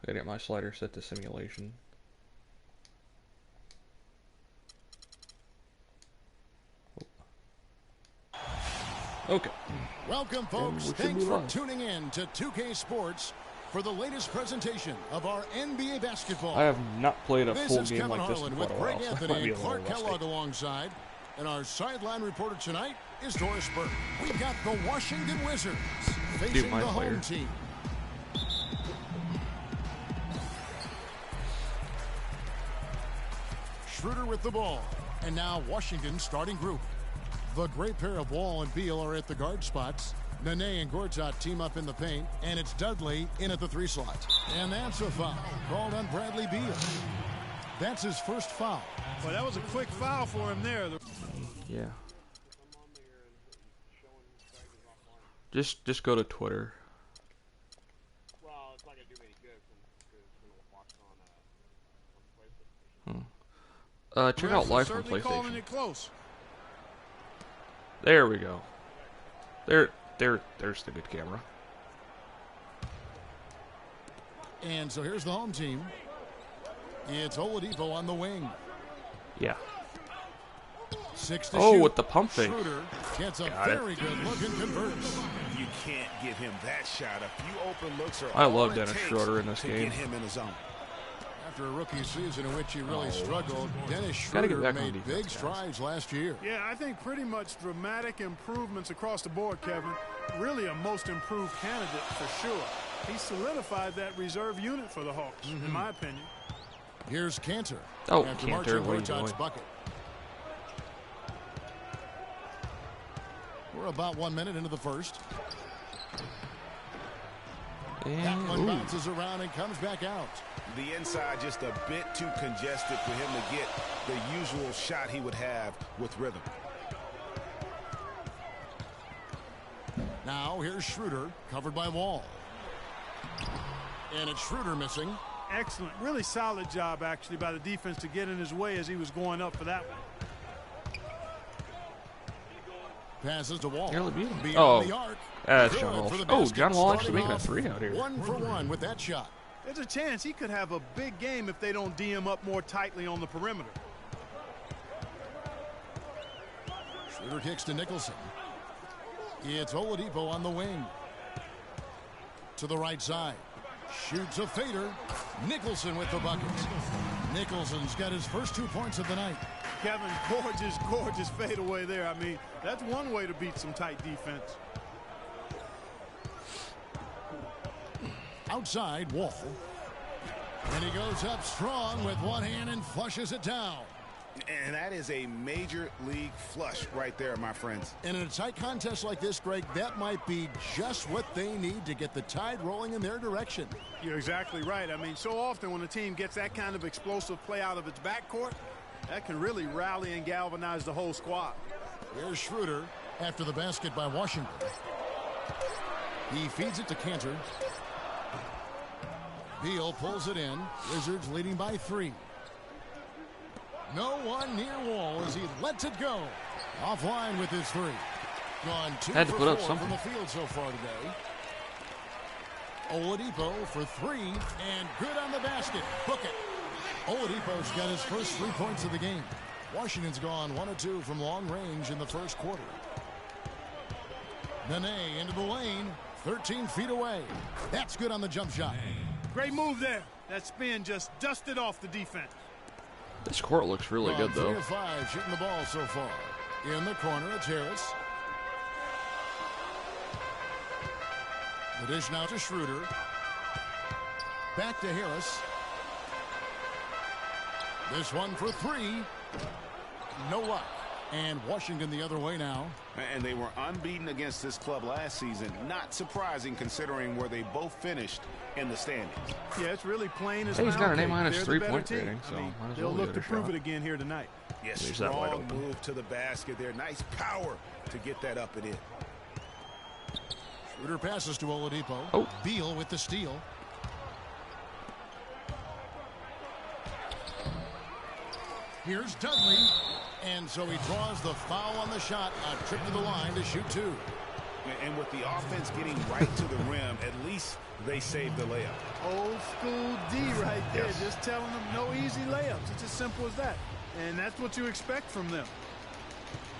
Gotta get my slider set to simulation. Okay. Welcome, folks. Thanks for tuning in to 2K Sports for the latest presentation of our NBA basketball. I have not played a full This is game Kevin like this Harlan in with quite a Greg while, so I Anthony might be and a little Clark rusty. Kellogg alongside. And our sideline reporter tonight is Doris Burke. We've got the Washington Wizards facing the home team. Schroeder with the ball. And now Washington's starting group. The great pair of Wall and Beal are at the guard spots. Nene and Gortat team up in the paint. And it's Dudley in at the 3 slot. And that's a foul called on Bradley Beal. That's his first foul. Well, that was a quick foul for him there. Yeah. Just go to Twitter. Well, it's not gonna do me any good because when I watch on PlayStation. Check out live from PlayStation. Calling it close. There we go. There's the good camera. And so here's the home team. It's Oladipo on the wing. Yeah. 6 to Oh, shoot. with the pump fake. Schroeder gets a Got it. very good look and converts. You can't give him that shot. A few open looks are I all love it Dennis takes Schroeder in this to game. get him in the zone. After a rookie season in which he really struggled, Dennis Gotta get Schroeder back on made defense, big guys. strides last year. Yeah, I think pretty much dramatic improvements across the board, Kevin. Really a most improved candidate for sure. He solidified that reserve unit for the Hawks, in my opinion. Here's Cantor. Oh, after Cantor, Marcin what are you Gortat's doing? bucket. We're about 1 minute into the first. That one bounces around and comes back out. The inside just a bit too congested for him to get the usual shot he would have with rhythm. Now here's Schroeder, covered by Wall. And it's Schroeder missing. Excellent. Really solid job, actually, by the defense to get in his way as he was going up for that one. Passes to Wall. Nearly beat him. Beyond Oh, the arc. that's Good John Wall. for the Oh, basket, John Wall actually starting making a off 3 out here. 1 for 1 with that shot. There's a chance he could have a big game if they don't D him up more tightly on the perimeter. Schroeder kicks to Nicholson. It's Oladipo on the wing. To the right side. Shoots a fader. Nicholson with the bucket. Nicholson's got his first 2 points of the night. Kevin, gorgeous fadeaway there. I mean, that's one way to beat some tight defense. Outside, Wall. And he goes up strong with one hand and flushes it down. And that is a major league flush right there, my friends. And in a tight contest like this, Greg, that might be just what they need to get the tide rolling in their direction. You're exactly right. I mean, so often when a team gets that kind of explosive play out of its backcourt, that can really rally and galvanize the whole squad. Here's Schroeder after the basket by Washington. He feeds it to Cantor. Beal pulls it in. Wizards leading by 3. No one near Wall as he lets it go. Offline with his 3. Gone 2 Had to for put up 4 something. from the field so far today. Oladipo for 3 and good on the basket. Book it. Oladipo's got his first 3 points of the game. Washington's gone 1 of 2 from long range in the first quarter. Nene into the lane, 13 feet away. That's good on the jump shot. Great move there. That spin just dusted off the defense. This court looks really good, Gone 3 though. of 5 shooting the ball so far. In the corner, it's Harris. The dish now to Schroeder. Back to Harris. This one for 3. No luck. And Washington the other way now. And they were unbeaten against this club last season. Not surprising considering where they both finished in the standings. Yeah, it's really plain as Hey, he's got an pound A- cake. They're the 3 better point team. rating, so I mean, might as they'll well look give to it a prove shot. it again here tonight. Yes, Leaves that wide strong open. move to the basket there. Nice power to get that up and in. Schroeder passes to Oladipo. Oh. Beal with the steal. Here's Dudley. And so he draws the foul on the shot. A trip to the line to shoot 2. And with the offense getting right to the rim, at least they saved the layup. Old school D right there, just telling them no easy layups. It's as simple as that. And that's what you expect from them.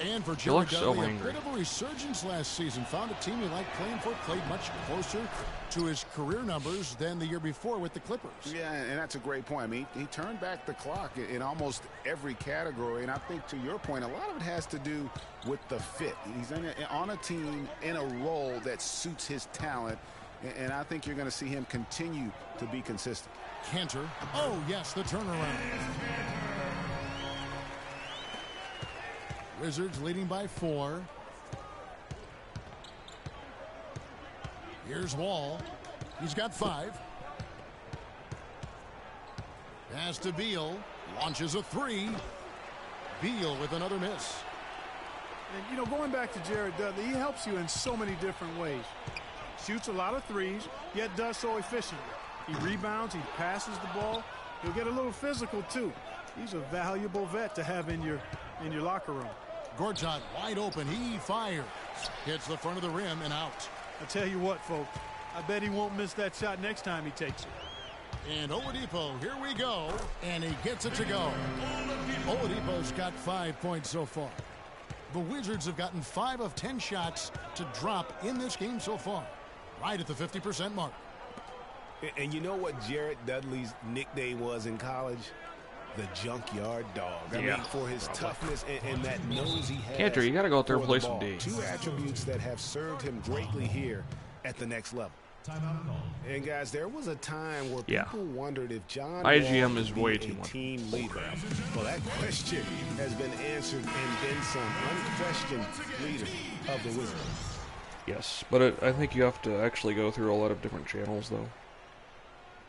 And for He Jared looks so Dudley, a angry. bit of a resurgence last season. Found a team he liked playing for, played much closer to his career numbers than the year before with the Clippers. Yeah, and that's a great point. I mean, he turned back the clock in almost every category, and I think to your point, a lot of it has to do with the fit. He's on a team in a role that suits his talent, and I think you're going to see him continue to be consistent. Cantor. Oh, yes, the turnaround. Wizards leading by 4. Here's Wall. He's got 5. Pass to Beal. Launches a 3. Beal with another miss. And, you know, going back to Jared Dudley, he helps you in so many different ways. Shoots a lot of threes, yet does so efficiently. He rebounds, he passes the ball. He'll get a little physical, too. He's a valuable vet to have in your locker room. Gortat wide open. He fires. Hits the front of the rim and out. I tell you what, folks, I bet he won't miss that shot next time he takes it. And Oladipo, here we go. And he gets it to go. Oladipo's got 5 points so far. The Wizards have gotten 5 of 10 shots to drop in this game so far. Right at the 50% mark. And you know what Jared Dudley's nickname was in college? The junkyard dog. I mean, for his toughness and that nose he has. Cantor, you got to go out there and for the play some ball. D. 2 attributes that have served him greatly here at the next level. And guys, there was a time where people wondered if John My Wall GM could is be way a too much. team leader. Well, that question has been answered, and then some. Unquestioned leader of the Wizards. Yes, but I think you have to actually go through a lot of different channels, though.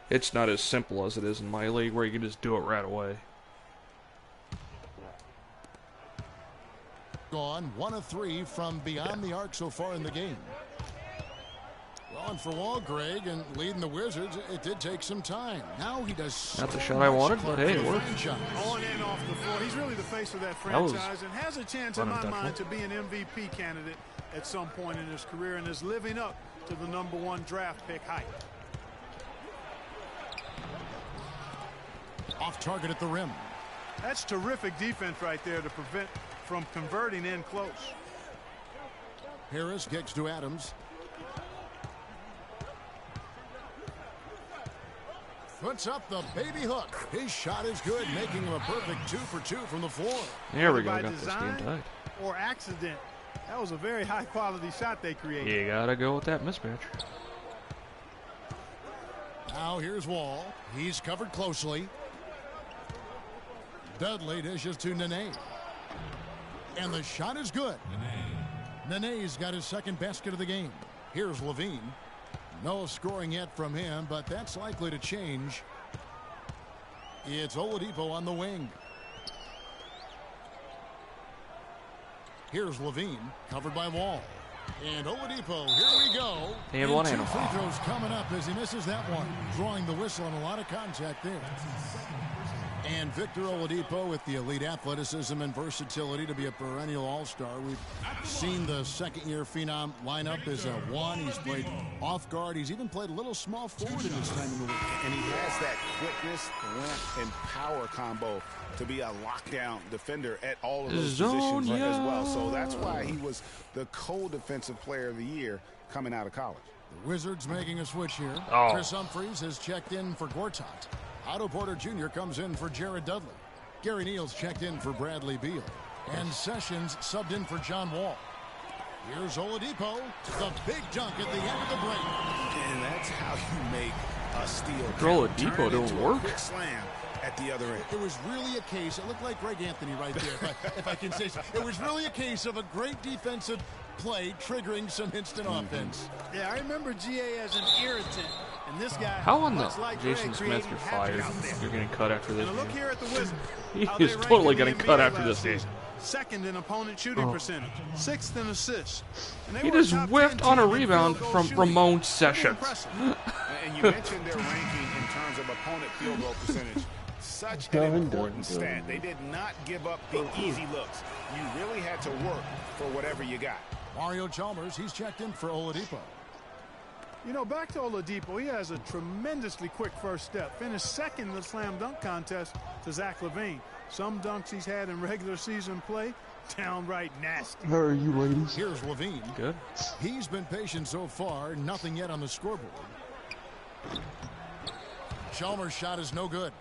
It's not as simple as it is in my league, where you can just do it right away. Gone 1 of 3 from beyond the arc so far in the game. Going for Wall, Greg, and leading the Wizards. It did take some time. Now he does Not the so shot I much wanted, but hey, it for the worked. franchise. On and off the floor, he's really the face of that was franchise and has a chance, in my unintentional. mind, to be an MVP candidate at some point in his career and is living up to the #1 draft pick hype. Off target at the rim. That's terrific defense right there to prevent from converting in close. Harris kicks to Adams. Puts up the baby hook. His shot is good, making him a perfect 2 for 2 from the floor. There we go, By got this game design tied. or accident, that was a very high-quality shot they created. You gotta go with that mismatch. Now here's Wall. He's covered closely. Dudley dishes to Nene. And the shot is good. Nene's got his second basket of the game. Here's Levine. No scoring yet from him, but that's likely to change. It's Oladipo on the wing. Here's Levine, covered by Wall. And Oladipo, here we go. And one 2 handle. free throws coming up as he misses that one. Drawing the whistle on a lot of contact there. And Victor Oladipo with the elite athleticism and versatility to be a perennial all-star. We've seen the second-year phenom line up as a 1. He's played off guard. He's even played a little small forward in his time in the league. And he has that quickness, length, and power combo to be a lockdown defender at all of those positions as well. So that's why he was the co-defensive player of the year coming out of college. The Wizards making a switch here. Oh. Chris Humphries has checked in for Gortat. Otto Porter Jr. comes in for Jared Dudley. Gary Neal's checked in for Bradley Beal. And Sessions subbed in for John Wall. Here's Oladipo. The big dunk at the end of the break. And that's how you make a steal. Oladipo Turn it don't into a work. quick slam at the other end. It was really a case, it looked like Greg Anthony right there, if I can say so. It was really a case of a great defensive play triggering some instant offense. Yeah, I remember GA as an irritant. And this guy, How on the much like Jason Greg, Smith, creating you're havoc fired. out there. You're getting cut after this And look game. here at the Wizards. He how is they ranked totally in the getting NBA cut after last this game. season. Second in opponent shooting percentage. 6th in assists. And they He were a just top 10 whiffed on a team in rebound field goal from shooting. Ramon Pretty Sessions. impressive. And you mentioned their ranking in terms of opponent field goal percentage. Such an important stat. They did not give up the easy looks. You really had to work for whatever you got. Mario Chalmers, he's checked in for Oladipo. You know, back to Oladipo, he has a tremendously quick first step. Finished second in the slam dunk contest to Zach LaVine. Some dunks he's had in regular season play, downright nasty. How are you, ladies? Here's LaVine. Good. He's been patient so far, nothing yet on the scoreboard. Chalmers' shot is no good.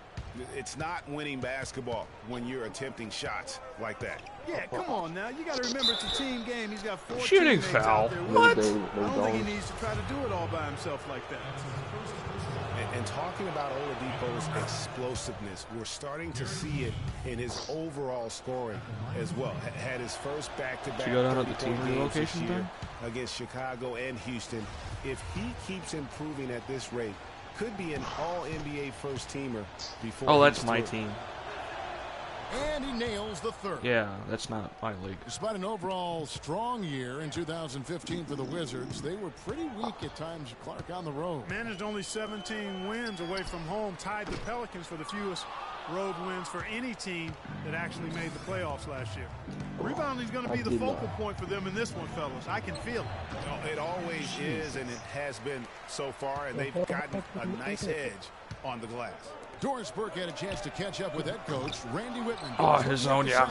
It's not winning basketball when you're attempting shots like that. Yeah, come on now. You got to remember it's a team game. He's got 4 Shooting teammates foul. out there with What? him. I don't think he needs to try to do it all by himself like that. And talking about Oladipo's explosiveness, we're starting to see it in his overall scoring as well. Had his first back-to-back Should we go down to the team 30-point games this relocation year then? against Chicago and Houston. If he keeps improving at this rate, could be an all-NBA first-teamer before. Oh, that's he's my through. team. And he nails the third. Yeah, that's not my league. Despite an overall strong year in 2015 for the Wizards, they were pretty weak at times, Clark, on the road. Managed only 17 wins away from home, tied the Pelicans for the fewest road wins for any team that actually made the playoffs last year. Rebounding is going to be the focal point for them in this one, fellas. I can feel it. Well, it always is, and it has been so far, and they've gotten a nice edge on the glass. Doris Burke had a chance to catch up with head coach Randy Whitman. Oh, his own, yeah.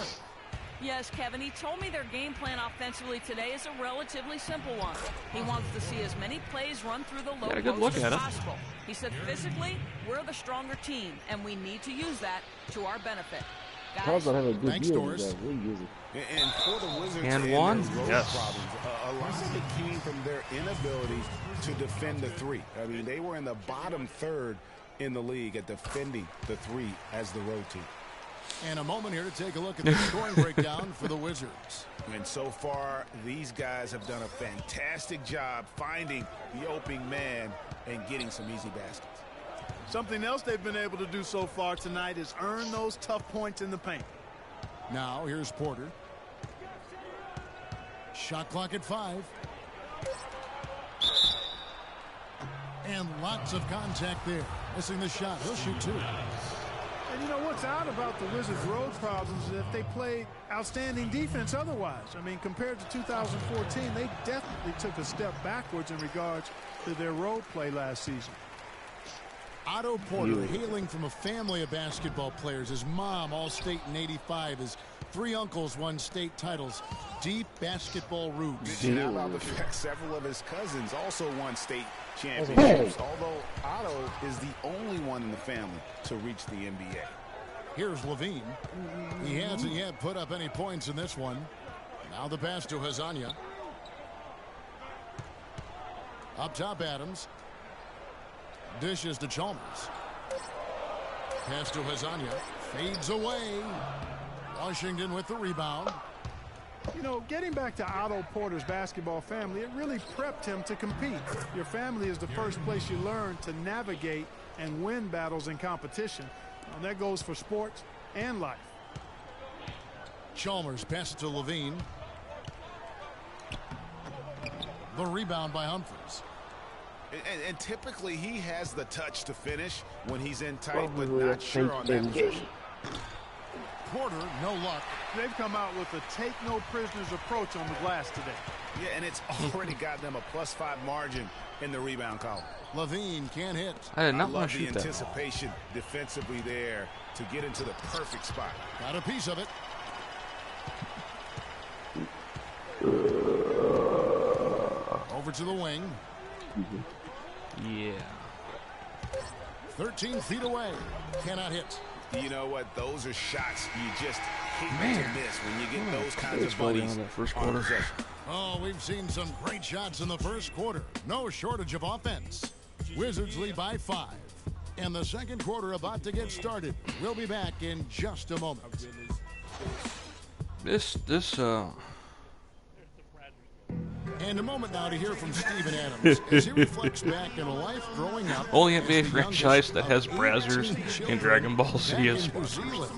Yes, Kevin, he told me their game plan offensively today is a relatively simple one. He wants to see as many plays run through the low Got a good post look as at it. possible. He said physically, we're the stronger team, and we need to use that to our benefit. How's Guys, that have a good Thanks, year? Doris. We'll use it. And for the Wizards And one? their road Yes. problems, a lot of it came from their inability to defend the three. I mean, they were in the bottom third in the league at defending the three as the road team. And a moment here to take a look at the scoring breakdown for the Wizards. And so far, these guys have done a fantastic job finding the opening man and getting some easy baskets. Something else they've been able to do so far tonight is earn those tough points in the paint. Now, here's Porter. Shot clock at 5. And lots of contact there. Missing the shot. He'll shoot 2. And you know what's odd about the Wizards' road problems is that they played outstanding defense otherwise. I mean, compared to 2014, they definitely took a step backwards in regards to their road play last season. Otto Porter, hailing from a family of basketball players. His mom, All-State in '85. His 3 uncles won state titles. Deep basketball roots. And how about the fact several of his cousins also won state championships, although Otto is the only one in the family to reach the NBA. Here's LaVine. He hasn't yet put up any points in this one. Now the pass to Hazanya. Up top, Adams. Dishes to Chalmers. Pass to Hazanya. Fades away. Washington with the rebound. You know, getting back to Otto Porter's basketball family, it really prepped him to compete. Your family is the first place you learn to navigate and win battles in competition. And that goes for sports and life. Chalmers passes to LaVine. The rebound by Humphries. And typically he has the touch to finish when he's in tight, but not sure on that position. Porter, no luck. They've come out with a take no prisoners approach on the glass today. Yeah, and it's already got them a +5 margin in the rebound column. LaVine can't hit. I did I not want love to the shoot that. anticipation defensively there to get into the perfect spot. Got a piece of it. Over to the wing. Yeah. 13 feet away. Cannot hit. You know what? Those are shots you just hate to miss when you get those kinds of buddies that first on quarter. possession. Oh, we've seen some great shots in the first quarter. No shortage of offense. Wizards lead by 5. And the second quarter about to get started. We'll be back in just a moment. And a moment now to hear from Steven Adams as he reflects back on life growing up. Only as NBA the franchise youngest that has of Brazzers 18 in children Dragon Ball back Z in is New Zealand.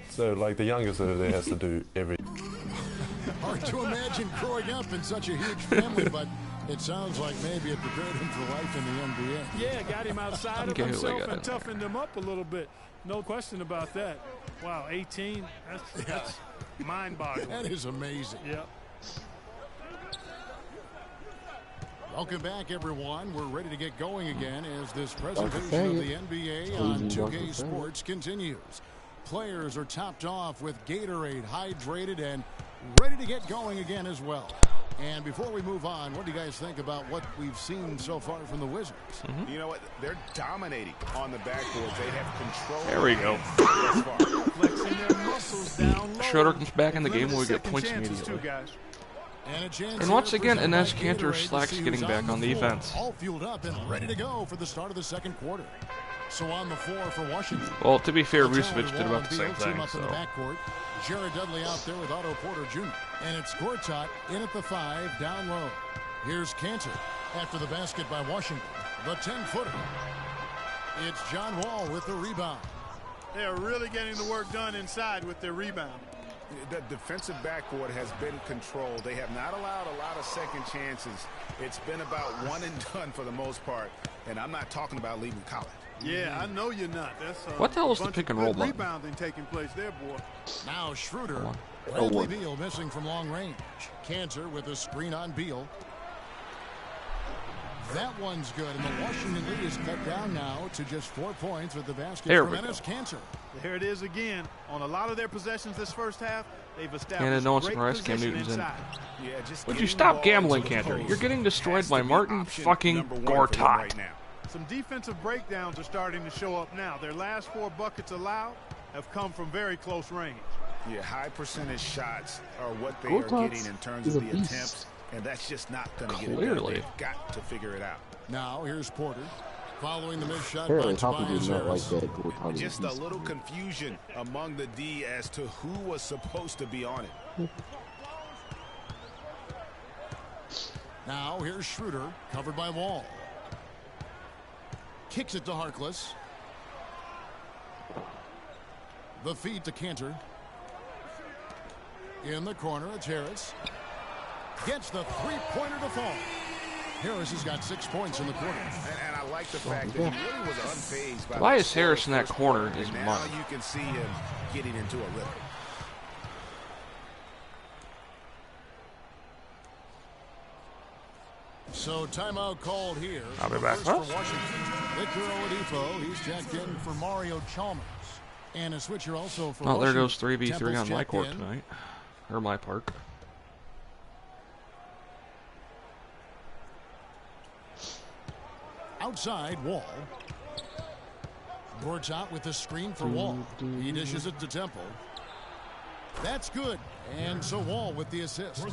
So, like, the youngest over there has to do every... Hard to imagine growing up in such a huge family, but It sounds like maybe it prepared him for life in the NBA. Yeah, got him outside of Okay, who they himself got and in there? toughened him up a little bit. No question about that. Wow, 18. That's mind-boggling. That is amazing. Yeah. Welcome back, everyone. We're ready to get going again as this presentation of the NBA on 2K Sports continues. Players are topped off with Gatorade, hydrated, and ready to get going again as well. And before we move on, what do you guys think about what we've seen so far from the Wizards? You know what? They're dominating on the backboards. They have control. There we go. Thus far. Flexing their muscles down low. Schroeder comes back in the game where we get Limited points second chances, immediately. too, guys. And a chance And once here again, presented Enes by Kanter Gatorade to slacks see getting who's back on the floor, defense. all fueled up and ready to go for the start of the second quarter. So on the floor for Washington. Well, to be fair, The Vucevic did Wall about the and same Beal thing, team up in the so. backcourt. Jared Dudley out there with Otto Porter Jr. And it's Gortat in at the 5, down low. Here's Kanter after the basket by Washington. The 10-footer. It's John Wall with the rebound. They're really getting the work done inside with their rebound. The defensive backcourt has been controlled. They have not allowed a lot of second chances. It's been about one and done for the most part. And I'm not talking about leaving college. Yeah, I know you're not. That's What the hell is the bunch pick of and roll good button? rebounding taking place there, boy. Now Schroeder. Come on. Bradley Beal missing from long range. Kanter with a screen on Beal. That one's good, and the Washington lead is cut down now to just 4 points with the basket There from we go. Enes Kanter. There it is again. On a lot of their possessions this first half, they've And established no one's great surprised Cam position Newton's in. inside. Yeah, just Would getting you the stop ball gambling, into the Kanter? post You're getting destroyed has by to be Martin option fucking number one for them Gortat. right now. Some defensive breakdowns are starting to show up now. Their last 4 buckets allowed have come from very close range. Yeah, high percentage shots are what they Gortat's are getting in terms is of a the beast. attempts, and that's just not going to get it Clearly. done. They've got to figure it out. Now here's Porter. Following the missed shot Apparently, by Hoppy Tobias did not like Harris. that. Gortat is Just a beast. little confusion among the D as to who was supposed to be on it. Now here's Schroeder, covered by Wall. Kicks it to Harkless. The feed to Kanter. In the corner, it's Harris. Gets the three-pointer to fall. Harris has got 6 points in the quarter. And I like the fact that he really was unfazed by Tobias the Harris in that first corner quarter. is Now mine. you can see him getting into a rhythm. So timeout called here. I'll be The back. first for Washington. Victor Oladipo, he's checked in for Mario Chalmers. And a switcher also for Oh, there Washington. goes 3v3 Temple's on my checked court in. tonight. Or my park. Outside, Wall. Gortat with the screen for Wall. He dishes it to Temple. That's good. And so Wall with the assist.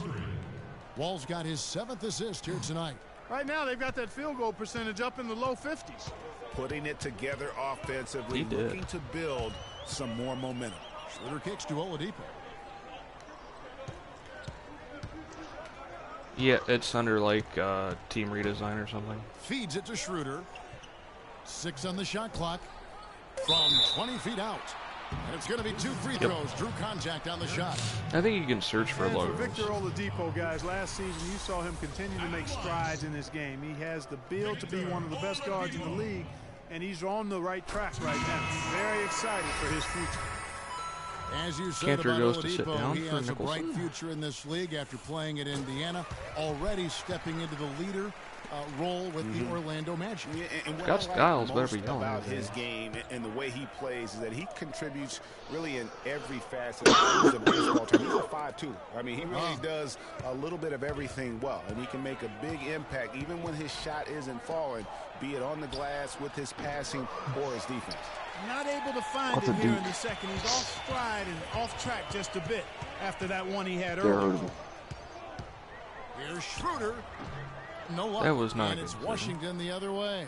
Wall's got his 7th assist here tonight. Right now, they've got that field goal percentage up in the low 50s. Putting it together offensively, He did. looking to build some more momentum. Schroeder kicks to Oladipo. Yeah, it's under like team redesign or something. Feeds it to Schroeder. 6 on the shot clock. From 20 feet out. And it's going to be 2 free throws. Drew contact on the shot. I think you can search for And for logos. Victor Oladipo, guys, last season you saw him continue to make strides in this game. He has the build to be one of the best guards in the league, and he's on the right track right now. Very excited for his future. As you said Kanter about goes to sit Oladipo, down he for has a bright Nicholson. future in this league after playing at Indiana, already stepping into the leader role with the Orlando Magic. Yeah, and what Scott I like Skiles better most be yelling about at me. his game and the way he plays is that he contributes really in every facet of the baseball team. He's a 5'2". I mean, he really does a little bit of everything well, and he can make a big impact even when his shot isn't falling, be it on the glass with his passing or his defense. Not able to find What's it a here deep? in the second. He's off stride and off track just a bit after that one he had They're earlier. hurting. Here's Schroeder. No luck. That was not a And good it's decision. Washington the other way.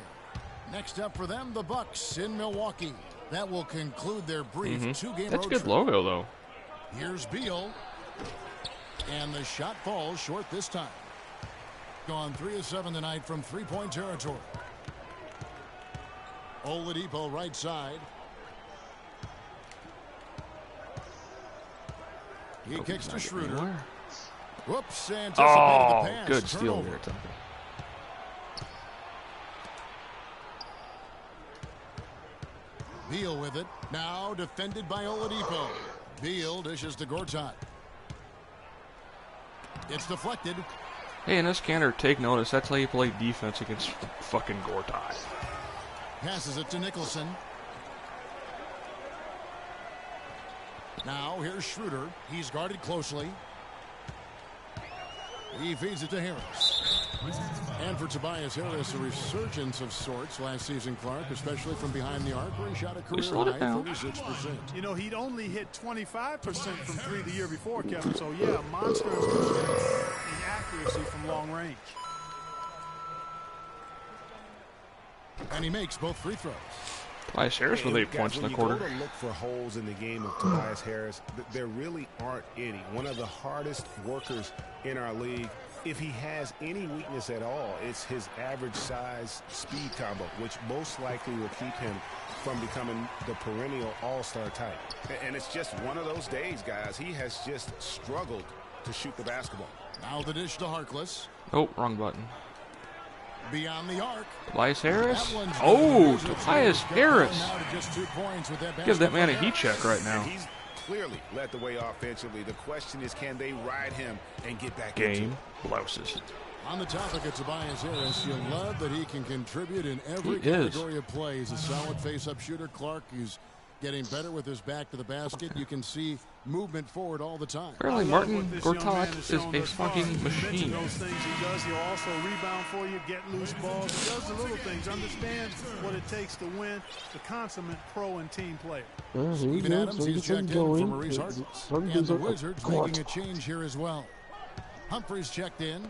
Next up for them, the Bucks in Milwaukee. That will conclude their brief two-game That's a road good trip. logo, though. Here's Beal. And the shot falls short this time. Gone 3 of 7 tonight from three-point territory. Oladipo right side. He kicks to Schroeder. Anywhere. Whoops, anticipated Oh, the pass. good steal Turnover. there, Temple. Beal with it. Now defended by Oladipo. Beal dishes to Gortat. It's deflected. Hey, in this canter, take notice. That's how you play defense against fucking Gortat. Passes it to Nicholson. Now here's Schroeder. He's guarded closely. He feeds it to Harris. And for Tobias Harris, a resurgence of sorts last season, Clark, especially from behiin the arc, where he shot a career-high 36%. You know, he'd only hit 25% from three the year before, Kevin. So, yeah, monster in accuracy from long range. And he makes both free throws. Tobias Harris with 8 points in the quarter. When you go to look for holes in the game of Tobias Harris, there really aren't any. One of the hardest workers in our league. If he has any weakness at all, it's his average size speed combo, which most likely will keep him from becoming the perennial all-star type. And it's just one of those days, guys. He has just struggled to shoot the basketball. Now the dish to Harkless. Oh, wrong button. Beyond the arc. Tobias Harris? Oh, Tobias Harris. Give that man a heat check right now. And he's clearly led the way offensively. The question is, can they ride him and get back Game blouses. On the topic of Tobias Harris, you'll love that he can contribute in every category of play. He's a solid face-up shooter. Clark, he's getting better with his back to the basket. You can see movement forward all the time. Apparently Martin Gortat is a fucking machine. Those things he does. He'll also rebound for you, get loose balls. He does the little things. Understands what it takes to win. The consummate pro and team player. Steven Adams, he's checked in for Maurice Harkless. And the Wizards making a change here as well. Humphries checked in.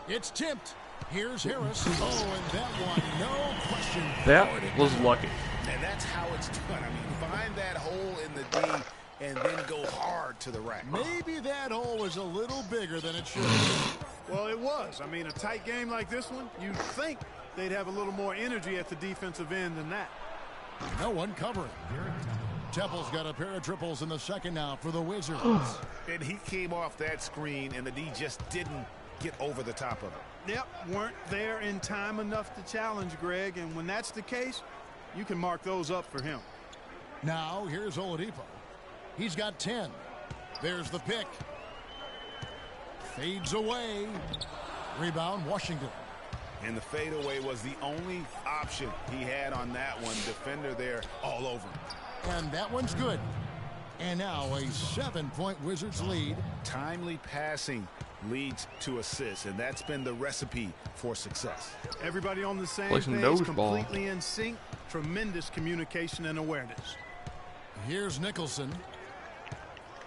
It's tipped. Here's Harris. Oh, and that one, no question. That was lucky. And that's how it's done. I mean, find that hole in the D and then go hard to the rack. Maybe that hole was a little bigger than it should have. Well, it was. I mean, a tight game like this one, you'd think they'd have a little more energy at the defensive end than that. No one covering. Temple's got a pair of triples in the second now for the Wizards. And he came off that screen, and the D just didn't get over the top of it. Yep, weren't there in time enough to challenge Greg, and when that's the case, you can mark those up for him. Now, here's Oladipo. He's got 10. There's the pick. Fades away. Rebound, Washington. And the fadeaway was the only option he had on that one. Defender there all over him. And that one's good. And now a 7-point Wizards lead. Timely passing leads to assists, and that's been the recipe for success. Everybody on the same Play some page, nose ball. completely in sync. Tremendous communication and awareness. Here's Nicholson.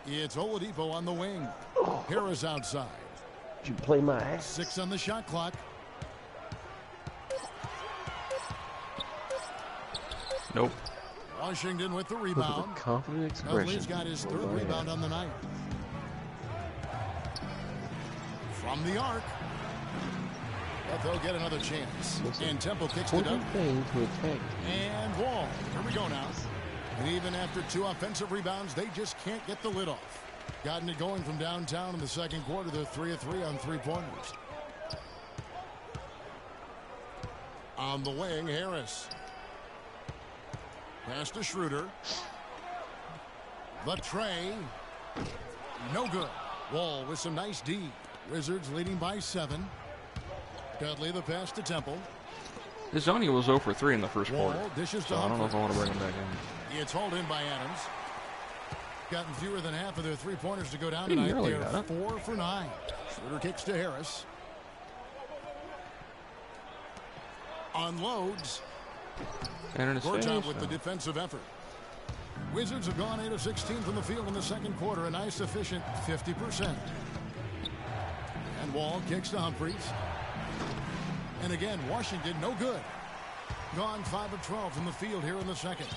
It's Oladipo on the wing. Harris outside. Did you play my ass? 6 on the shot clock. Nope. Washington with the rebound. Confident Dudley's expression. got his 3rd rebound on the night. From the arc. But they'll get another chance. And Temple kicks to Dudley. Thing to attack. And Wall. Here we go now. And even after 2 offensive rebounds, they just can't get the lid off. Gotten it going from downtown in the second quarter. They're 3 of 3 on 3-pointers. On the wing, Harris. Pass to Schroeder. The tray. No good. Wall with some nice D. Wizards leading by 7. Dudley the pass to Temple. Hizzonia was 0 for 3 in the first Wall quarter. dishes to So I don't know if I want to Humphries. bring him back in. It's hauled in by Adams. Gotten fewer than half of their 3-pointers to go down He tonight. nearly They're got it. 4 for 9. Schroeder kicks to Harris. Unloads. And in his face. Gortat with the defensive effort. Wizards have gone 8 of 16 from the field in the second quarter. A nice efficient 50%. And Wall kicks to Humphries. And again, Washington no good. Gone 5 of 12 from the field here in the second.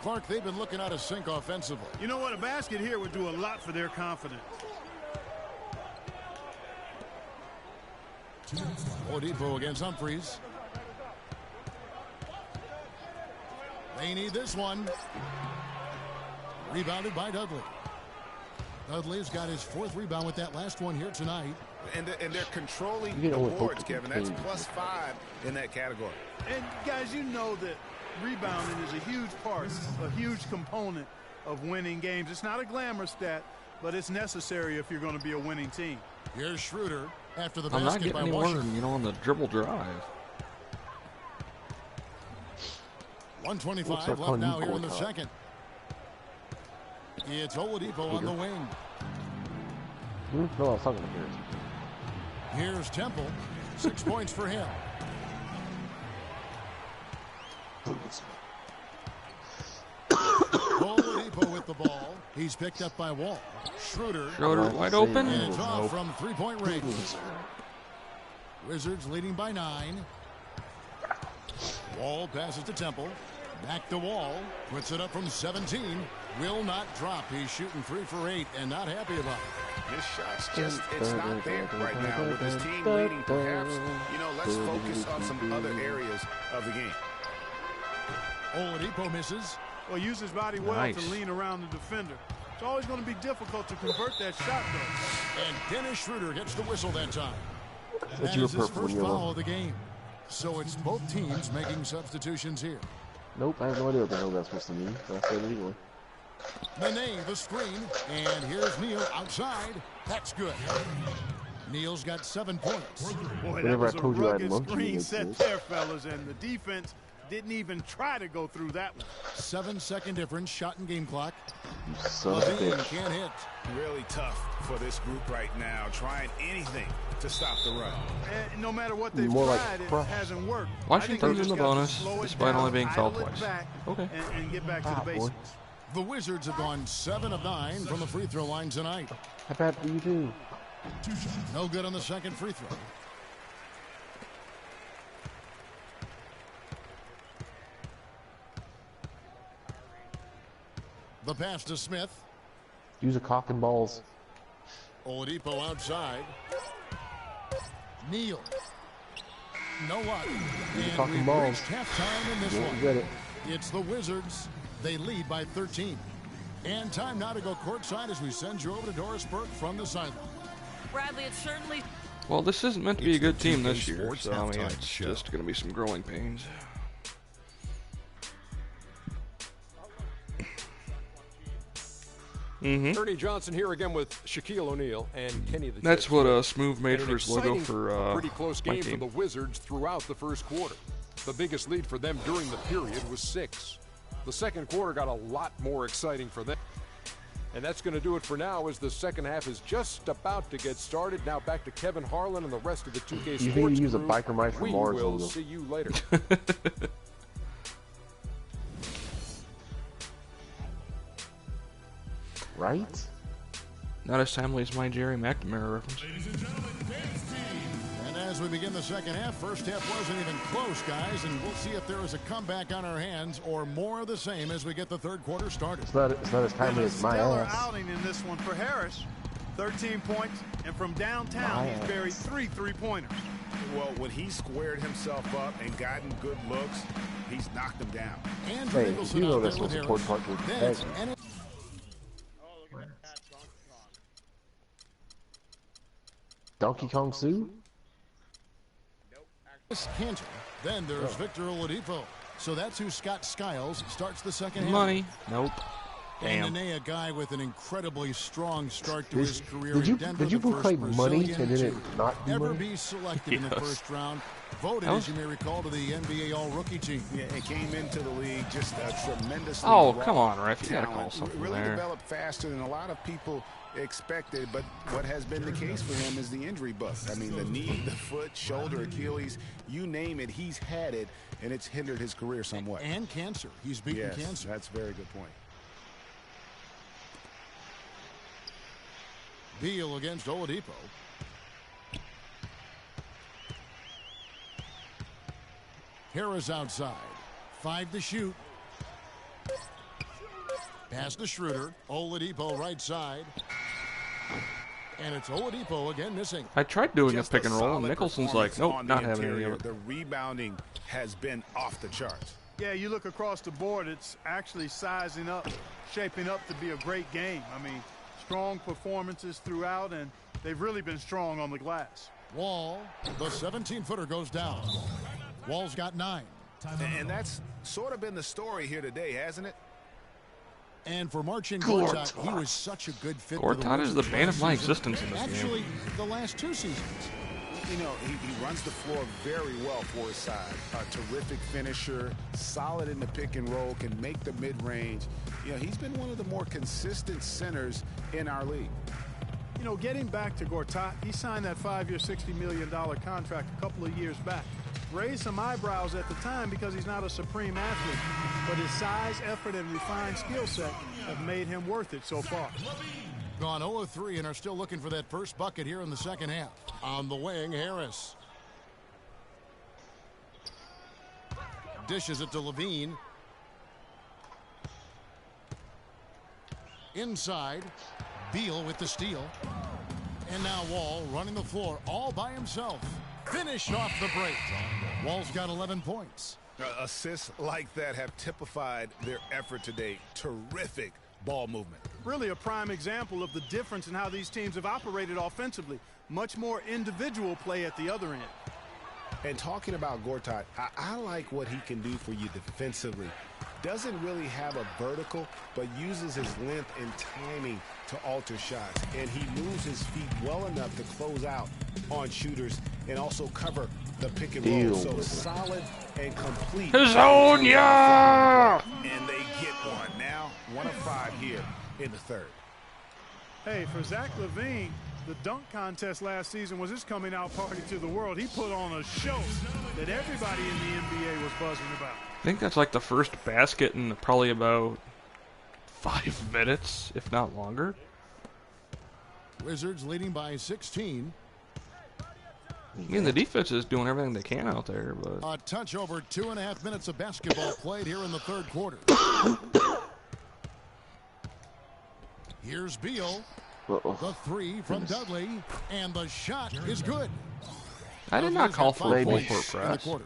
Clark, they've been looking out of sync offensively. You know what? A basket here would do a lot for their confidence. Oladipo against Humphries. They need this one. Rebounded by Dudley. Dudley's got his 4th rebound with that last one here tonight. And they're controlling You the know what, boards, Oklahoma Kevin. That's State- +5 in that category. And guys, you know that rebounding is a huge part, a huge component of winning games. It's not a glamour stat, but it's necessary if you're going to be a winning team. Here's Schroeder after the I'm not basket getting by any more, Washington. on the dribble drive. 1:25 left now here in the second. It's Oladipo on the wing. No, I was talking to Harris. Here's Temple. 6 points for him. Oladipo with the ball. He's picked up by Wall. Schroeder Wide open. and it's off from three-point range. Wizards leading by 9. Wall passes to Temple. Back to Wall. Puts it up from 17. Will not drop. He's shooting 3 for 8 and not happy about it. This shot's just, it's not there right now. With his team leading, perhaps, let's focus on some other areas of the game. Oladipo misses. Well, use his body well Nice. to lean around the defender. It's always going to be difficult to convert that shot, though. And Dennis Schroeder gets the whistle that time. That's That your is his purple first yellow. foul of the game. So it's both teams making substitutions here. Nope, I have no idea what the hell that's supposed to mean. But I said it anyway. Nene, the screen, and here's Neal outside. That's good. Neal's got 7 points. Boy, that Whenever I was a told you I had rugged monkey screen legs, set yes. there, fellas, and the defense didn't even try to go through that one. 7-second difference, shot and game clock. You son of a Levine bitch. can't hit. Really tough for this group right now, trying anything to stop the run. And no matter what they've More like tried, it crush. hasn't worked. Washington's I in think the they just got to bonus, slow it despite down, only being fouled idle it twice. back, Okay. and get back to Ah, the boy. basics. The Wizards have gone 7 of 9 from the free throw line tonight. How bad for you too? No good on the second free throw. The pass to Smith. Use a cock and balls. Oladipo outside. Neal. No luck. And talking we've balls. reached halftime in this You one. won't get it. It's the Wizards. They lead by 13. And time now to go courtside as we send you over to Doris Burke from the sideline. Bradley, it's certainly Well, this isn't meant to be a good team this 2K year, Sports so I mean, halftime it's show. just going to be some growing pains. Ernie Johnson here again with Shaquille O'Neal and Kenny the That's Jet what Smith. Smooth made And for an his logo exciting, for pretty close my game for team. the Wizards throughout the first quarter. The biggest lead for them during the period was 6. The second quarter got a lot more exciting for them. And that's going to do it for now as the second half is just about to get started. Now back to Kevin Harlan and the rest of the 2K You Sports think you use a crew. biker mic from We Mars will logo. see you later. Right? Not as timely as my Jerry McNamara reference. And as we begin the second half, first half wasn't even close, guys, and we'll see if there is a comeback on our hands or more of the same as we get the third quarter started. It's not as And timely a as my stellar ass. outing in this one for Harris. 13 points, and from downtown, My he's ass. buried 3 three-pointers. Well, when he squared himself up and gotten good looks, he's knocked them down. Andrew Hey, Nicholson you know out that's there with the most Harris. important part to Then the it's bag. Donkey Kong Sue? Ennis Cantor. Then there's Victor Oladipo. So that's who Scott Skiles starts the second half. Money. Nope. And Damn. Nene, a guy with an incredibly strong start to his career Did you in Denver. did you the first proclaim money Brazilian and then to it not be ever money? be selected in the Yes. first round. Voted, That as was- you may recall, to the NBA All-Rookie team. Yeah, it came into the league just a tremendously Oh, raw come on, ref. You gotta talent. call something Really there. developed faster than a lot of people expected, but what has been the case for him is the injury bug. I mean, the knee, the foot, shoulder, Achilles, you name it, he's had it, and it's hindered his career somewhat. And cancer. He's beaten Yes, cancer. that's a very good point. Beal against Oladipo. Harris outside. 5 to shoot. Pass to Schroeder. Oladipo right side. And it's Oladipo again missing. I tried doing Just a pick and roll, and solid Nicholson's like, performance nope, on the not having any interior. of it. The rebounding has been off the charts. Yeah, you look across the board, it's actually sizing up, shaping up to be a great game. I mean, strong performances throughout, and they've really been strong on the glass. Wall, the 17-footer goes down. Wall's got 9. And that's sort of been the story here today, hasn't it? And for Marcin Gortat, he was such a good fit for the Gortat is the Wizards bane of my last season. existence in this Actually, game. the last 2 seasons. You know, he runs the floor very well for his side. A terrific finisher, solid in the pick and roll, can make the mid-range. You know, he's been one of the more consistent centers in our league. You know, getting back to Gortat, he signed that 5-year, $60 million contract a couple of years back. Raised some eyebrows at the time because he's not a supreme athlete, but his size, effort, and refined skill set have made him worth it so far. Gone 0-3 and are still looking for that first bucket here in the second half. On the wing, Harris. Dishes it to Levine. Inside, Beal with the steal. And now Wall running the floor all by himself. Finish off the break. Wall's got 11 points. Assists like that have typified their effort today. Terrific ball movement. Really a prime example of the difference in how these teams have operated offensively. Much more individual play at the other end. And talking about Gortat, I like what he can do for you defensively. Doesn't really have a vertical, but uses his length and timing to alter shots. And he moves his feet well enough to close out on shooters and also cover the pick and roll. So solid and complete. Hazonia! And they get one. Now 1 of 5 here in the third. Hey, for Zach LaVine, the dunk contest last season was his coming out party to the world. He put on a show that everybody in the NBA was buzzing about. I think that's like the first basket in probably about 5 minutes, if not longer. Wizards leading by 16. I mean, the defense is doing everything they can out there, but A touch over 2.5 minutes of basketball played here in the third quarter. Here's Beal. The 3 from Dudley. And the shot is good. I did not call for a full Maybe. court In the press. quarter.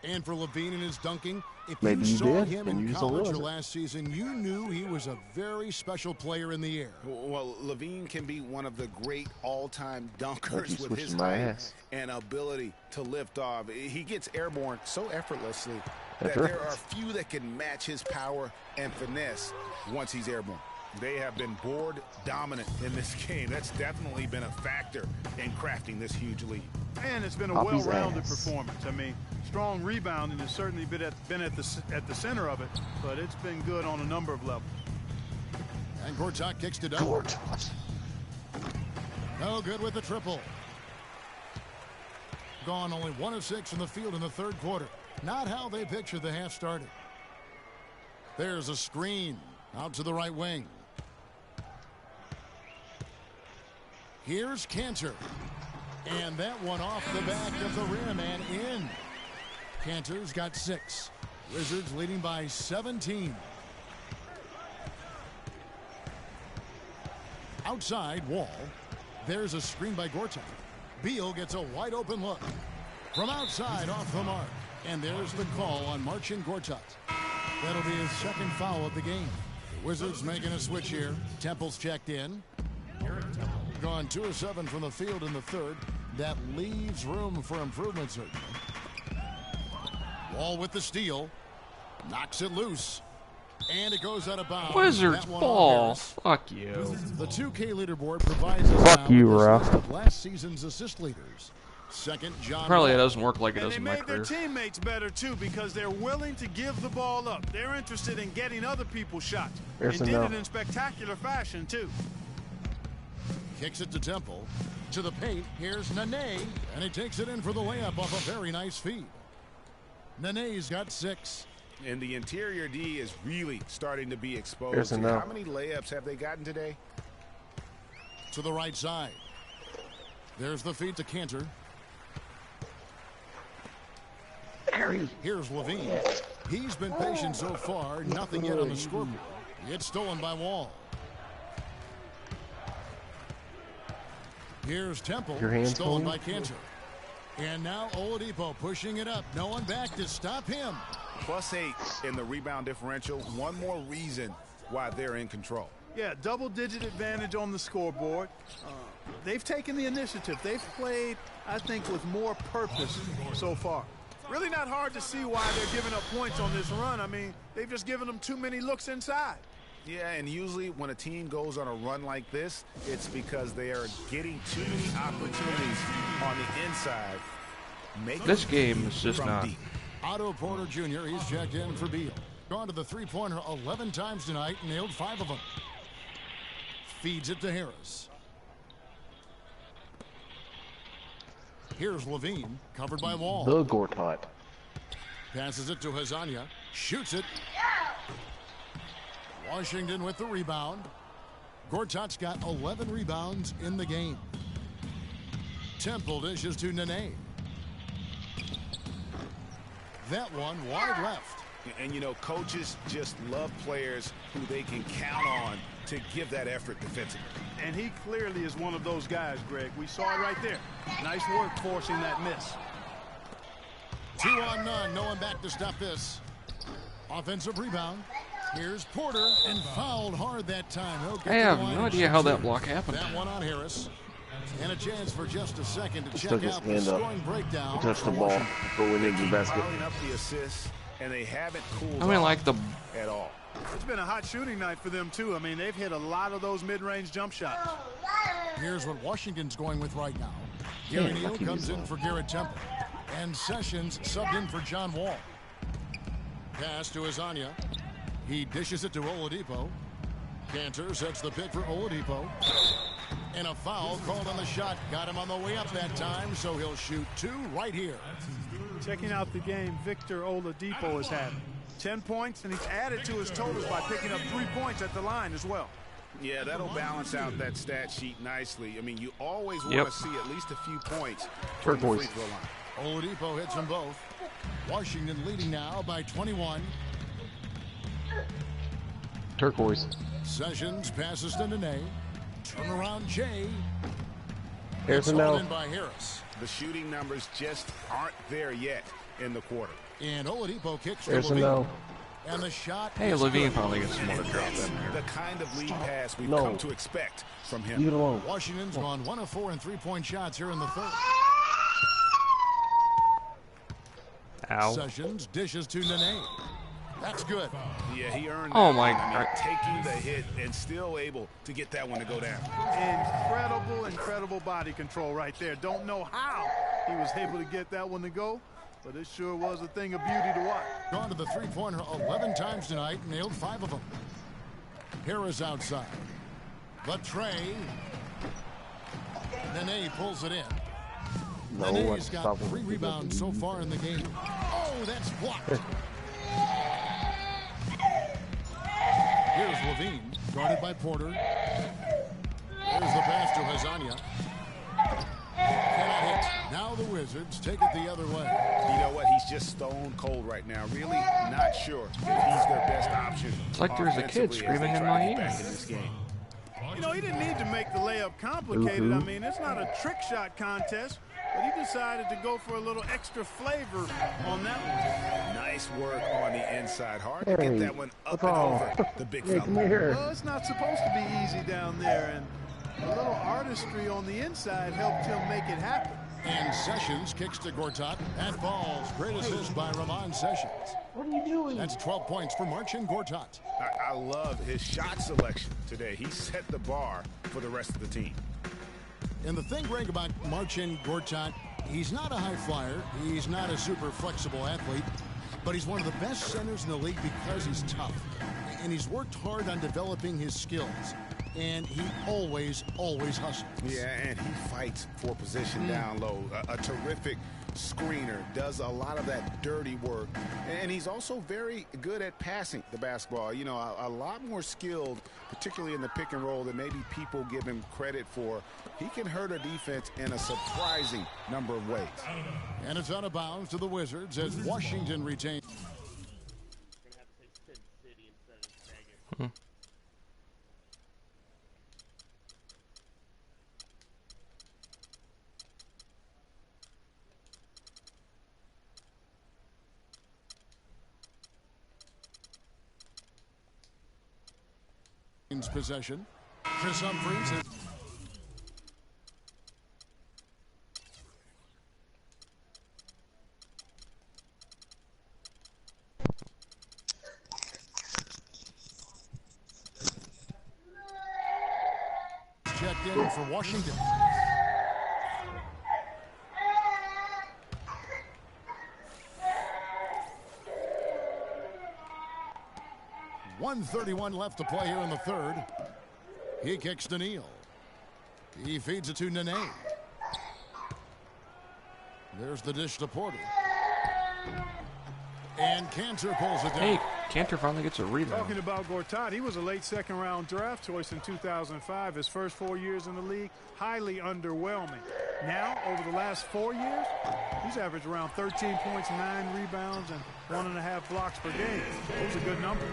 And for Levine and his dunking, if Maybe you you saw did, him and in you saw college or it. last season, you knew he was a very special player in the air. Well, Levine can be one of the great all-time dunkers He's with his switching my height ass. and ability to lift off. He gets airborne so effortlessly That's that right. there are few that can match his power and finesse once he's airborne. They have been board dominant in this game. That's definitely been a factor in crafting this huge lead. And it's been a Off his well-rounded ass. performance. I mean, strong rebounding has certainly been at the center of it, but it's been good on a number of levels. And Gortat kicks to Dudley. No good with the triple. Gone only 1 of 6 from the field in the third quarter. Not how they pictured the half started. There's a screen out to the right wing. Here's Cantor. And that one off the back of the rim and in. Cantor's got 6. Wizards leading by 17. Outside, Wall. There's a screen by Gortat. Beal gets a wide open look. From outside, off the mark. And there's the call on Marcin Gortat. That'll be his second foul of the game. The Wizards making a switch here. Temple's checked in. Gone 2 of 7 from the field in the third. That leaves room for improvement, certainly. Wall with the steal. Knocks it loose. And it goes out of bounds. Wizards That one ball. off Fuck you. Harris. The 2K leaderboard provides us now you, with this Ralph. list of last season's assist leaders. Second, John Probably it Wall. doesn't work like it And does they in my made their career. teammates better, too, because they're willing to give the ball up. They're interested in getting other people's shots. There's And did enough. it in spectacular fashion, too. Kicks it to Temple. To the paint. Here's Nene. And he takes it in for the layup off a very nice feed. Nene's got 6. And the interior D is really starting to be exposed. There's enough. How many layups have they gotten today? To the right side. There's the feed to Cantor. Here's Levine. He's been patient so far. Nothing yet on the scoreboard. It's stolen by Wall. Here's Temple. Your hands Stolen clean? by Cantor. And now Oladipo pushing it up. No one back to stop him. +8 in the rebound differential. One more reason why they're in control. Yeah, double-digit advantage on the scoreboard. They've taken the initiative. They've played, I think, with more purpose so far. Really not hard to see why they're giving up points on this run. I mean, they've just given them too many looks inside. Yeah, and usually when a team goes on a run like this, it's because they are getting too many opportunities on the inside. This game is just not. Deep. Otto Porter Jr., he's checked in for Beal. Gone to the three-pointer 11 times tonight, nailed 5 of them. Feeds it to Harris. Here's Levine, covered by Wall. The Gortat. Passes it to Hezonja. Shoots it. Washington with the rebound. Gortat's got 11 rebounds in the game. Temple dishes to Nene. That one wide left. And, you know, coaches just love players who they can count on to give that effort defensively. And he clearly is one of those guys, Greg. We saw it right there. Nice work forcing that miss. 2 on none. No one back to stop this. Offensive rebound. Here's Porter, and fouled hard that time. I have no idea how that block happened. That one on Harris. And a chance for just a second to He check stuck his out the hand up. scoring breakdown. He touched the ball, but we didn't get the basket. Piling up the assists, and they haven't cooled I mean, off like the. at all. It's been a hot shooting night for them, too. I mean, they've hit a lot of those mid-range jump shots. Here's what Washington's going with right now. Gary Neal comes in for Garrett Temple. And Sessions subbed in for John Wall. Pass to Hezonja. He dishes it to Oladipo. Cantor sets the pick for Oladipo. And a foul called on the shot. Got him on the way up that time, so he'll shoot 2 right here. Checking out the game Victor Oladipo has had. 10 points, and he's added to his totals by picking up 3 points at the line as well. Yeah, that'll balance out that stat sheet nicely. I mean, you always want to see at least a few points from the free throw line. Oladipo hits them both. Washington leading now by 21. Turquoise. Sessions passes to Nene. Turnaround Jay. Here's a It's no. hauled in by Harris. The shooting numbers just aren't there yet in the quarter. And Oladipo kicks to There's a Levine. no. And the shot. Hey, is Levine good. finally gets some more to drop It's in here. the kind of lead pass we've No. come to expect from him. Leave it alone. Washington's gone 1 of 4 in 3-point shots here in the third. Ow. Sessions dishes to Nene. That's good. Yeah, he earned Oh that my one. I mean, God. taking the hit and still able to get that one to go down. Incredible body control right there. Don't know how he was able to get that one to go, but it sure was a thing of beauty to watch. Gone to the three-pointer 11 times tonight, nailed 5 of them. Harris outside. But Trey. Nene pulls it in. No, Nene's stop got him. 3 rebounds so far in the game. Oh, that's blocked. Here's Levine, guarded by Porter. There's the pass to Hezonja. Cannot hit. Now the Wizards take it the other way. You know what? He's just stone cold right now. Really not sure if he's their best option. It's like there's a kid offensively as they screaming in try my to get ear. back in this game. You know, he didn't need to make the layup complicated. I mean, it's not a trick shot contest, but he decided to go for a little extra flavor on that one. Nice work on the inside. Hard to get that one up and over the big Hey, come fella. here. Well, it's not supposed to be easy down there, and a little artistry on the inside helped him make it happen. And Sessions kicks to Gortat. That falls. Great assist by Ramon Sessions. What are you doing? That's 12 points for Marcin Gortat. I love his shot selection today. He set the bar for the rest of the team. And the thing, Greg, about Marcin Gortat, he's not a high flyer. He's not a super flexible athlete. But he's one of the best centers in the league because he's tough. And he's worked hard on developing his skills. And he always hustles. Yeah, and he fights for position down low. A terrific screener, does a lot of that dirty work. And he's also very good at passing the basketball. You know, a lot more skilled, particularly in the pick and roll, than maybe people give him credit for. He can hurt a defense in a surprising number of ways. And it's out of bounds to the Wizards as Washington retains. Gonna have to say Sin City instead of Vegas. Possession. Chris Humphries. checked in for Washington. .131 left to play here in the third. He kicks to Neal. He feeds it to Nene. There's the dish to Porter. And Cantor pulls it down. Hey, Cantor finally gets a rebound. Talking about Gortat, he was a late second-round draft choice in 2005. His first 4 years in the league, highly underwhelming. Now, over the last 4 years, he's averaged around 13 points, 9 rebounds, and 1.5 blocks per game. Those are good numbers.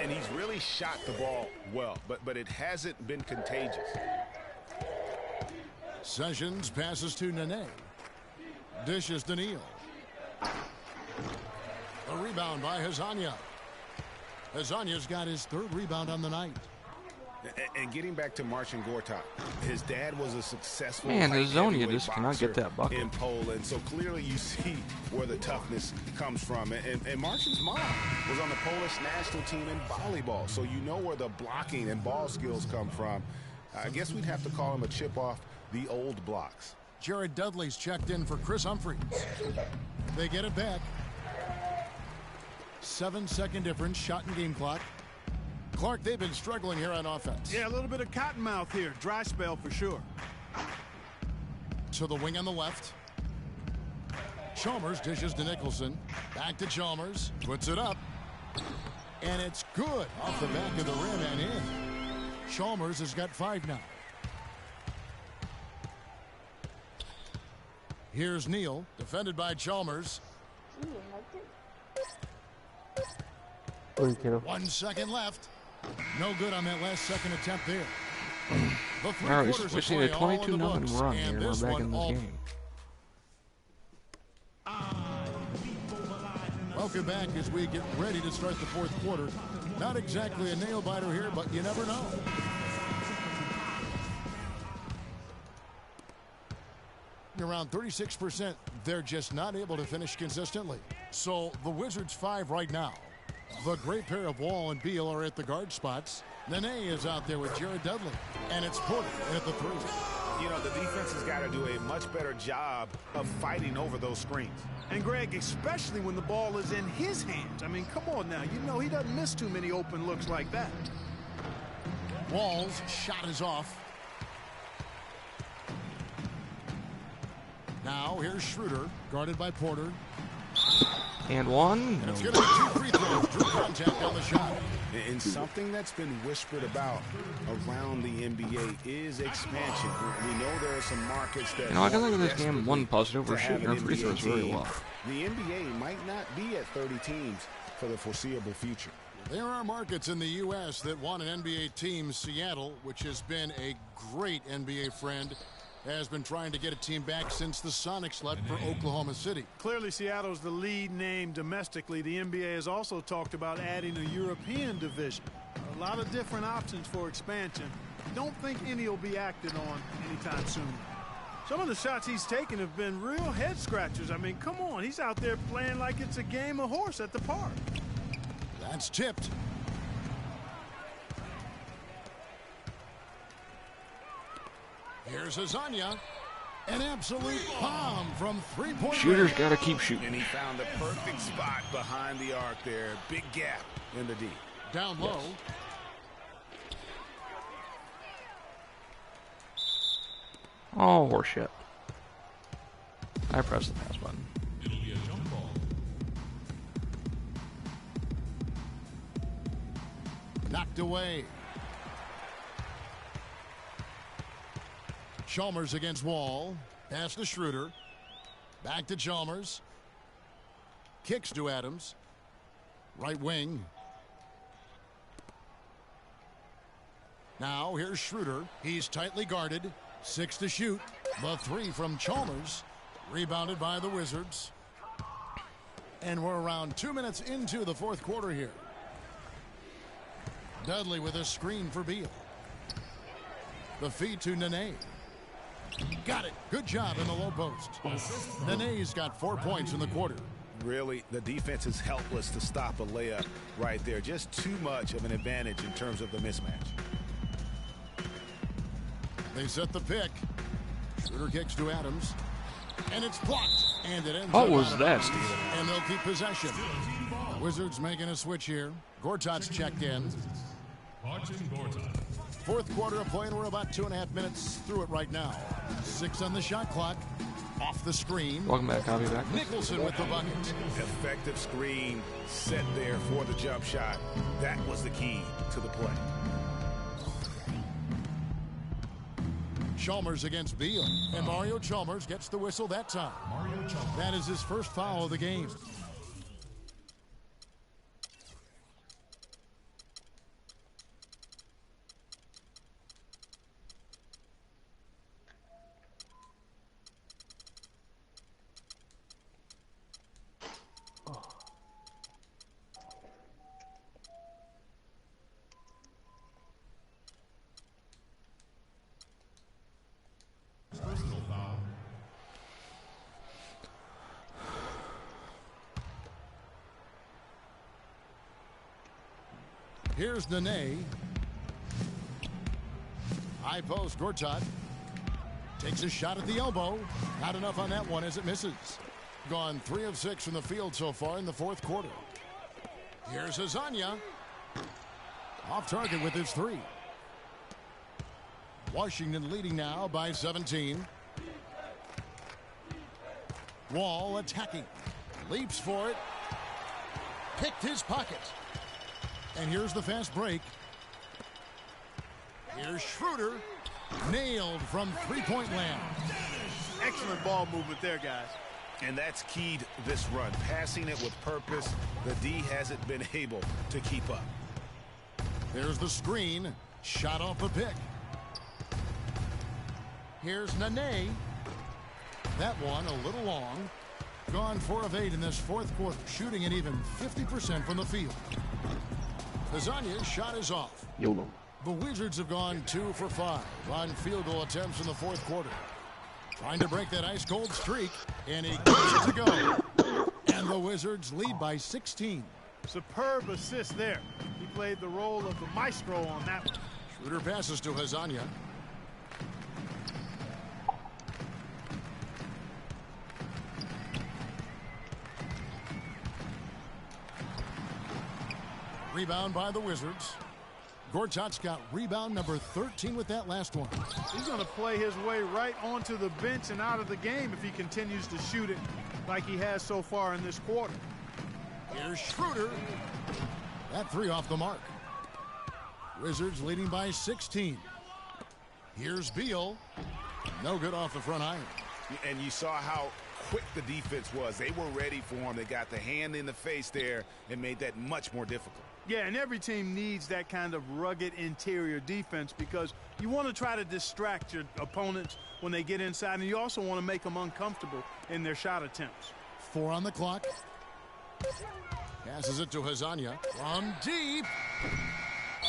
And he's really shot the ball well, but it hasn't been contagious. Sessions passes to Nene. Dishes to Neal. A rebound by Hezonja. Hezonja's got his third rebound on the night. And getting back to Marcin Gortat, his dad was a successful Hezonja just cannot get that bucket in Poland. So clearly you see where the toughness comes from. And Marcin's mom was on the Polish national team in volleyball. So you know where the blocking and ball skills come from. I guess we'd have to call him a chip off the old blocks. Jared Dudley's checked in for Chris Humphries. They get it back. 7-second difference, shot and game clock. Clark, they've been struggling here on offense. Yeah, a little bit of cottonmouth here. Dry spell for sure. To the wing on the left. Chalmers dishes to Nicholson. Back to Chalmers. Puts it up. And it's good off the back of the rim and in. Chalmers has got 5 now. Here's Neal, defended by Chalmers. 1 second left. No good on that last second attempt there. All right, we're seeing a 22-0 run here. We're back in this game. Welcome back as we get ready to start the fourth quarter. Not exactly a nail-biter here, but you never know. Around 36%, they're just not able to finish consistently. So the Wizards 5 right now. The great pair of Wall and Beal are at the guard spots. Nene is out there with Jared Dudley. And it's Porter at the 3. You know, the defense has got to do a much better job of fighting over those screens. And Greg, especially when the ball is in his hands. I mean, come on now. You know he doesn't miss too many open looks like that. Wall's shot is off. Now here's Schroeder, guarded by Porter. And one. And it's going to be 2 free throws. Drew contact on the shot. And something that's been whispered about around the NBA is expansion. We know there are some markets that. You know, I can look at this game one positive. We're shooting our free throws very well. The NBA might not be at 30 teams for the foreseeable future. There are markets in the U.S. that want an NBA team. Seattle, which has been a great NBA friend, has been trying to get a team back since the Sonics left for Oklahoma City. Clearly, Seattle's the lead name domestically. The NBA has also talked about adding a European division. A lot of different options for expansion. Don't think any will be acted on anytime soon. Some of the shots he's taken have been real head scratchers. I mean, come on. He's out there playing like it's a game of horse at the park. That's tipped. Here's Hezonja. An absolute bomb from 3-point Shooter's got to keep shooting. And he found the perfect spot behind the arc there. Big gap in the D. Down low. Oh, horseshit. I pressed the pass button. It'll be a jump ball. Knocked away. Chalmers against Wall. Pass to Schroeder. Back to Chalmers. Kicks to Adams. Right wing. Now here's Schroeder. He's tightly guarded. 6 to shoot. The 3 from Chalmers. Rebounded by the Wizards. And we're around 2 minutes into the fourth quarter here. Dudley with a screen for Beal. The feed to Nene. Got it. Good job in the low post. Nene's got 4 points in the quarter. Really, the defense is helpless to stop a layup right there. Just too much of an advantage in terms of the mismatch. They set the pick. Schroeder kicks to Adams. And it's blocked. And it ends What up was out of that, bounds. Steven? And they'll keep possession. The Wizards making a switch here. Gortat's checked in. Fourth quarter of play, and we're about 2.5 minutes through it right now. 6 on the shot clock. Off the screen. Welcome back. I'll be back. Nicholson with the bucket. Effective screen set there for the jump shot. That was the key to the play. Chalmers against Beal. And Mario Chalmers gets the whistle that time. That is his first foul of the game. Here's Nene. High post, Gortat. Takes a shot at the elbow. Not enough on that one as it misses. Gone 3 of 6 from the field so far in the fourth quarter. Here's Hezonja. Off target with his 3. Washington leading now by 17. Wall attacking. Leaps for it. Picked his pocket. And here's the fast break. Here's Schroeder. Nailed from three-point land. Excellent ball movement there, guys. And that's keyed this run. Passing it with purpose. The D hasn't been able to keep up. There's the screen. Shot off the pick. Here's Nene. That one a little long. Gone 4 of 8 in this fourth quarter. Shooting at even 50% from the field. Hezonja's shot is off. YOLO. The Wizards have gone 2 for 5 on field goal attempts in the fourth quarter. Trying to break that ice-cold streak, and he gets it to go. And the Wizards lead by 16. Superb assist there. He played the role of the maestro on that one. Schroeder passes to Hezonja. Rebound by the Wizards. Gortat's got rebound number 13 with that last one. He's going to play his way right onto the bench and out of the game if he continues to shoot it like he has so far in this quarter. Here's Schroeder. That 3 off the mark. Wizards leading by 16. Here's Beal. No good off the front iron. And you saw how quick the defense was. They were ready for him. They got the hand in the face there and made that much more difficult. Yeah, and every team needs that kind of rugged interior defense because you want to try to distract your opponents when they get inside, and you also want to make them uncomfortable in their shot attempts. 4 on the clock. Passes it to Hezonja from deep.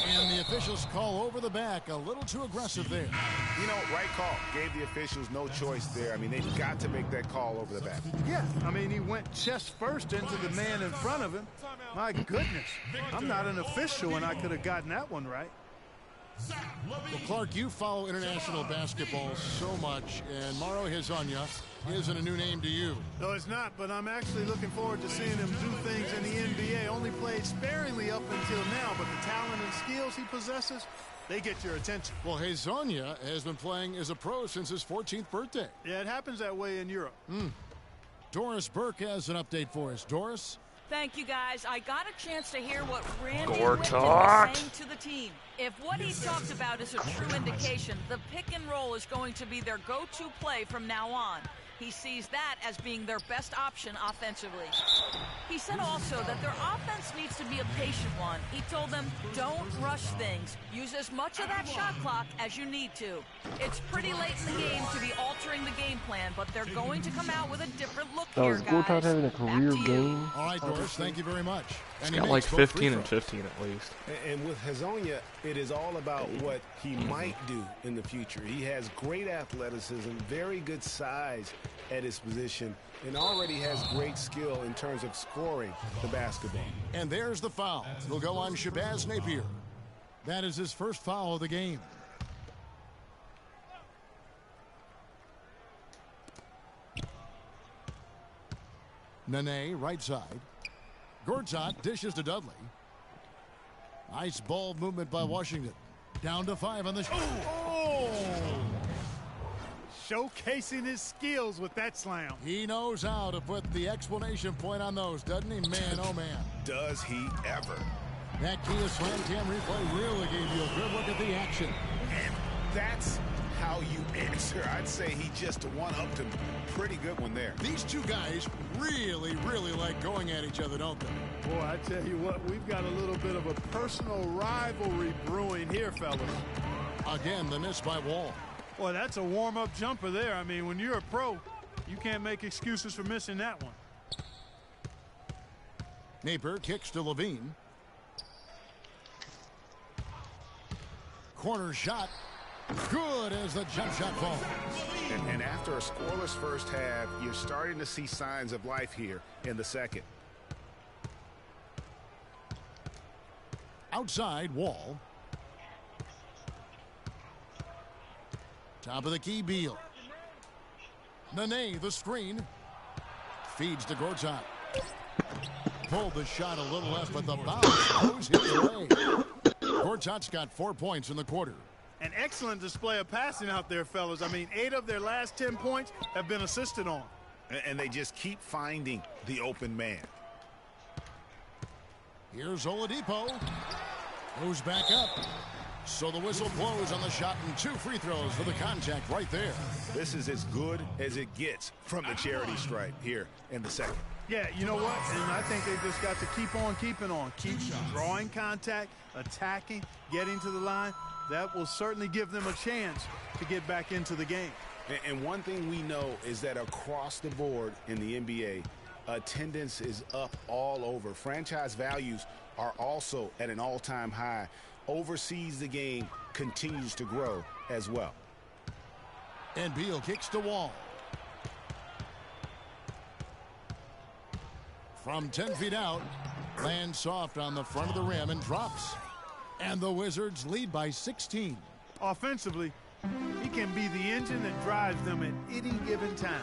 And the officials call over the back. A little too aggressive there. You know, right call. Gave the officials no choice there. I mean, they've got to make that call over the back. Yeah, I mean, he went chest first into the man in front of him. My goodness. I'm not an official, and I could have gotten that one right. Well, Clark, you follow international basketball so much, and Mauro Hezonja isn't a new name to you. No, it's not, but I'm actually looking forward to seeing him do things in the NBA. Only played sparingly up until now, but the talent and skills he possesses, they get your attention. Well, Hezonja has been playing as a pro since his 14th birthday. Yeah, it happens that way in Europe. Doris Burke has an update for us. Doris? Thank you, guys. I got a chance to hear what Randy Gortat. Whitton was saying to the team. If what he talked about is a true indication, the pick and roll is going to be their go-to play from now on. He sees that as being their best option offensively. He said also that their offense needs to be a patient one. He told them, don't rush things. Use as much of that shot clock as you need to. It's pretty late in the game to be altering the game plan, but they're going to come out with a different look here, Is guys. Gortat having a career Back to you. game? All right, Doris, thank you very much. He's And he got like makes both free 15 and throws. 15 at least. And with Hezonja, it is all about what he might do in the future. He has great athleticism, very good size at his position, and already has great skill in terms of scoring the basketball. And there's the foul. It'll go on Shabazz Napier. That is his first foul of the game. Nene, right side. Gortat dishes to Dudley. Nice ball movement by Washington. Down to 5 on the shot. Oh! Showcasing his skills with that slam. He knows how to put the exclamation point on those, doesn't he? Man, oh man. Does he ever? That Kia Slam Cam replay really gave you a good look at the action. And that's how you answer. I'd say he just one-upped him. Pretty good one there. These two guys really like going at each other, don't they? Boy, I tell you what, we've got a little bit of a personal rivalry brewing here, fellas. Again, the miss by Wall. Boy, that's a warm-up jumper there. I mean, when you're a pro, you can't make excuses for missing that one. Napier kicks to Levine. Corner shot. Good as the jump shot falls. And after a scoreless first half, you're starting to see signs of life here in the second. Outside, Wall. Top of the key, Beal. Nene, the screen. Feeds to Gortat. Pulled the shot a little left, but the bounce goes his way. Gortat's got 4 points in the quarter. An excellent display of passing out there, fellas. I mean, 8 of their last 10 points have been assisted on. And they just keep finding the open man. Here's Oladipo. Moves back up. So the whistle blows on the shot and 2 free throws for the contact right there. This is as good as it gets from the charity stripe here in the second. Yeah, you know what? And I think they just got to keep on keeping on. Keep drawing contact, attacking, getting to the line. That will certainly give them a chance to get back into the game. And one thing we know is that across the board in the NBA, attendance is up all over. Franchise values are also at an all-time high. Overseas, the game continues to grow as well. And Beal kicks to Wall. From 10 feet out, lands soft on the front of the rim and drops. And the Wizards lead by 16. Offensively, he can be the engine that drives them at any given time.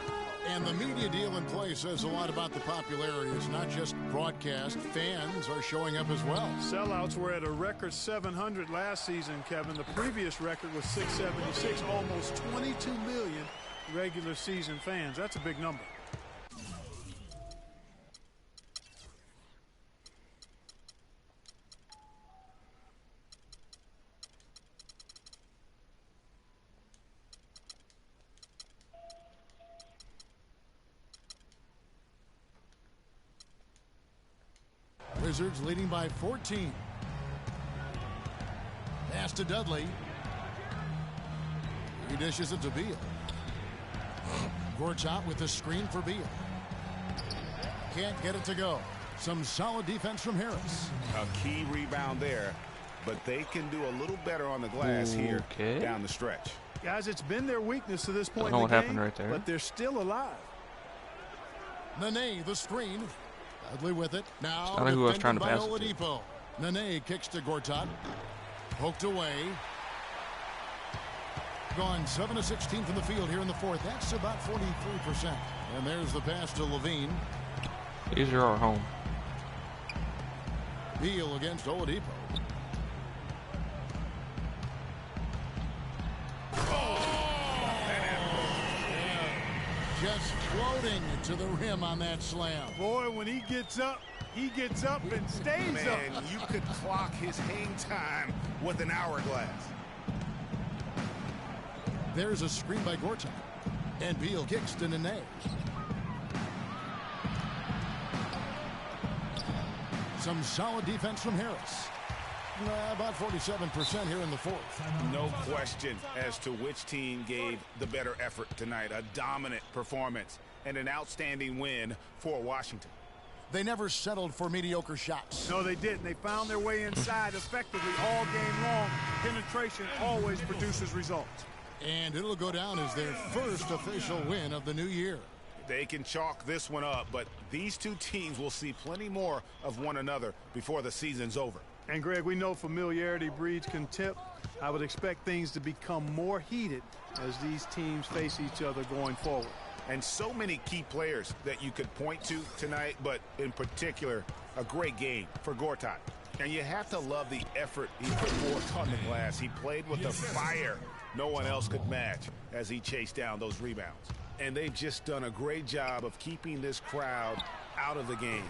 And the media deal in play says a lot about the popularity. It's not just broadcast. Fans are showing up as well. Sellouts were at a record 700 last season, Kevin. The previous record was 676, almost 22 million regular season fans. That's a big number. Wizards leading by 14. Pass to Dudley. He dishes it to Beal. Gortat with the screen for Beal. Can't get it to go. Some solid defense from Harris. A key rebound there, but they can do a little better on the glass here down the stretch. Guys, it's been their weakness to this point in the what game, happened right there. but they're still alive. Nene, the screen. Dudley with it. Now I don't know who I was trying to pass it to. Oladipo. Nene kicks to Gortat. Poked away. Gone 7 of 16 from the field here in the fourth. That's about 43%. And there's the pass to Levine. These are our home. Beal against Oladipo. Just floating to the rim on that slam. Boy, when he gets up and stays Man, up. you could clock his hang time with an hourglass. There's a screen by Gortat. And Beal kicks to Nene. Some solid defense from Harris. About 47% here in the fourth. No question as to which team gave the better effort tonight. A dominant performance and an outstanding win for Washington. They never settled for mediocre shots. No, they didn't. They found their way inside effectively all game long. Penetration always produces results. And it'll go down as their first official win of the new year. They can chalk this one up, but these two teams will see plenty more of one another before the season's over. And, Greg, we know familiarity breeds contempt. I would expect things to become more heated as these teams face each other going forward. And so many key players that you could point to tonight, but in particular, a great game for Gortat. And you have to love the effort he put forth on the glass. He played with a fire no one else could match as he chased down those rebounds. And they've just done a great job of keeping this crowd out of the game.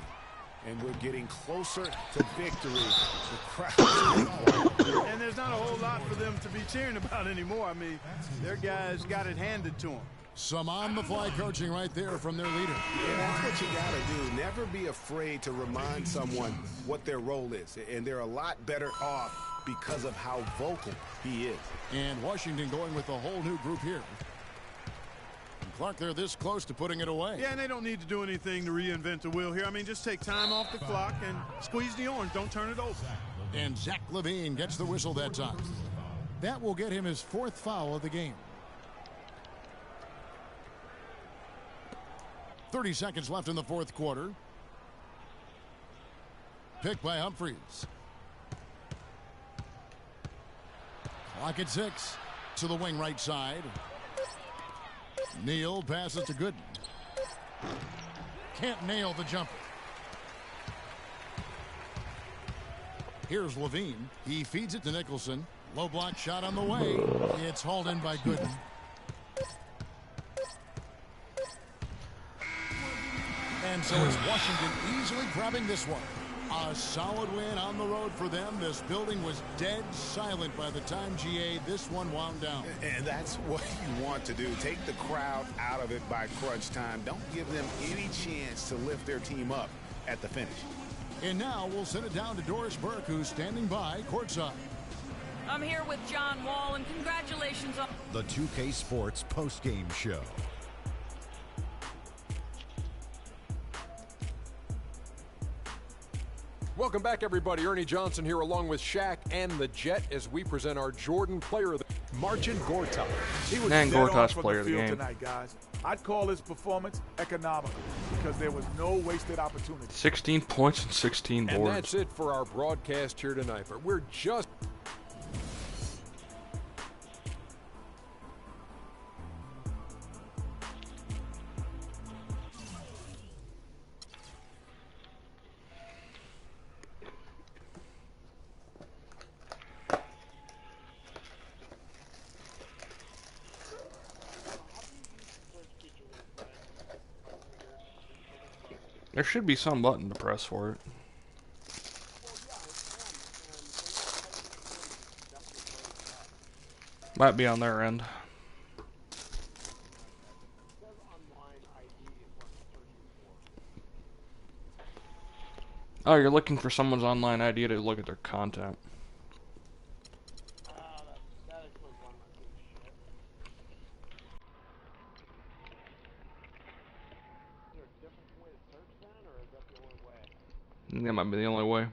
And we're getting closer to victory. The crowd, and there's not a whole lot for them to be cheering about anymore. I mean, their guys got it handed to them. Some on-the-fly coaching right there from their leader. Yeah, that's what you got to do. Never be afraid to remind someone what their role is. And they're a lot better off because of how vocal he is. And Washington going with a whole new group here. And Clark, they're this close to putting it away. Yeah, and they don't need to do anything to reinvent the wheel here. I mean, just take time off the clock and squeeze the orange. Don't turn it over. And Zach LaVine gets the whistle that time. That will get him his 4th foul of the game. 30 seconds left in the 4th quarter. Picked by Humphries. Clock at 6. To the wing right side. Neal passes to Gooden. Can't nail the jumper. Here's LaVine. He feeds it to Nicholson. Low block shot on the way. It's hauled in by Gooden. And so it's Washington easily grabbing this one. A solid win on the road for them. This building was dead silent by the time this one wound down. And that's what you want to do. Take the crowd out of it by crunch time. Don't give them any chance to lift their team up at the finish. And now we'll send it down to Doris Burke, who's standing by courtside. I'm here with John Wall, and congratulations on the 2K Sports post-game show. Welcome back, everybody. Ernie Johnson here along with Shaq and the Jet as we present our Jordan Player of the Marcin Gortat. He was dead on from Player the field tonight, guys. I'd call his performance economical because there was no wasted opportunity. 16 points and 16 boards. And that's it for our broadcast here tonight. But we're just There should be some button to press for it. Might be on their end. Oh, you're looking for someone's online ID to look at their content. That might be the only way.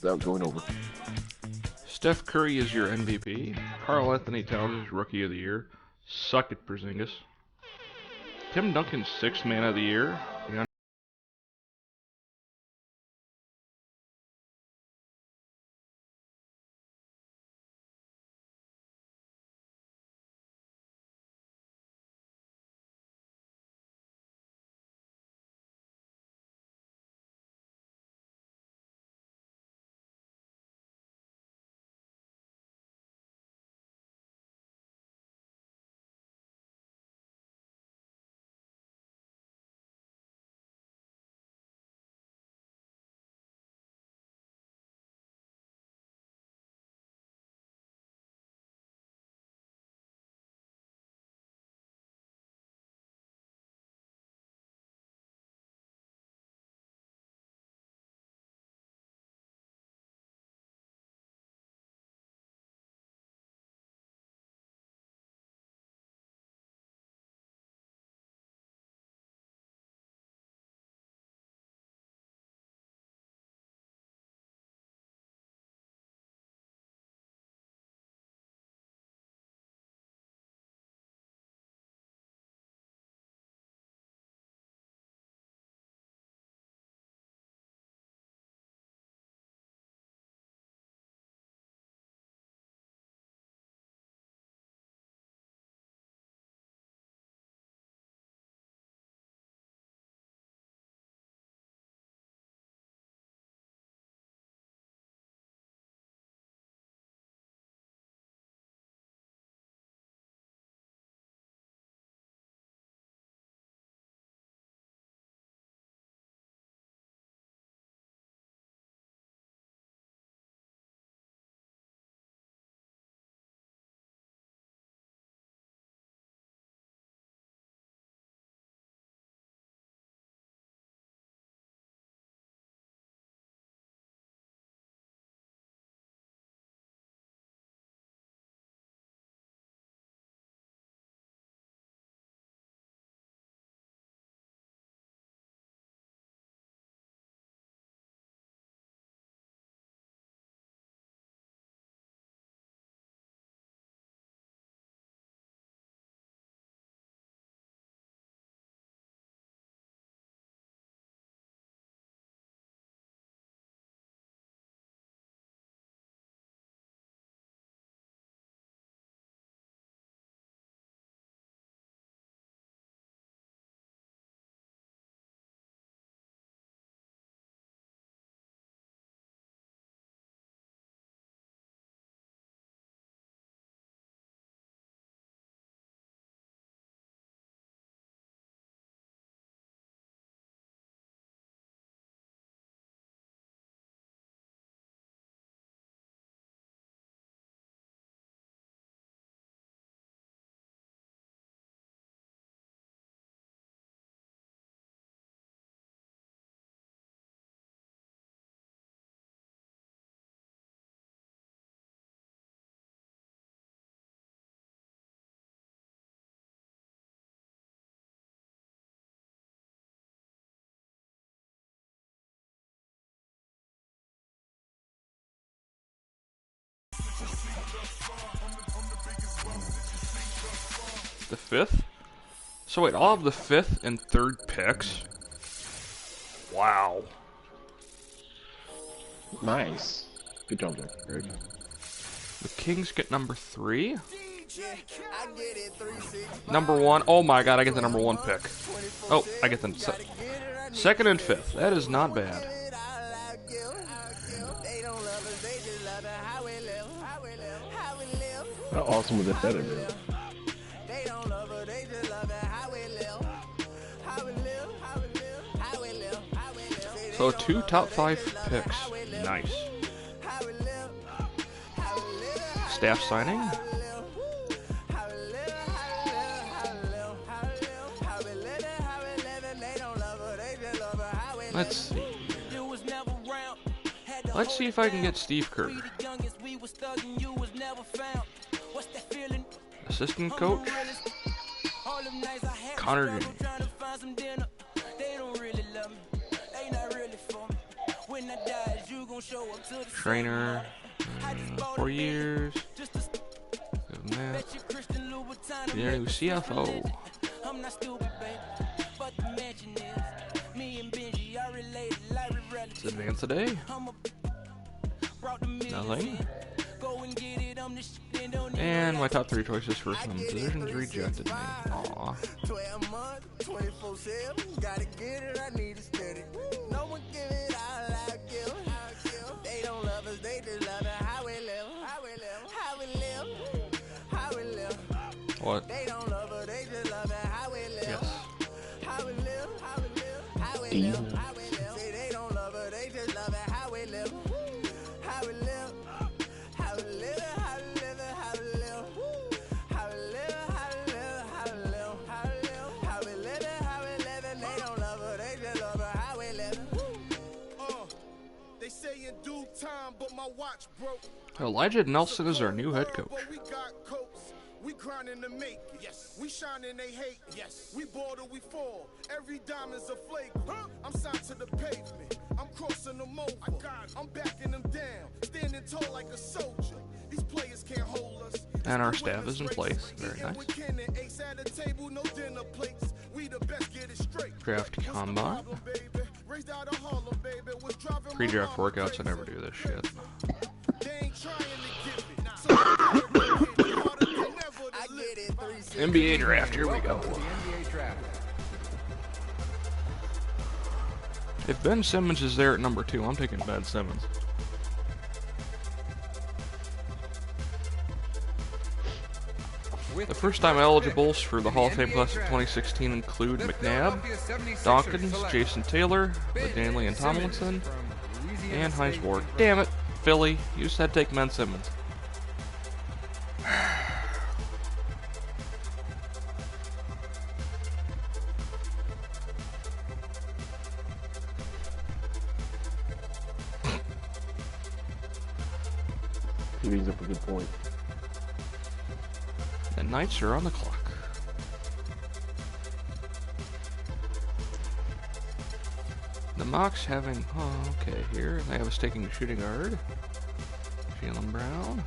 without going over. Steph Curry is your MVP. Karl Anthony Towns is Rookie of the Year. Suck it, Porzingis. Tim Duncan, 6th Man of the Year. The 5th? So wait, I'll have the 5th and 3rd picks? Wow. Nice. Good job, there, Greg. The Kings get number 3? Number 1. Oh my god, I get the number 1 pick. Oh, I get the 2nd and 5th. That is not bad. How awesome would that have been? So 2 top 5 picks. Nice. Staff signing? Let's see. Let's see if I can get Steve Kerr. Assistant coach? Connor James. Trainer, 4 years. Your new CFO. Let's advance today. Nothing. And my top 3 choices for some positions rejected me. Aww. 12 months, 24/7, gotta get it, I need it steady. No one give it all I give. They don't love us, they just love it. How we live, how we live, how we live, how we live. What? They don't love us, they just love it. How we live, yes. How we live, how we live, how we live, how we live. Say they don't love us, they just love it. How we live, how we live, how we live, how we live, how we live, how we live, how we live, how we live, how we live, how we live. They don't love us, they just love it. How we live. They say in due time, but my watch broke. Elijah Nelson is our new head coach. We got coats. We grinding to make it. Yes. We shining, they hate. Yes. We ball till we fall. Every dime is a flake. Huh? I'm signed to the pavement. I'm crossing them over. I'm backing them down. Standing tall like a soldier. These players can't hold us. And our staff is in place. Very nice. Draft combine. Pre-draft workouts, I never do this shit. NBA draft, here we go. If Ben Simmons is there at number 2, I'm taking Ben Simmons. The first-time eligibles for the Hall of Fame class of 2016 include McNabb, Dawkins, Jason Taylor, McDaniel and Tomlinson, and Hines Ward. Damn it, Philly, you said take Ben Simmons. He brings up a good point. The Knights are on the clock. The Mocs having, oh, okay, here they have a staking shooting guard, Jaylen Brown.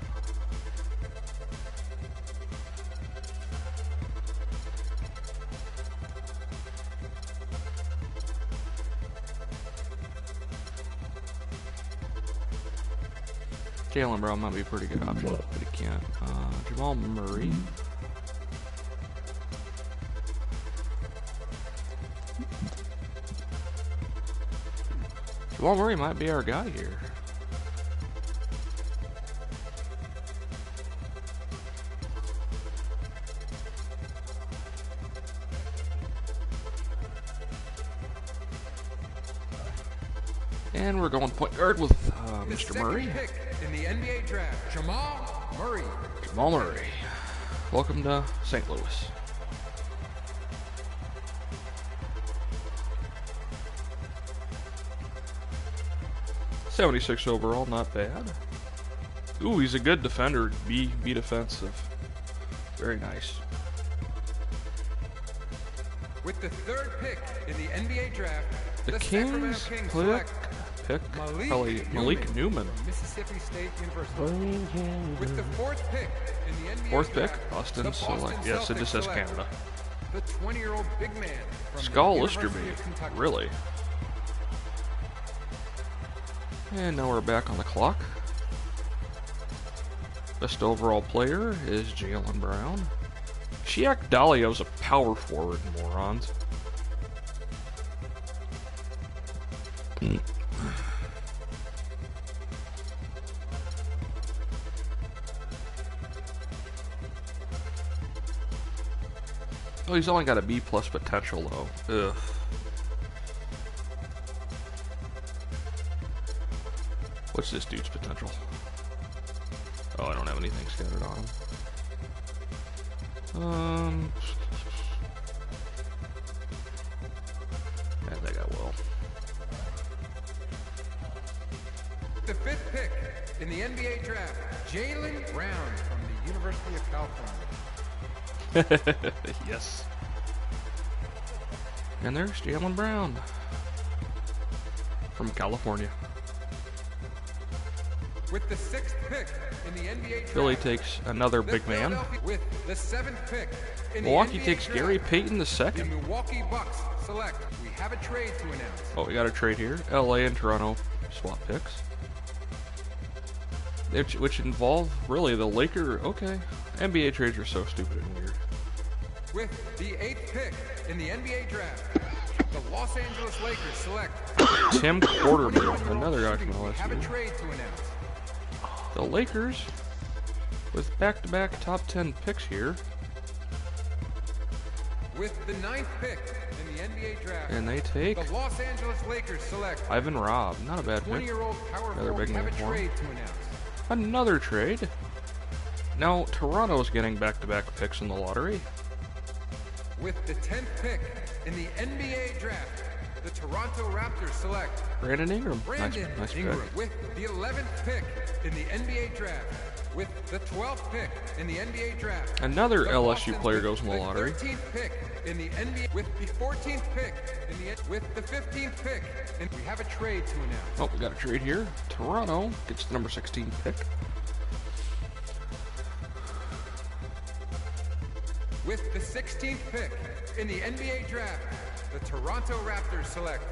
Jaylen Brown might be a pretty good option, but he can't. Jamal Murray. Jamal Murray might be our guy here. And we're going point guard with Mr. Murray. Pick in the NBA draft, Jamal Murray. Jamal Murray. Welcome to St. Louis. .76 overall, not bad. Ooh, he's a good defender. Be defensive. Very nice. With the 3rd pick in the NBA draft, the Kings pick Malik Newman. Mississippi State University. With the 4th pick in the NBA 4th draft, pick, Boston Select. Yes, it just says Canada. The 20-year-old big man from Skull the University Listerby. of Kentucky. Really? And now we're back on the clock. Best overall player is Jaylen Brown. Shiak Dalio's a power forward, morons. Oh, he's only got a B+ potential though. Ugh. What's this dude's potential? Oh, I don't have anything scattered on him. I think I will. The 5th pick in the NBA draft, Jaylen Brown from the University of California. Yes. And there's Jaylen Brown from California. with the 6th pick in the NBA draft. Philly takes another big man. With the 7th pick in the Milwaukee NBA takes draft, Gary Payton the II. Milwaukee Bucks select. We have a trade to announce. Oh, we got a trade here. LA and Toronto swap picks. Which involve, really, the Laker. Okay. NBA trades are so stupid and weird. With the 8th pick in the NBA draft, the Los Angeles Lakers select Tim Quarterman, another guy from we have a LSU. trade to announce. The Lakers, with back-to-back top 10 picks here, With the 9th pick in the NBA draft, and they take the Los Angeles Lakers select Ivan Robb. Not a bad pick. 20-year-old power Another forward. big We have a man for him. trade to announce. Another trade. Now, Toronto's getting back-to-back picks in the lottery. With the 10th pick in the NBA draft, the Toronto Raptors select Brandon Ingram. Brandon nice Ingram. pick. With the 11th pick in the NBA draft, with the 12th pick in the NBA draft, Another the LSU Boston player with goes in the lottery. 13th pick in the NBA, with the 14th pick in the with the 15th pick, and we have a trade to announce. Oh, we got a trade here. Toronto gets the number 16 pick. With the 16th pick in the NBA draft, the Toronto Raptors select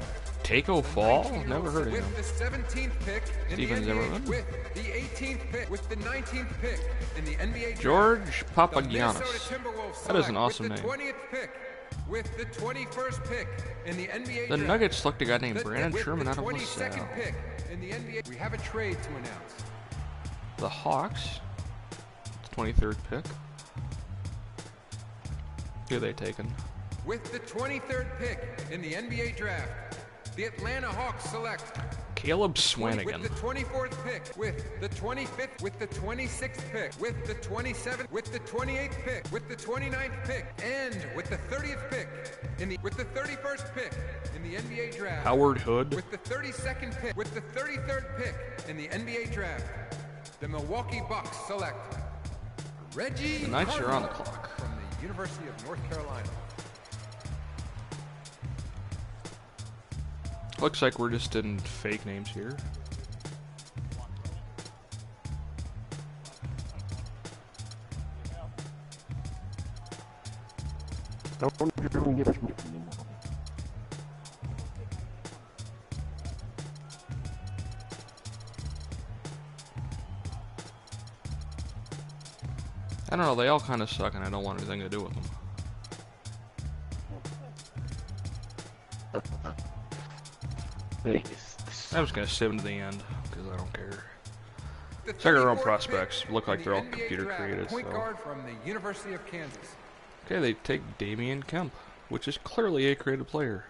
Takeo Fall? Never heard of with him. the 17th pick in Steven the NBA, Zimmerman? with the 18th pick, with the 19th pick in the NBA draft, George the Papagiannis. Minnesota Timberwolves That is an select awesome with name. the 20th pick, with the 21st pick in the NBA The draft, Nuggets select a guy named Brandon with Sherman the out of 22nd LaSalle. pick in the NBA. We have a trade to announce. The Hawks, 23rd pick. Who are they taking? With the 23rd pick in the NBA draft, the Atlanta Hawks select Caleb with Swanigan. the 24th pick, with the 25th, with the 26th pick, with the 27th, with the 28th pick, with the 29th pick, and with the 30th pick with the 31st pick in the NBA draft. Howard Hood. With the 32nd pick, with the 33rd pick in the NBA draft, the Milwaukee Bucks select Reggie The Knights are on the Cardinal clock. from the University of North Carolina. Looks like we're just in fake names here. I wonder if you're going to get anymore. I don't know, they all kind of suck and I don't want anything to do with them. I'm just going to save them to the end, because I don't care. Check our own prospects. Look like they're all computer created. Point So. guard from the University of Kansas. Okay, they take Damian Kemp, which is clearly a created player.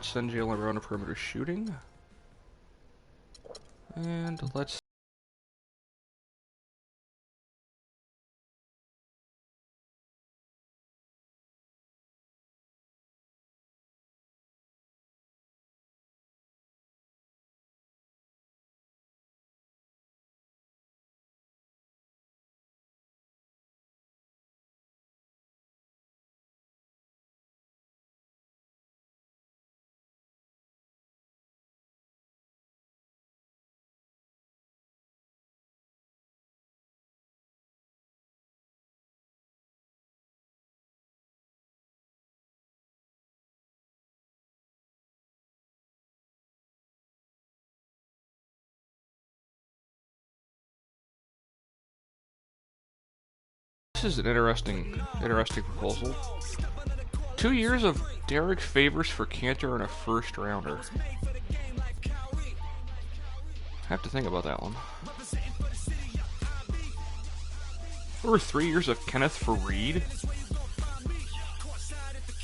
send Jalen Brown to perimeter shooting. And let's... This is an interesting proposal. 2 years of Derek Favors for Cantor and a first rounder. I have to think about that one. Or 3 years of Kenneth Faried.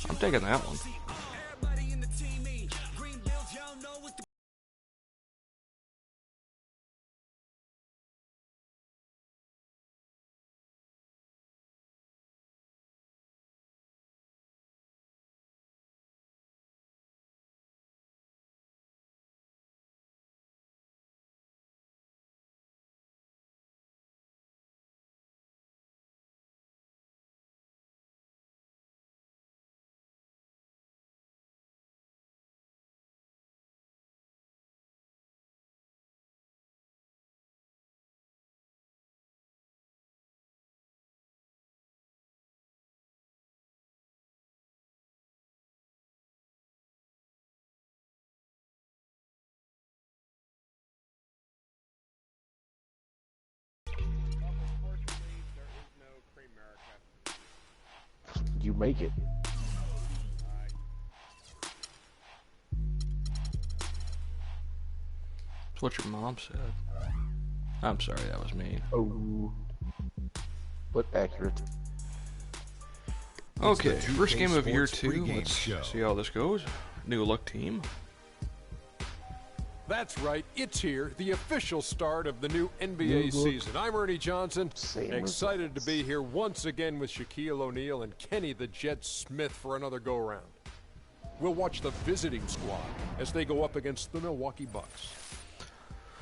I'm taking that one. You make it. That's what your mom said. I'm sorry, that was me. Oh. But accurate. Okay, first game of year 2. Let's see how this goes. New look team. That's right, it's here, the official start of the new NBA season. I'm Ernie Johnson, excited to be here once again with Shaquille O'Neal and Kenny the Jet Smith for another go-round. We'll watch the visiting squad as they go up against the Milwaukee Bucks.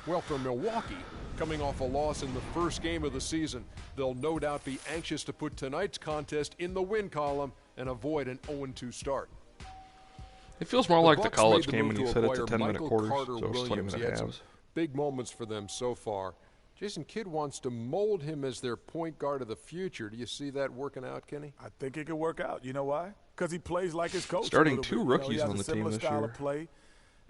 Well, for Milwaukee, coming off a loss in the first game of the season, they'll no doubt be anxious to put tonight's contest in the win column and avoid an 0-2 start. It feels more like the college game when you said it's a 10-minute quarters, so it's 20-minute halves. Big moments for them so far. Jason Kidd wants to mold him as their point guard of the future. Do you see that working out, Kenny? I think it could work out. You know why? Because he plays like his coach. Starting 2 rookies on the team this year. Play,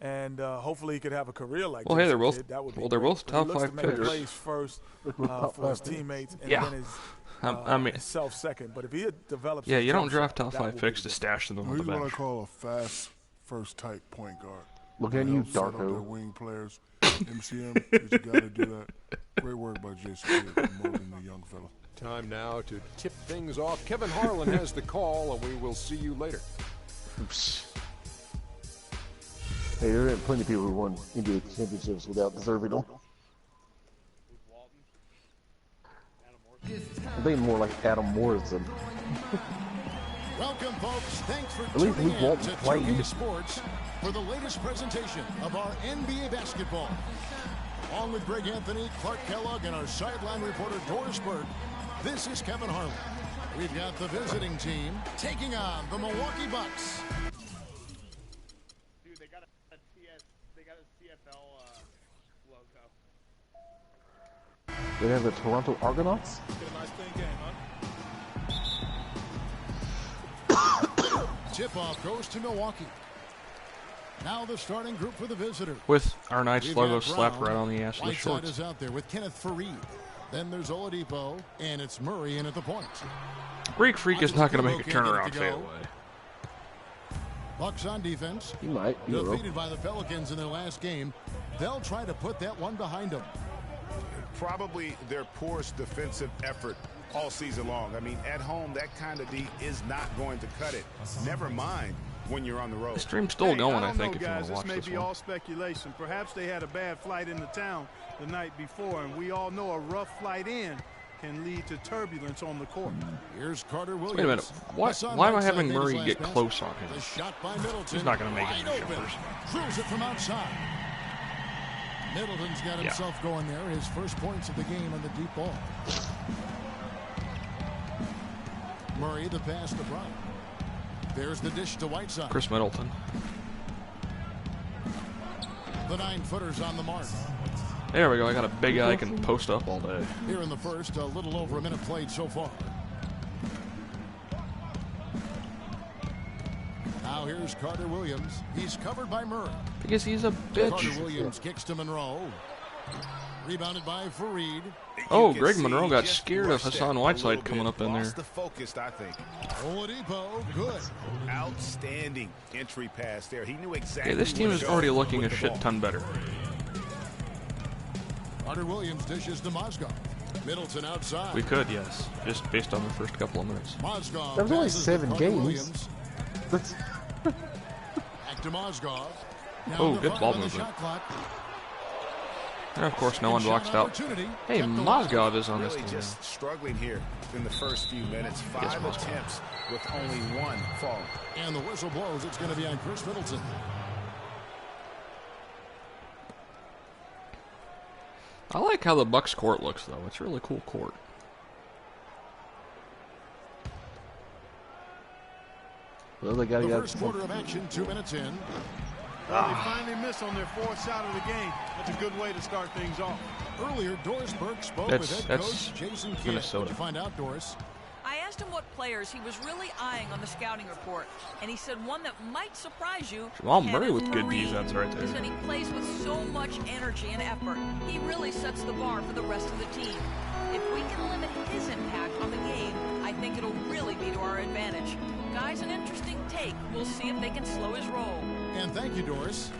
and hopefully he could have a career like. Well, hey, they're both. They're both top 5 picks. Plays first for his teammates, and then his. I mean, himself second. But if he develops, you don't draft top 5 picks to stash them on the bench. He's what I call a fast first type point guard. Look at you, Darko. Wing players, MCM, you got to do that. Great work by Jason Kidd, molding the young fella. Time now to tip things off. Kevin Harlan has the call, and we will see you later. Oops. Hey, there are plenty of people who won NBA championships without deserving them. I think more like Adam Morrison. Welcome, folks. Thanks for At least tuning Luke in Walton to played. 2K Sports for the latest presentation of our NBA basketball. Along with Greg Anthony, Clark Kellogg, and our sideline reporter Doris Burke, this is Kevin Harlan. We've got the visiting team taking on the Milwaukee Bucks. Dude, they got a CFL logo. They have the Toronto Argonauts? Get a nice clean game, huh? Tip-off goes to Milwaukee. Now the starting group for the visitors. With our Knights We've logo got slapped Brown, right on the ass of the Whiteside shorts. is out there with Kenneth Faried. Then there's Oladipo, and it's Murray in at the point. Greek Freak is not going to make a turnaround fadeaway. Bucks on defense. He might. Defeated by the Pelicans in their last game. They'll try to put that one behind them. Probably their poorest defensive effort all season long. I mean, at home, that kind of D is not going to cut it. Never mind when you're on the road. The stream's still going, I think, know, if you want guys, to watch this may this be one. all speculation. Perhaps they had a bad flight into town the night before, and we all know a rough flight in can lead to turbulence on the court. Here's Carter Williams. Wait a minute. Why am I having Murray get close on him? The shot by Middleton. He's not going to make it. Drills it from outside. Middleton's got himself going there. His first points of the game on the deep ball. Murray, the pass to Bryant. There's the dish to Whiteside. Chris Middleton. The 9-footer's on the mark. There we go. I got a big guy I can post up all day. Here in the first, a little over a minute played so far. Now here's Carter Williams. He's covered by Murray. Because he's a bitch. Carter Williams kicks to Monroe. Rebounded by Fareed. Oh, Greg Monroe got scared of Hassan Whiteside coming up in there. The focused, I think. Oladipo, good. Outstanding entry pass there. He knew exactly. Okay, this team is already looking a shit ton better. Carter Williams dishes to Mozgov. Middleton outside. We could, yes, just based on the first couple of minutes. Mozgov. That was only 7 games. That's Back to Mozgov. Oh, good ball movement. And of course, no one boxed out. Hey, Mozgov is on this Really team just now. struggling here in the first few minutes. 5 attempts with only 1 fall. And the whistle blows. It's going to be on Chris Middleton. I like how the Bucks court looks, though. It's a really cool court. well, they got The to first quarter of action, 2 minutes in. Well, they finally missed on their 4th shot of the game. That's a good way to start things off. Earlier, Doris Burke spoke That's- with head that's coach Jason Kidd. Minnesota. What'd you find out, Doris? I asked him what players he was really eyeing on the scouting report, and he said one that might surprise you. Jamal Murray Kenneth with good Faried. defense right there. He said he plays with so much energy and effort. He really sets the bar for the rest of the team. If we can limit his impact on the game, I think it'll really be to our advantage. Guy's an interesting take. We'll see if they can slow his roll. And thank you, Doris.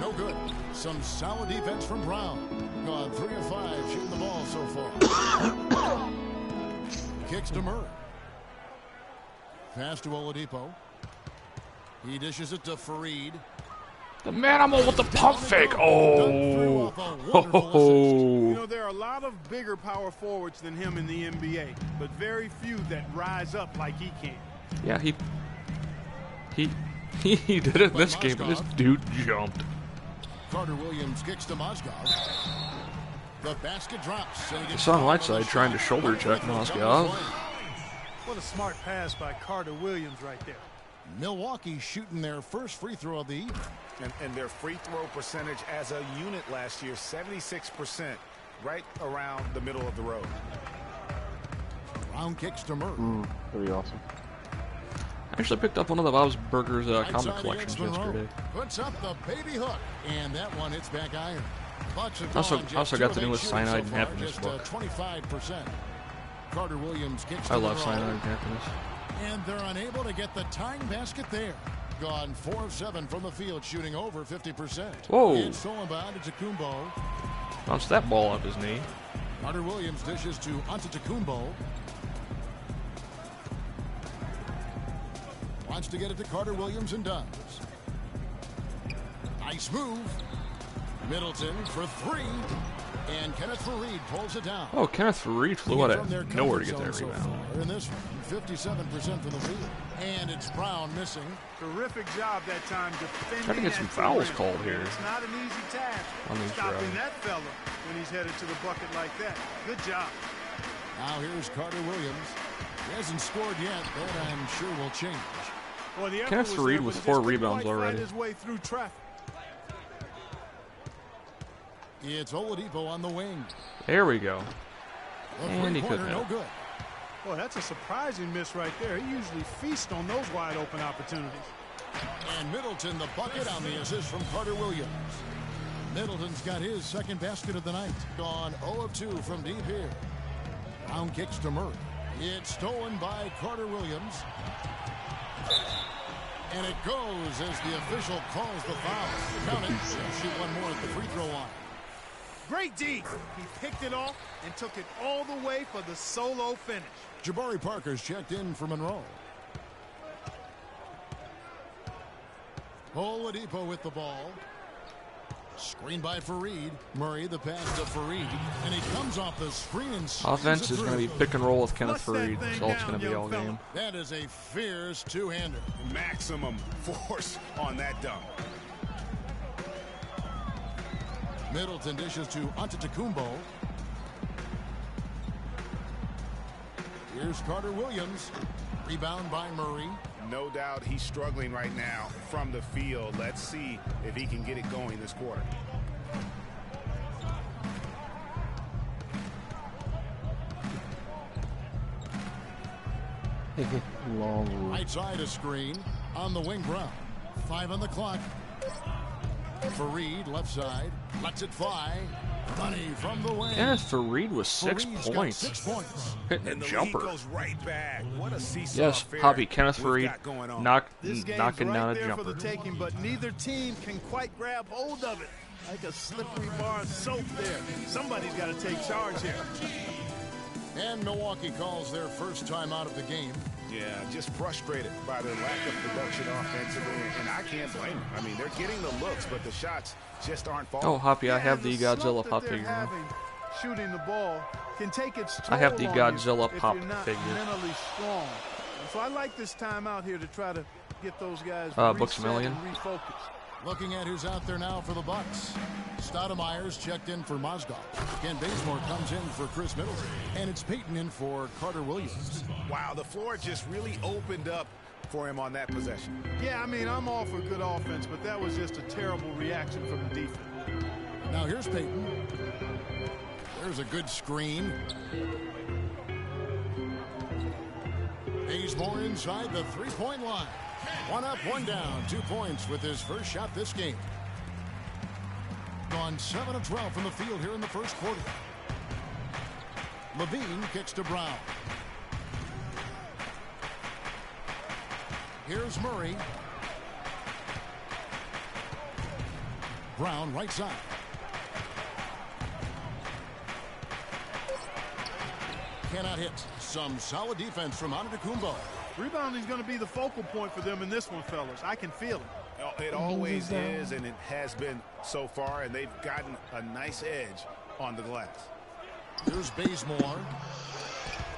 No good. Some solid defense from Brown. Gone 3 of 5 shooting the ball so far. Kicks to Murray. Pass to Oladipo. He dishes it to Fareed. The Manimal with the pump fake. Oh. You know, there are a lot of bigger power forwards than him in the NBA, but very few that rise up like he can. Yeah, he did it in this game, and this dude jumped. Carter Williams kicks to Mozgov. The basket drops. Hassan Whiteside trying to shoulder check Mozgov. What a smart pass by Carter Williams right there. Milwaukee shooting their first free throw of the evening. And their free throw percentage as a unit last year, 76%, right around the middle of the road. Brown kicks to Murray. pretty awesome. I actually picked up one of the Bob's Burgers comic Outside collections against Monroe. yesterday. Puts up the baby hook, and that one hits back iron. Bucks have Also gone got just to 2 do of with 8 Cyanide shooting and so far, Happiness just, book. 25%. Carter Williams kicks I to love Monroe. Cyanide and Happiness. And they're unable to get the tying basket there. Gone 4 of 7 from the field, shooting over 50%. Whoa. And stolen by Antetokounmpo. Bounced that ball up his knee. Carter Williams dishes to Antetokounmpo. Wants to get it to Carter Williams and does. Nice move. Middleton for 3. And Kenneth Fareed pulls it down. Oh, Kenneth Fareed flew out From their of nowhere to get comfort that zone so rebound. far. In this one, 57% from the field. And it's Brown missing. Terrific job that time defending. Trying to get some that fouls two-rim. called here. It's not an easy task On these stopping drives. that fella when he's headed to the bucket like that. Good job. Now here's Carter Williams. He hasn't scored yet. That I'm sure will change. Well, the effort Kenneth was Fareed there, with but he 4 just couldn't rebounds quite fight already. his way through traffic. It's Oladipo on the wing. There we go. The And he three-pointer, couldn't no hit. good. Boy, that's a surprising miss right there. He usually feasts on those wide open opportunities. And Middleton the bucket on the assist from Carter Williams. Middleton's got his second basket of the night. Gone 0 of 2 from deep here. Brown kicks to Murray. It's stolen by Carter Williams. And it goes as the official calls the foul. Count it. He'll shoot one more at the free throw line. Great D. He picked it off and took it all the way for the solo finish. Jabari Parker's checked in for Monroe. Oladipo with the ball. Screen by Fareed. Murray the pass to Fareed. And he comes off the screen and Offense is going to be pick and roll with Kenneth Fareed. That's all it's going to be all game. That is a fierce two-hander. Maximum force on that dunk. Middleton dishes to Antetokounmpo. Here's Carter Williams. Rebound by Murray. No doubt he's struggling right now from the field. Let's see if he can get it going this quarter. Long right side of screen on the wing. Brown. 5 on the clock. Fareed left side lets it fly. Money from the wing. Kenneth Fareed was 6 points. 6 points. Hitting a jumper. Goes right back. What a seesaw Yes, affair Hobby, Kenneth Fareed knocking right down a there jumper. for the taking, but neither team can quite grab hold of it. Like a slippery bar of soap there. Somebody's got to take charge here. And Milwaukee calls their first time out of the game. Yeah, just frustrated by their lack of production offensively, and I can't blame them. I mean, they're getting the looks, but the shots just aren't falling. Oh, Hoppy, I have the Godzilla pop figure now. Shooting the ball can take its toll I have the on Godzilla you pop if you're not figure. mentally strong. So I like this time out here to try to get those guys Books a Million. and refocus. Looking at who's out there now for the Bucks. Stoudemire's checked in for Mozgov. Ken Bazemore comes in for Chris Middleton. And it's Payton in for Carter Williams. Wow, the floor just really opened up for him on that possession. Yeah, I mean, I'm all for good offense, but that was just a terrible reaction from the defense. Now here's Payton. There's a good screen. Bazemore inside the three-point line. 1 up, 1 down. 2 points with his first shot this game. Gone 7 of 12 from the field here in the first quarter. Levine kicks to Brown. Here's Murray. Brown right side. Cannot hit. Some solid defense from Antetokounmpo. Rebounding is going to be the focal point for them in this one, fellas. I can feel it. It always is, and it has been so far, and they've gotten a nice edge on the glass. Here's Bazemore.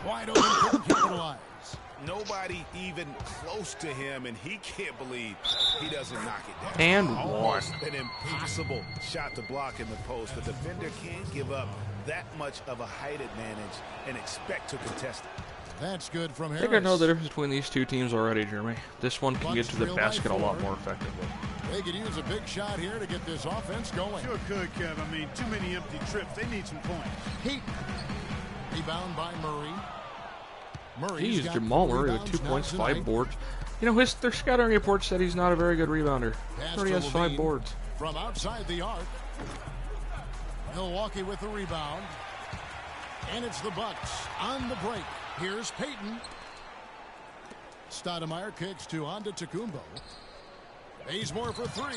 Wide open, couldn't capitalize. Nobody even close to him, and he can't believe he doesn't knock it down. And almost one. an impossible shot to block in the post. The defender can't give up that much of a height advantage and expect to contest it. That's good from I Harris. think I know the difference between these two teams already, Jeremy. This one can get to the basket a lot more effectively. They could use a big shot here to get this offense going. Sure could, Kev. I mean, too many empty trips. They need some points. Heat. Rebound by Murray. He's Jamal Murray with 2 points, 5 boards. You know, their scouting report said he's not a very good rebounder. He already has 5 boards. From outside the arc. Milwaukee with the rebound. And it's the Bucks on the break. Here's Payton. Stoudemire kicks to Antetokounmpo. Bazemore for 3.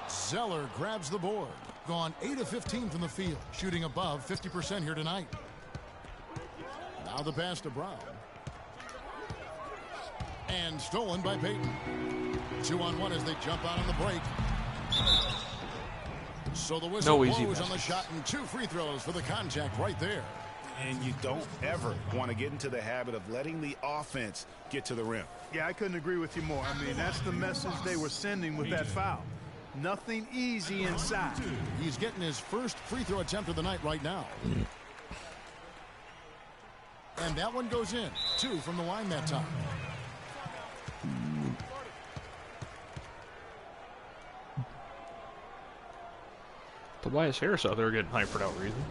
Zeller grabs the board. Gone 8 of 15 from the field. Shooting above 50% here tonight. Now the pass to Brown. And stolen by Payton. 2-on-1 as they jump out on the break. So the whistle blows on the shot and 2 free throws for the contact right there. And you don't ever want to get into the habit of letting the offense get to the rim. Yeah, I couldn't agree with you more. I mean, that's the message they were sending with that foul. Nothing easy inside. He's getting his first free throw attempt of the night right now. And that one goes in. 2 from the line that time. Tobias Harris out there getting hyped for no reason.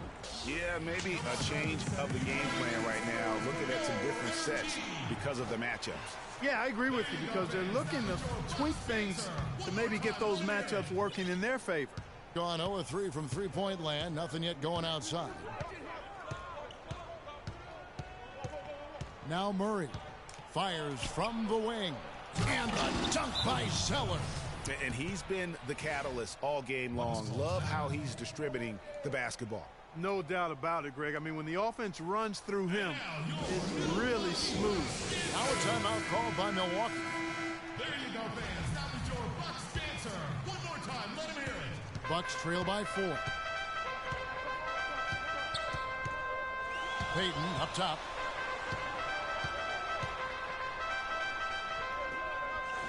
Yeah, maybe a change of the game plan right now. Looking at some different sets because of the matchups. Yeah, I agree with you because they're looking to tweak things to maybe get those matchups working in their favor. Gone 0-3 from three-point land. Nothing yet going outside. Now Murray fires from the wing. And a dunk by Zeller. And he's been the catalyst all game long. Love how he's distributing the basketball. No doubt about it, Greg. I mean, when the offense runs through him, it's really smooth. Now a timeout called by Milwaukee. Bucks trail by 4. Payton up top.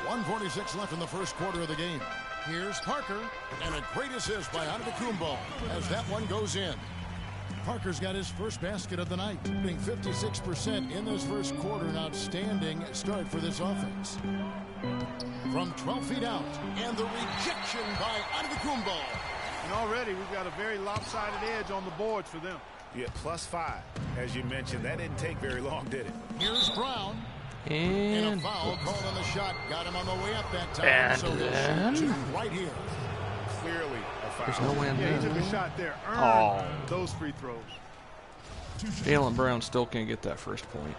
1:46 left in the first quarter of the game. Here's Parker, and a great assist by Antetokounmpo as that one goes in. Parker's got his first basket of the night, shooting 56% in this first quarter. An outstanding start for this offense. From 12 feet out, and the rejection by Antetokounmpo. And already we've got a very lopsided edge on the boards for them. Yeah, +5. As you mentioned, that didn't take very long, did it? Here's Brown. And a foul called on the shot. Got him on the way up that time. And so then... two right here. Clearly a foul. There's no way in Yeah, there. he took a shot there. Earned those free throws. Jaylen Brown still can't get that first point.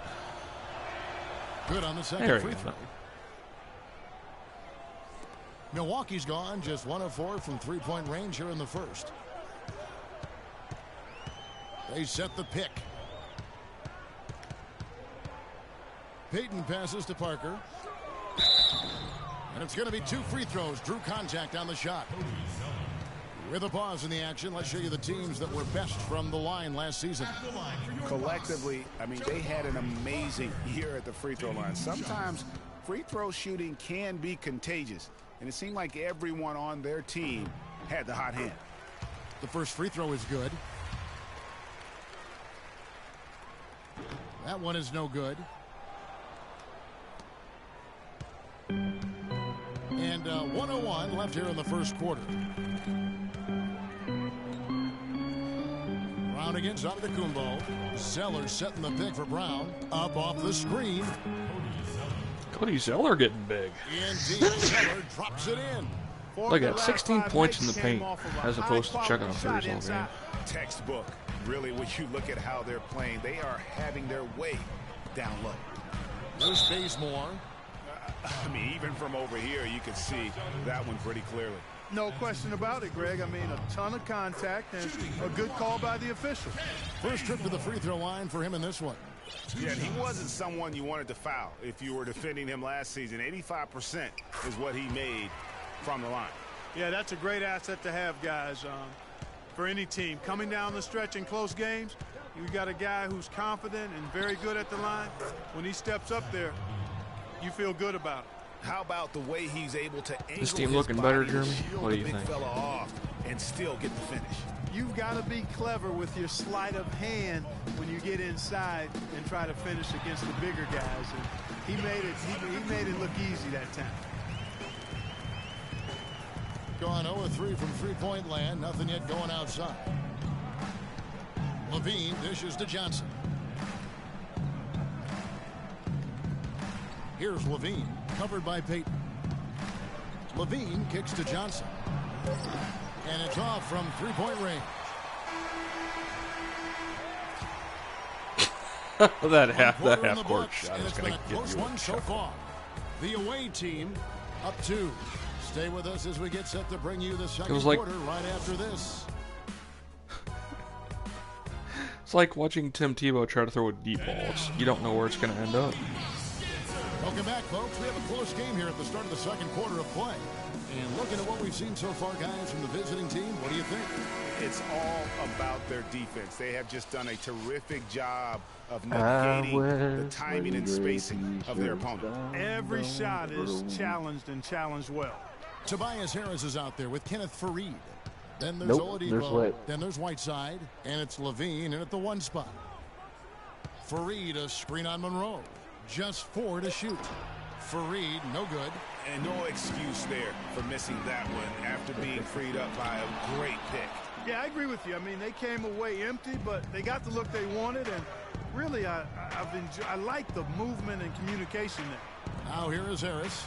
Good on the second There free you throw. go. Milwaukee's gone just 1 of 4 from three-point range here in the first. They set the pick. Payton passes to Parker. And it's going to be 2 free throws. Drew contact on the shot. With a pause in the action, let's show you the teams that were best from the line last season. Collectively, I mean, they had an amazing year at the free throw line. Sometimes free throw shooting can be contagious, and it seemed like everyone on their team had the hot hand. The first free throw is good. That one is no good. And 1:01 left here in the first quarter. Brown against Antetokounmpo. Zeller setting the pick for Brown. Up off the screen. Cody Zeller getting big. Indeed, Zeller drops it in. Look at 16 points in the paint as opposed to checking on threes all game. Textbook. Really, when you look at how they're playing, they are having their way down low. Bruce Bazemore. I mean, even from over here, you can see that one pretty clearly. No question about it, Greg. I mean, a ton of contact and a good call by the official. First trip to the free throw line for him in this one. Yeah, he wasn't someone you wanted to foul if you were defending him last season. 85% is what he made from the line. Yeah, that's a great asset to have, guys, for any team. Coming down the stretch in close games, you got a guy who's confident and very good at the line. When he steps up there, you feel good about it. How about the way he's able to angle This team his looking body better, to Jeremy? shield What do the you big think? fella off and still get the finish? You've got to be clever with your sleight of hand when you get inside and try to finish against the bigger guys. And he made it look easy that time. Gone 0 of 3 from three-point land. Nothing yet going outside. Levine dishes to Johnson. Here's Levine, covered by Payton. Levine kicks to Johnson. And it's off from three-point range. that half the court books, shot and is it's going been to a give close you one a so far. The away team up 2. Stay with us as we get set to bring you the second quarter right after this. It's like watching Tim Tebow try to throw a deep ball. You don't know where it's going to end up. Welcome back, folks. We have a close game here at the start of the second quarter of play. And looking at what we've seen so far, guys, from the visiting team, what do you think? It's all about their defense. They have just done a terrific job of negating the timing and spacing of their opponent. Every shot is challenged and challenged well. Tobias Harris is out there with Kenneth Faried. Then there's Nope, Oladipo. there's White. Then there's Whiteside. And it's Levine in at the 1 spot. Faried, a screen on Monroe. Just 4 to shoot. Faried, no good. And no excuse there for missing that one after being freed up by a great pick. Yeah, I agree with you. I mean, they came away empty, but they got the look they wanted, and really, I like the movement and communication there. Now here is Harris.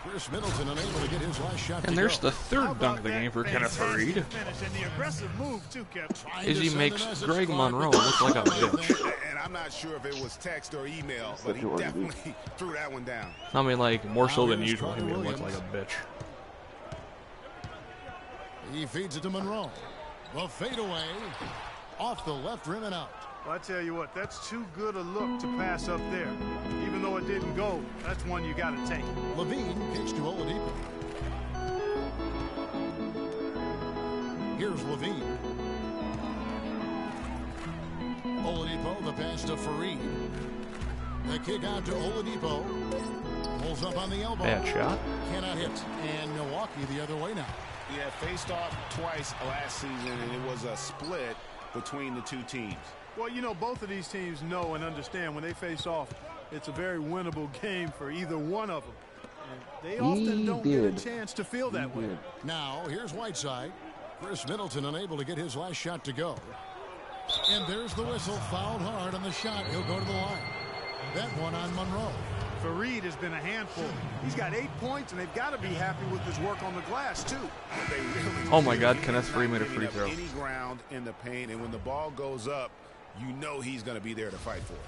Chris Middleton unable to get his last shot. And there's the third dunk of the game for Kenneth Faried. Finish and the aggressive move too, Kevin. Izzy makes Greg Monroe look like a bitch. And I'm not sure if it was text or email, but he definitely threw that one down. I mean, like, more so than usual, he made him look like a bitch. He feeds it to Monroe. The fadeaway off the left rim and out. Well, I tell you what, that's too good a look to pass up there. Even though it didn't go, that's one you got to take. Levine kicks to Oladipo. Here's Levine. Oladipo, the pass to Fareed. The kick out to Oladipo. Pulls up on the elbow. Bad shot. Cannot hit. And Milwaukee the other way now. Yeah, faced off twice last season, and it was a split between the two teams. Well, you know, both of these teams know and understand when they face off, it's a very winnable game for either one of them. And they often don't get a chance to feel that way. Now, here's Whiteside. Chris Middleton unable to get his last shot to go. And there's the whistle. Fouled hard on the shot. He'll go to the line. That one on Monroe. Fareed has been a handful. He's got 8 points, and they've got to be happy with his work on the glass, too. Oh, my God. Kenneth Fareed made a free throw. Any ground in the paint, and when the ball goes up, you know he's going to be there to fight for it.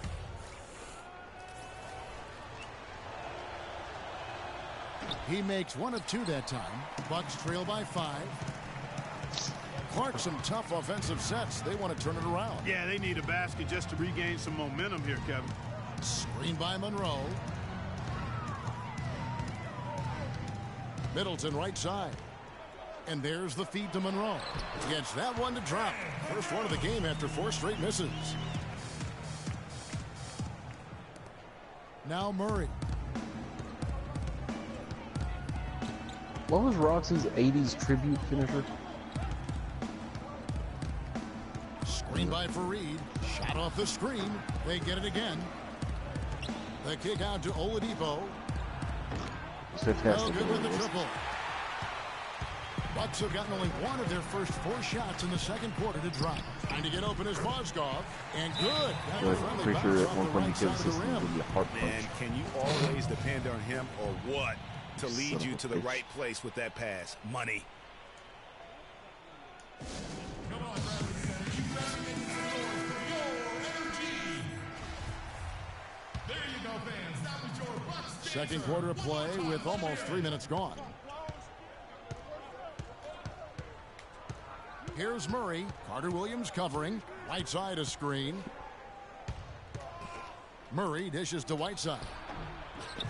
He makes 1 of 2 that time. Bucks trail by 5. Clark, some tough offensive sets. They want to turn it around. Yeah, they need a basket just to regain some momentum here, Kevin. Screen by Monroe. Middleton right side. And there's the feed to Monroe. Gets that one to drop. First one of the game after 4 straight misses. Now Murray. What was Roxy's 80s tribute finisher? Screen by Fareed. Shot off the screen. They get it again. The kick out to Oladipo. Fantastic. Good with the triple. Bucks have gotten only 1 of their first 4 shots in the second quarter to drop. Trying to get open is Mozgov. And good. I'm pretty sure at one point he said the system would be a heart punch. Man, can you always depend on him or what to lead you to the right place with that pass? Money. Second quarter of play with almost 3 minutes gone. Here's Murray. Carter Williams covering. Whiteside a screen. Murray dishes to Whiteside.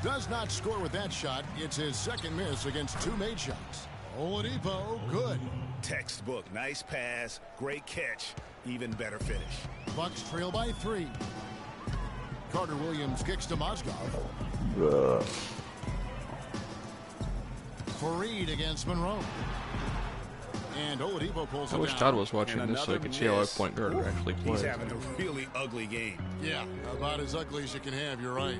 Does not score with that shot. It's his second miss against 2 made shots. Oladipo, good. Textbook. Nice pass. Great catch. Even better finish. Bucks trail by 3. Carter Williams kicks to Mozgov. Fareed against Monroe. And Oladipo pulls it I wish down. Todd was watching this so he could see how a point guard actually plays. He's having a really ugly game. Yeah, about as ugly as you can have. You're right.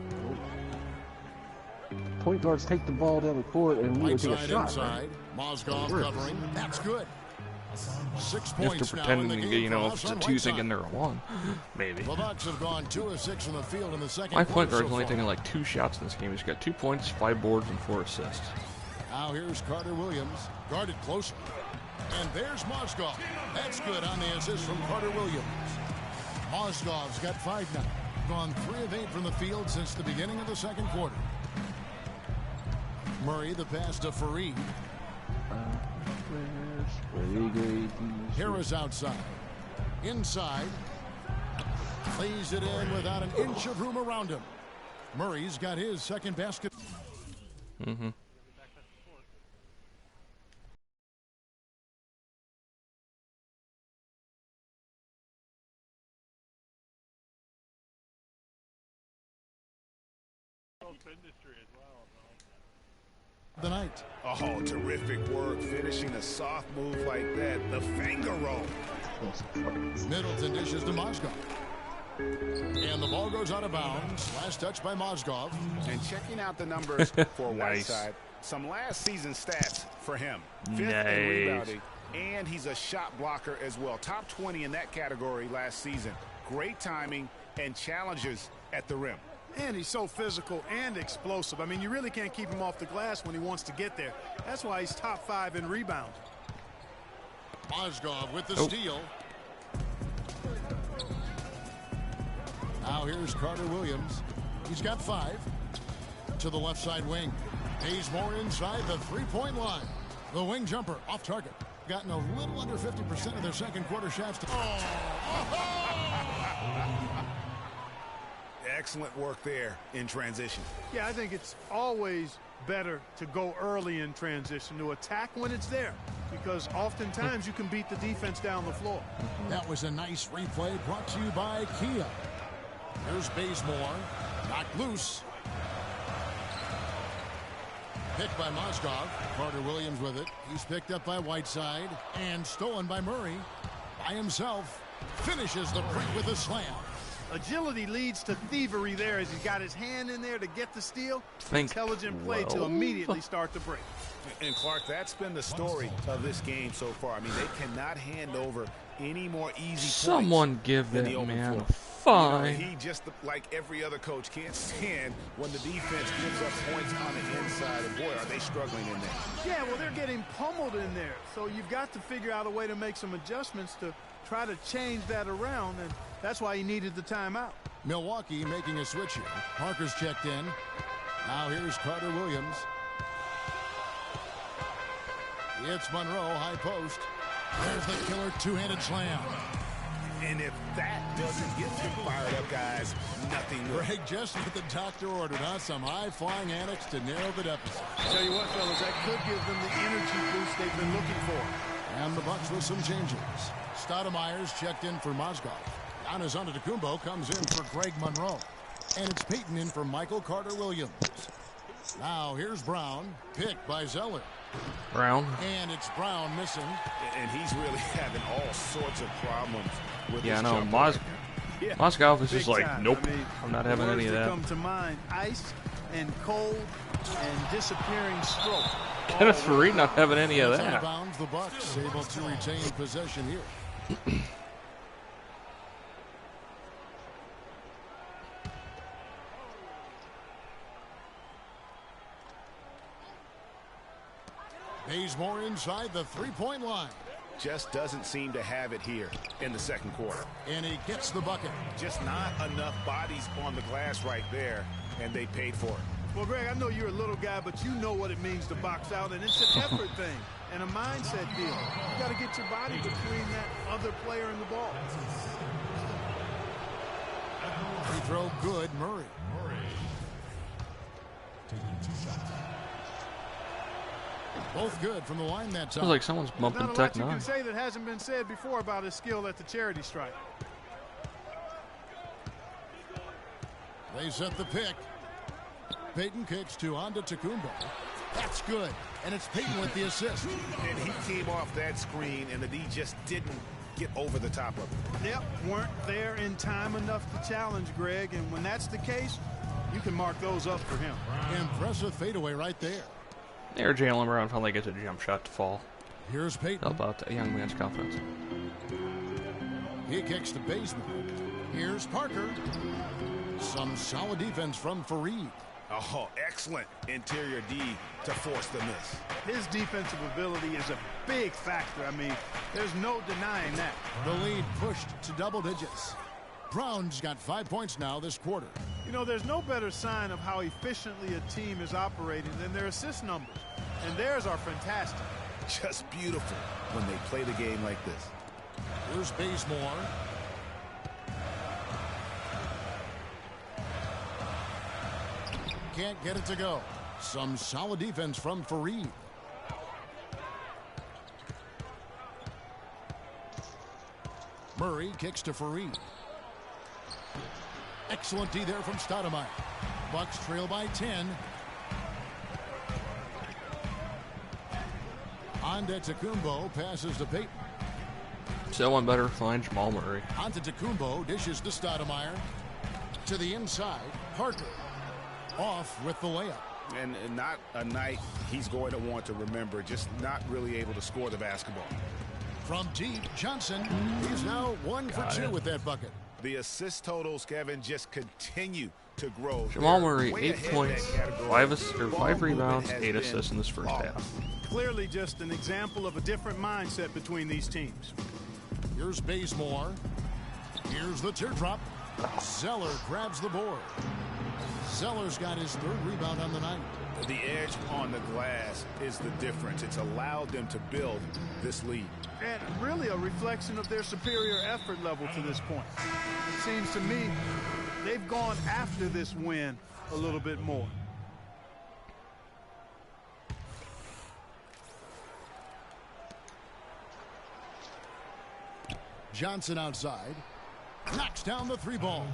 Point guards take the ball down the court and we take a shot. Inside. Mozgov covering. That's good. 6 You have points to now pretend, in the game you know, for if it's a Hassan 2 Whiteside. thinking they're a 1. Maybe. The Bucks have gone 2 of 6 from the field in the second My quarter point guard's so only far. taking like 2 shots in this game. He's got 2 points, 5 boards, and 4 assists. Now here's Carter Williams. Guarded closer. And there's Mozgov. That's good on the assist from Carter Williams. Mozgov's got 5 now. Gone 3 of 8 from the field since the beginning of the second quarter. Murray the pass to Fareed. Harris outside. Inside. Lays it in without an inch of room around him. Murray's got his second basket. Mm-hmm. The night. Oh, terrific work finishing a soft move like that. The finger roll. Middleton dishes to Mozgov. And the ball goes out of bounds. Last touch by Mozgov. And checking out the numbers for Whiteside. Some last season stats for him. 5th in rebounding. And he's a shot blocker as well. Top 20 in that category last season. Great timing and challenges at the rim. And he's so physical and explosive. I mean, you really can't keep him off the glass when he wants to get there. That's why he's top 5 in rebound. Mozgov with the steal. Now here's Carter Williams. He's got 5. To the left side wing. Bazemore inside the 3-point line. The wing jumper off target. Gotten a little under 50% of their second quarter shots. Excellent work there in transition. Yeah, I think it's always better to go early in transition, to attack when it's there. because oftentimes you can beat the defense down the floor. That was a nice replay brought to you by Kia. Here's Bazemore, knocked loose. Picked by Mozgov. Carter Williams with it. He's picked up by Whiteside and stolen by Murray. By himself, finishes the break with a slam. Agility leads to thievery there as he's got his hand in there to get the steal. Intelligent play to immediately start the break. And Clark, that's been the story of this game so far. I mean, they cannot hand over any more easy Someone points give than that the open man floor. a fine. He just, like every other coach, can't stand when the defense gives up points on the inside. And boy, are they struggling in there. Yeah, well, they're getting pummeled in there. So you've got to figure out a way to make some adjustments to try to change that around, and that's why he needed the timeout. Milwaukee making a switch here. Parker's checked in. Now here's Carter Williams. It's Monroe, high post. There's the killer two-handed slam. And if that doesn't get them fired up, guys, nothing will. Greg, just what the doctor ordered, huh? Some high-flying antics to narrow the deficit. Tell you what, fellas, that could give them the energy boost they've been looking for. And the Bucks with some changes. Stoudemire's checked in for Mozgov. Giannis Antetokounmpo comes in for Greg Monroe. And it's Payton in for Michael Carter Williams. Now here's Brown, picked by Zeller. Brown. And it's Brown missing. And he's really having all sorts of problems with Yeah, his I know. jumper. Mozgov is just like, time. nope, I mean, I'm not having words any of that. come to mind: ice and cold and disappearing stroke. Kenneth Faried not having any of Out of that. bounds, the Bucks able to retain possession here. Bazemore inside the three-point line. Just doesn't seem to have it here in the second quarter. And he gets the bucket. Just not enough bodies on the glass right there, and they paid for it. Well, Greg, I know you're a little guy, but you know what it means to box out, and it's an effort thing and a mindset deal. You got to get your body between that other player and the ball. Free throw good, Murray. Both good from the line that time. Sounds like someone's bumping Not a Tech lot you 9. can say that hasn't been said before about his skill at the charity stripe. They set the pick. Payton kicks to Antetokounmpo. That's good. And it's Payton with the assist. And he came off that screen, and the D just didn't get over the top of it. Yep, weren't there in time enough to challenge Greg, and when that's the case, you can mark those up for him. Impressive fadeaway right there. There, Jaylen Brown finally gets a jump shot to fall. Here's Payton. How about that young man's confidence? He kicks to Bazemore. Here's Parker. Some solid defense from Faried. Oh, excellent interior D to force the miss. His defensive ability is a big factor. I mean, there's no denying that. The lead pushed to double digits. Brown's got 5 points now this quarter. You know, there's no better sign of how efficiently a team is operating than their assist numbers. And theirs are fantastic. Just beautiful when they play the game like this. Here's Bazemore. Can't get it to go. Some solid defense from Faried. Murray kicks to Faried. Excellent D there from Stoudemire. Bucks trail by 10. Antetokounmpo passes to Payton. Someone better find Jamal Murray. Antetokounmpo dishes to Stoudemire. To the inside, Parker. Off with the layup. And not a night he's going to want to remember, just not really able to score the basketball. From deep, Johnson. He's now 1 for 2 with that bucket. The assist totals, Kevin, just continue to grow. Jamal They're Murray, way 8 ahead points, in that category. 5 Ball rebounds, movement 8 has assists in this first been half. Clearly just an example of a different mindset between these teams. Here's Bazemore. Here's the teardrop. Zeller grabs the board. Zeller's got his 3rd rebound on the night. The edge on the glass is the difference. It's allowed them to build this lead. And really a reflection of their superior effort level to this point. It seems to me they've gone after this win a little bit more. Johnson outside. Knocks down the 3 ball.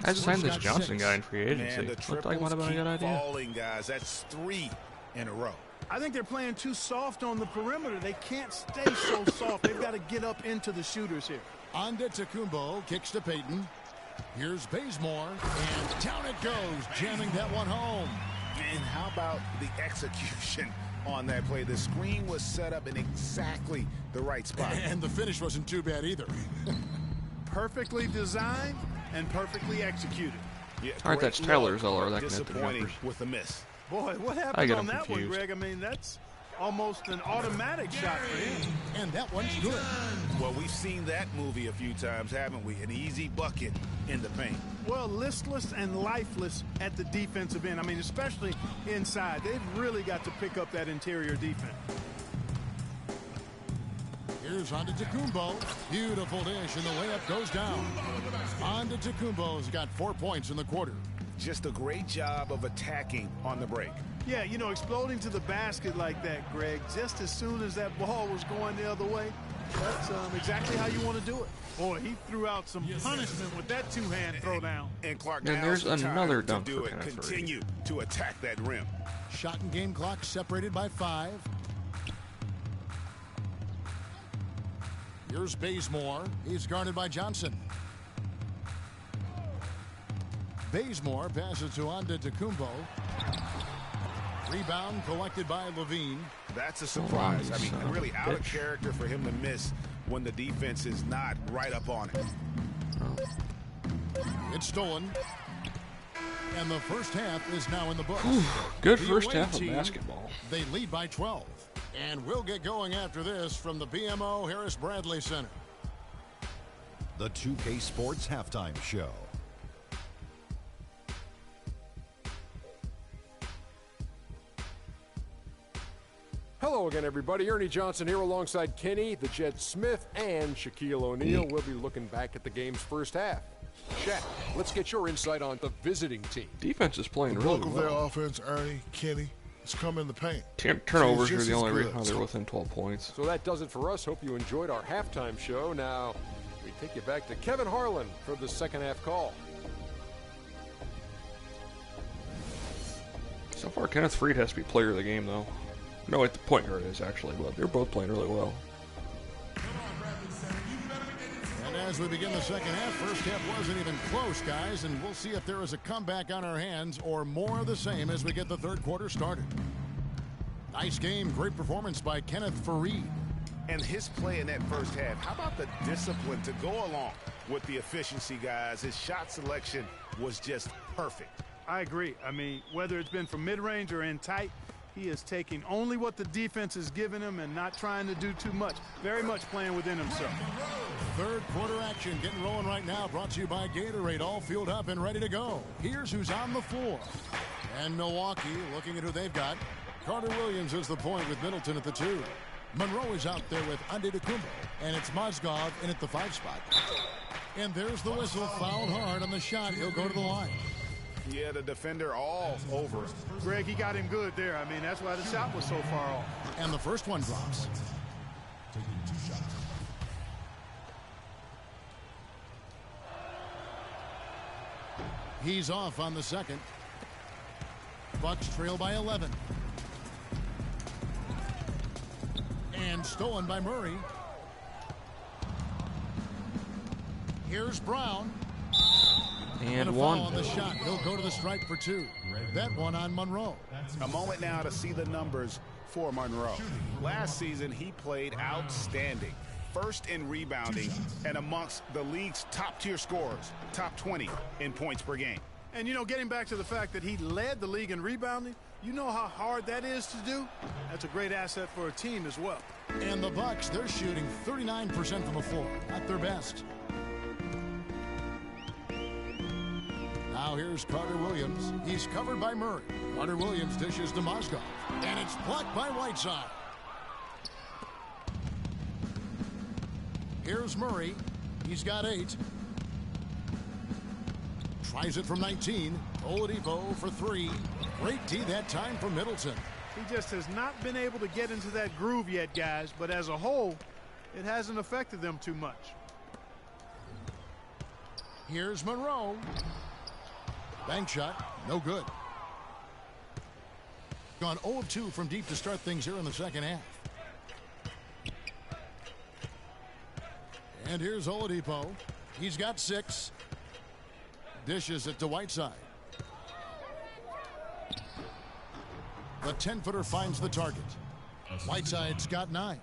I signed this Johnson guy in free agency. Man, the Looked like might have been a good idea. falling, guys. That's 3 in a row. I think they're playing too soft on the perimeter. They can't stay so soft. They've got to get up into the shooters here. Antetokounmpo kicks to Payton. Here's Bazemore, and down it goes, jamming that one home. And how about the execution on that play? The screen was set up in exactly the right spot. And the finish wasn't too bad either. Perfectly designed and perfectly executed. Yeah, All right, that's Taylor's all that disappointing with the miss. Boy, what I happened get on him that confused. one, Greg? I mean, that's almost an automatic shot for him. And that one's good. Well, we've seen that movie a few times, haven't we? An easy bucket in the paint. Well, listless and lifeless at the defensive end. I mean, especially inside. They've really got to pick up that interior defense. Here's Antetokounmpo. Beautiful dish, and the layup goes down. Antetokounmpo's got 4 points in the quarter. Just a great job of attacking on the break. Yeah, you know, exploding to the basket like that, Greg, just as soon as that ball was going the other way, that's exactly how you want to do it. Boy, he threw out some punishment with that two-hand throwdown. And Clark, And there's another dunk to do for it. Kenneth Faried. Continue to attack that rim. Shot and game clock separated by 5. Here's Bazemore. He's guarded by Johnson. Bazemore passes to Antetokounmpo. Rebound collected by Levine. That's a surprise. I mean, really out of character for him to miss when the defense is not right up on it. It's stolen. And the first half is now in the books. Good The first away half of team, basketball. They lead by 12. And we'll get going after this from the BMO Harris Bradley Center. The 2K Sports Halftime Show. Hello again, everybody. Ernie Johnson here alongside Kenny, the Jet Smith, and Shaquille O'Neal. We'll be looking back at the game's first half. Shaq, let's get your insight on the visiting team. Defense is playing The really bulk of their well. offense, Ernie, Kenny, it's come in the paint. Turnovers So are it's the just only as reason good. how they're within 12 points. So that does it for us. Hope you enjoyed our halftime show. Now, we take you back to Kevin Harlan for the second half call. So far, Kenneth Faried has to be player of the game, though. No, at the point guard is actually, but they're both playing really well. And as we begin the second half, first half wasn't even close, guys, and we'll see if there is a comeback on our hands or more of the same as we get the third quarter started. Nice game, great performance by Kenneth Faried. And his play in that first half, how about the discipline to go along with the efficiency, guys? His shot selection was just perfect. I agree. I mean, whether it's been from mid-range or in tight, he is taking only what the defense is giving him and not trying to do too much. Very much playing within himself. Third quarter action getting rolling right now, brought to you by Gatorade, all fueled up and ready to go. Here's who's on the floor. And Milwaukee looking at who they've got. Carter Williams is the point with Middleton at the 2. Monroe is out there with Antetokounmpo, and it's Mozgov in at the 5 spot. And there's the whistle, fouled hard on the shot. He'll go to the line. Yeah, the defender all over it. Greg, he got him good there. I mean, that's why the shot was so far off. And the first one drops. He's off on the second. Bucks trail by 11. And stolen by Murray. Here's Brown. And a one. foul on the shot. He'll go to the stripe for 2. That one on Monroe. A moment now to see the numbers for Monroe. Last season, he played outstanding. First in rebounding and amongst the league's top-tier scorers, top 20 in points per game. And, you know, getting back to the fact that he led the league in rebounding, you know how hard that is to do? That's a great asset for a team as well. And the Bucks, they're shooting 39% from the floor at their best. Now here's Carter Williams. He's covered by Murray. Carter Williams dishes to Mozgov. And it's blocked by Whiteside. Here's Murray. He's got 8. Tries it from 19. Oladipo for 3. Great D that time for Middleton. He just has not been able to get into that groove yet, guys. But as a whole, it hasn't affected them too much. Here's Monroe. Bank shot, no good. Gone 0 of 2 from deep to start things here in the second half. And here's Oladipo. He's got 6. Dishes it to Whiteside. The 10-footer finds the target. Whiteside's got 9.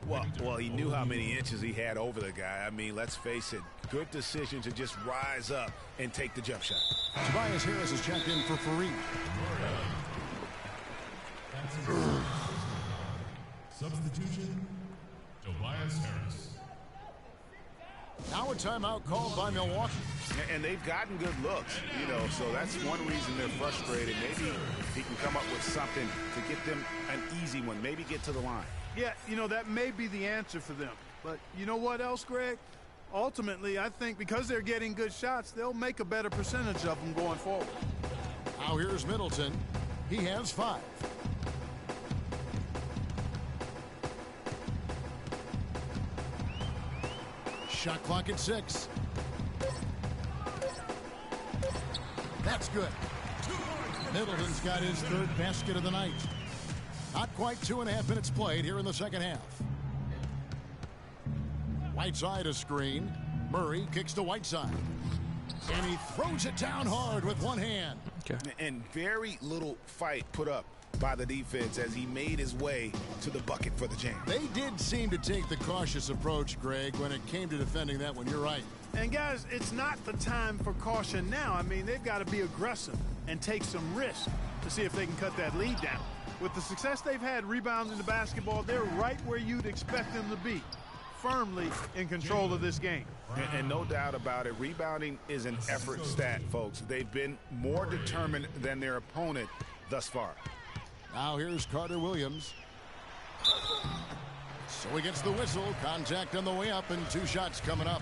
Well, he knew how many inches he had over the guy. I mean, let's face it, good decision to just rise up and take the jump shot. Tobias Harris is checked in for Fareed. Substitution, Tobias Harris. Now a timeout called by Milwaukee. And they've gotten good looks, you know, so that's one reason they're frustrated. Maybe he can come up with something to get them an easy one, maybe get to the line. Yeah, you know, that may be the answer for them. But you know what else, Greg? Ultimately, I think because they're getting good shots, they'll make a better percentage of them going forward. Now here's Middleton. He has 5. Shot clock at 6. That's good. Middleton's got his 3rd basket of the night. Not quite 2.5 minutes played here in the second half. Whiteside a screen. Murray kicks to Whiteside. And he throws it down hard with one hand. Okay. And very little fight put up by the defense as he made his way to the bucket for the jam. They did seem to take the cautious approach, Greg, when it came to defending that one. You're right. And guys, it's not the time for caution now. I mean, they've got to be aggressive and take some risk to see if they can cut that lead down. With the success they've had rebounding the basketball, they're right where you'd expect them to be, firmly in control of this game. And no doubt about it, rebounding is an effort stat, folks. They've been more determined than their opponent thus far. Now here's Carter Williams. So he gets the whistle. Contact on the way up and 2 shots coming up.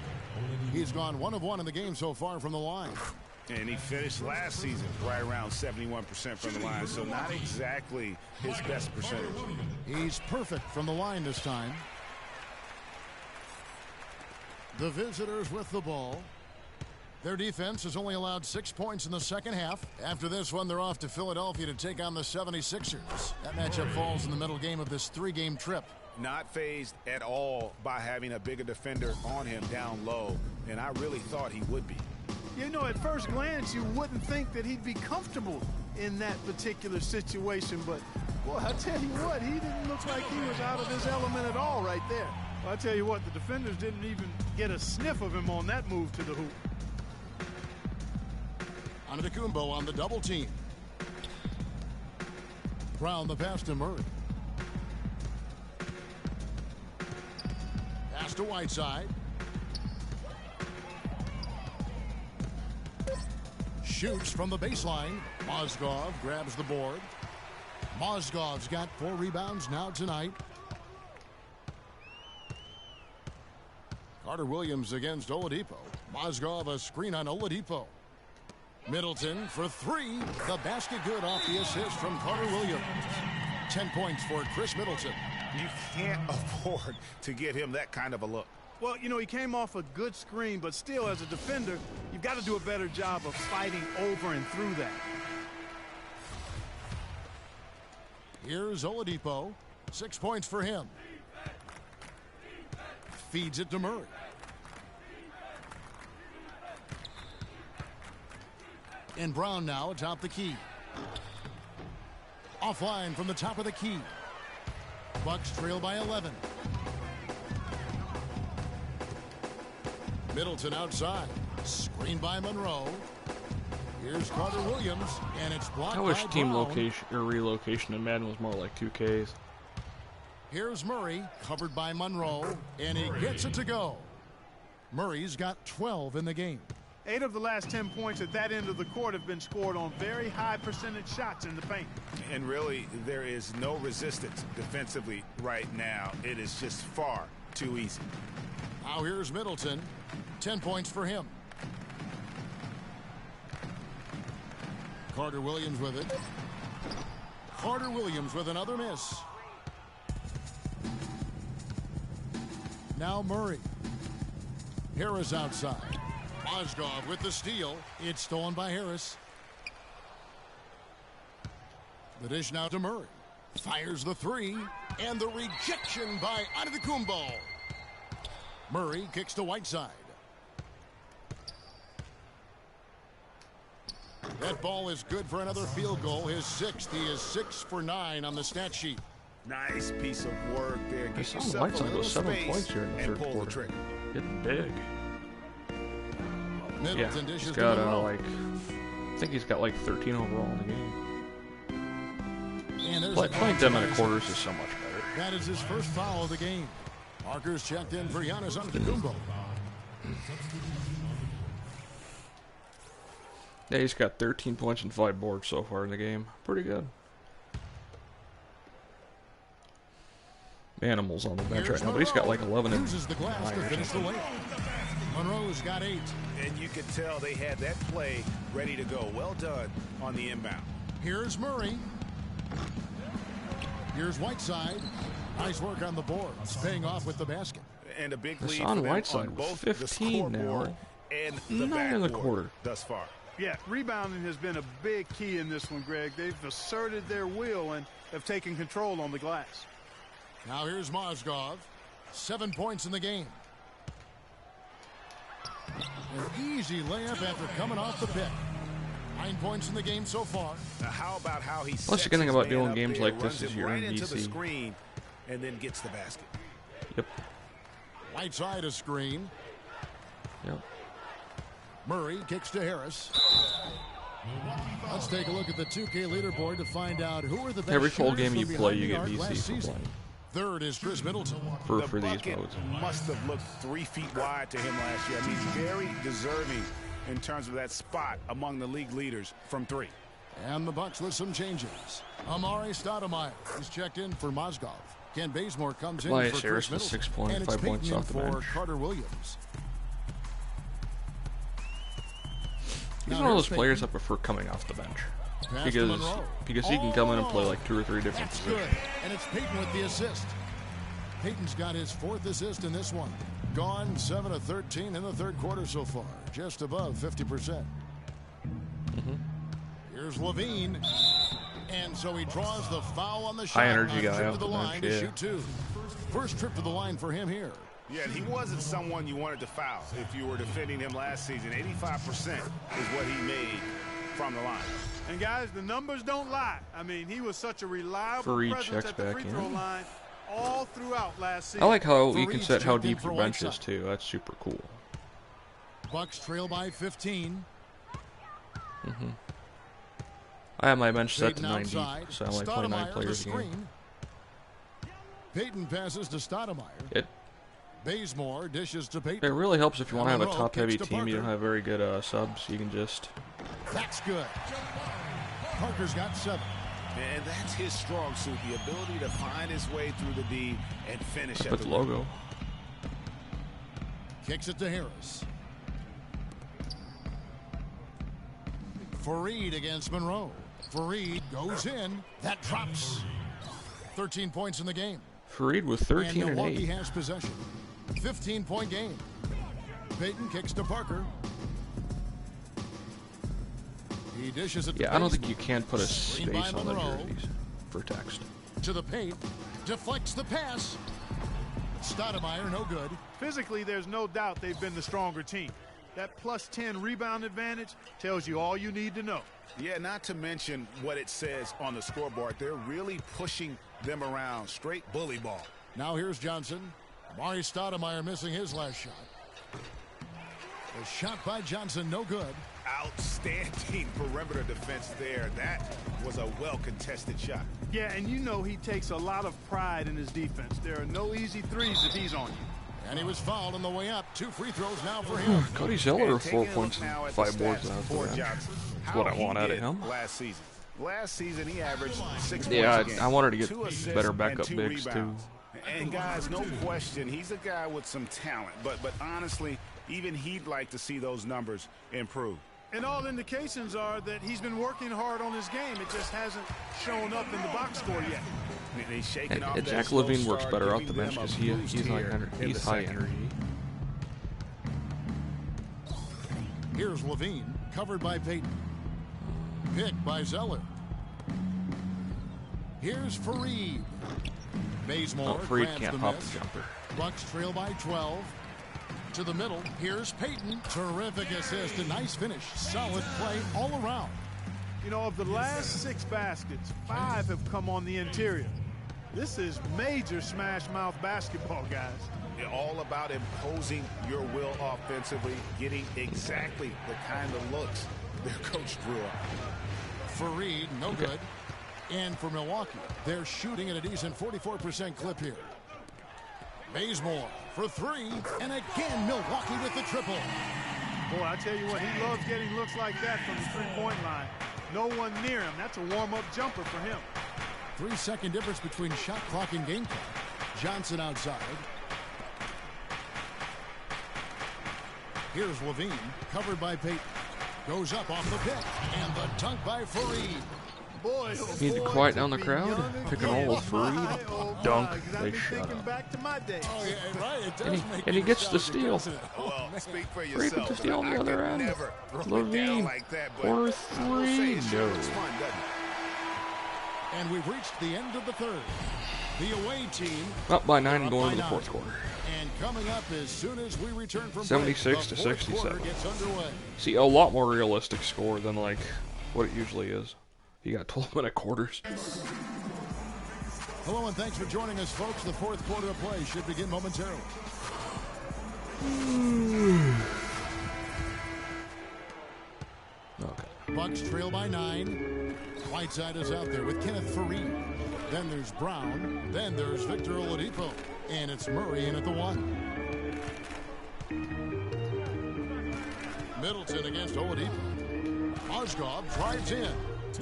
He's gone 1 of 1 in the game so far from the line. And he finished last season right around 71% from the line, so not exactly his best percentage. He's perfect from the line this time. The visitors with the ball. Their defense has only allowed 6 points in the second half. After this one, they're off to Philadelphia to take on the 76ers. That matchup falls in the middle game of this 3-game trip. Not fazed at all by having a bigger defender on him down low, and I really thought he would be. You know, at first glance, you wouldn't think that he'd be comfortable in that particular situation, but, boy, I tell you what, he didn't look like he was out of his element at all right there. Well, I tell you what, the defenders didn't even get a sniff of him on that move to the hoop. Antetokounmpo on the double team. Brown the pass to Murray. Pass to Whiteside. Shoots from the baseline. Mozgov grabs the board. Mozgov's got 4 rebounds now tonight. Carter Williams against Oladipo. Mozgov a screen on Oladipo. Middleton for 3. The basket good off the assist from Carter Williams. 10 points for Chris Middleton. You can't afford to give him that kind of a look. Well, you know, he came off a good screen, but still, as a defender, you've got to do a better job of fighting over and through that. Here's Oladipo. 6 points for him. Feeds it to Murray. And Brown now atop the key. Offline from the top of the key. Bucks trail by 11. Middleton outside. Screen by Monroe. Here's Carter Williams, and it's blocked by Brown. I wish team location or relocation in Madden was more like 2Ks. Here's Murray, covered by Monroe, and he gets it to go. Murray's got 12 in the game. 8 of the last 10 points at that end of the court have been scored on very high percentage shots in the paint. And really, there is no resistance defensively right now. It is just far too easy. Now here's Middleton. 10 points for him. Carter Williams with it. Carter Williams with another miss. Now Murray. Harris outside. Mozgov with the steal. It's stolen by Harris. The dish now to Murray. Fires the three. And the rejection by Antetokounmpo. Murray kicks to Whiteside. That ball is good for another field goal. His sixth. He is 6 for 9 on the stat sheet. Nice piece of work there. I saw Whiteside with 7 points here in the third quarter. Getting big. Yeah, he's got I think he's got like 13 overall in the game. Playing 10-minute quarters is so much better. That is his first foul of the game. Markers checked in for Giannis Antetokounmpo. Yeah, he's got 13 points and 5 boards so far in the game. Pretty good. Animals on the bench right now, but he's got like 11 and uses the glass to finish the layup. Monroe's got 8. And you could tell they had that play ready to go. Well done on the inbound. Here's Murray. Here's Whiteside. Nice work on the boards, paying off with the basket. And a big lead on for them Whiteside on was both 15 the now. And the 9 in the quarter thus far. Yeah, rebounding has been a big key in this one, Greg. They've asserted their will and have taken control on the glass. Now here's Mozgov. 7 points in the game. An easy layup after coming off the pick. 9 points in the game so far. Now how about how he Plus, the good thing about doing games like this is you're in into the DC. screen and then gets the basket. Yep. Whiteside a screen. Yep. Murray kicks to Harris. Let's take a look at the 2K leaderboard to find out who are the best Every full shooters game you from play, behind you the get arc VC last for season. playing. Third is Chris Middleton. For the these bucket modes. must have looked 3 feet wide to him last year. I mean, very deserving in terms of that spot among the league leaders from 3. And the Bucks with some changes. Amari Stoudemire is checked in for Mozgov. Ken Bazemore comes in Elias for Harris Chris with Middleton. 6 points, And it's 5 points Payton off the in for bench. Carter Williams. He's one of those players I prefer coming off the bench. Because he can come in and play like 2 or 3 different That's positions. good. And it's Payton with the assist. Payton's got his 4th assist in this one. Gone 7 of 13 in the third quarter so far. Just above 50%. Here's Levine. And so he draws the foul on the shot. High energy guy Trip off to the the line bench, to yeah. shoot 2. First trip to the line for him here. Yeah, and he wasn't someone you wanted to foul if you were defending him last season. 85% is what he made from the line. And guys, the numbers don't lie. I mean, he was such a reliable Fareed presence checks at the back free in. throw line all throughout last season. I like how you Fareed's can set how checked in deep for your bench is Whiteside. too. That's super cool. Bucks trail by 15. I have my bench set to Payton 90, outside. so I only play 9 Stoudemire players the a game. screen. Payton passes to Stoudemire. Bazemore dishes to Payton. It really helps if you want to have a Monroe top-heavy kicks to team. You don't Parker. have very good subs. You can just That's good. Parker's got 7. And that's his strong suit, the ability to find his way through the D and finish at put the the logo. Kicks it to Harris. Fareed against Monroe. Fareed goes in. That drops. 13 points in the game. Fareed with 13 and Milwaukee 8. has possession. 15-point game. Payton kicks to Parker. He dishes it to Yeah, I don't think Bazemore. you can put a Screen by space on the Monroe. jerseys for text. To the paint. Deflects the pass. Stoudemire, no good. Physically, there's no doubt they've been the stronger team. That plus 10 rebound advantage tells you all you need to know. Yeah, not to mention what it says on the scoreboard. They're really pushing them around. Straight bully ball. Now here's Johnson. Amari Stoudemire missing his last shot. The shot by Johnson, no good. Outstanding perimeter defense there. That was a well-contested shot. Yeah, and you know he takes a lot of pride in his defense. There are no easy threes if he's on you. And he was fouled on the way up. 2 free throws now for him. Cody Zeller, And 4 taking a look points now and at 5 the boards stats now. for Johnson. That's what I How want he out of did him. last season. Last season he averaged 6 Yeah, points a game, I wanted to get 2 assists better and backup 2 bigs, too. rebounds. And guys, no question, he's a guy with some talent. But honestly, even he'd like to see those numbers improve. And all indications are that he's been working hard on his game. It just hasn't shown up in the box score yet. He's shaking off And that Zach slow LaVine works start, better off the giving bench them a because boost he's here in he's the high second. energy. Here's Levine, covered by Payton. Picked by Zeller. Here's Fareed. Bazemore Oh, Fareed grabs can't the pop miss. the jumper. Bucks trail by 12. To the middle, here's Payton. Terrific assist, a nice finish. Solid play all around. You know, of the last 6 baskets, 5 have come on the interior. This is major smash mouth basketball, guys. All about imposing your will offensively, getting exactly the kind of looks their coach drew up. Fareed, no good. And for Milwaukee, they're shooting at a decent 44% clip here. Bazemore for 3, and again Milwaukee with the triple. Boy, I tell you what, he loves getting looks like that from the three-point line. No one near him. That's a warm-up jumper for him. 3-second difference between shot clock and game clock. Johnson outside. Here's Levine, covered by Payton. Goes up off the pick, and the dunk by Fareed. Boy, Need to quiet down the crowd. Pick and roll with Fareed. Dunk. They shut up. Back to my day. Oh, yeah, right. It does make And he you gets the nostalgic, steal. doesn't it? Well, speak for Fareed with the yourself. steal on the other end. Never throw it down Levine like that, but for I will say 3. it sure No. looks fun, doesn't it? And we've reached the end of the third. The away team Up by 9 up going by into the 9. fourth quarter. And coming up as soon as we return from 76 break, to the fourth 67. quarter gets underway. See, a lot more realistic score than like what it usually is. You got 12-minute quarters. Hello and thanks for joining us, folks. The fourth quarter of play should begin momentarily. Okay. Bucks trail by 9. Whiteside is out there with Kenneth Fareed. Then there's Brown. Then there's Victor Oladipo. And it's Murray in at the 1. Middleton against Oladipo. Mozgov drives in.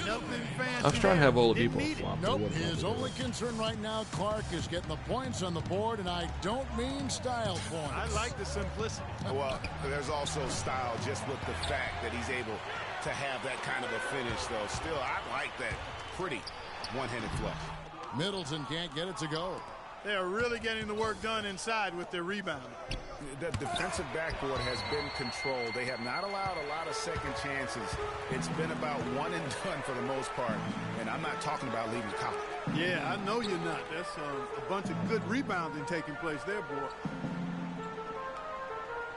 I was trying to have Oladipo flop. but Nope, it wasn't. his only concern right now, Clark, is getting the points on the board, and I don't mean style points. I like the simplicity. Well, there's also style just with the fact that he's able to have that kind of a finish, though. Still, I like that pretty one-handed flush. Middleton can't get it to go. They are really getting the work done inside with their rebound. The defensive backboard has been controlled. They have not allowed a lot of second chances. It's been about one and done for the most part, and I'm not talking about leaving the college. Yeah, I know you're not. That's a bunch of good rebounding taking place there, boy.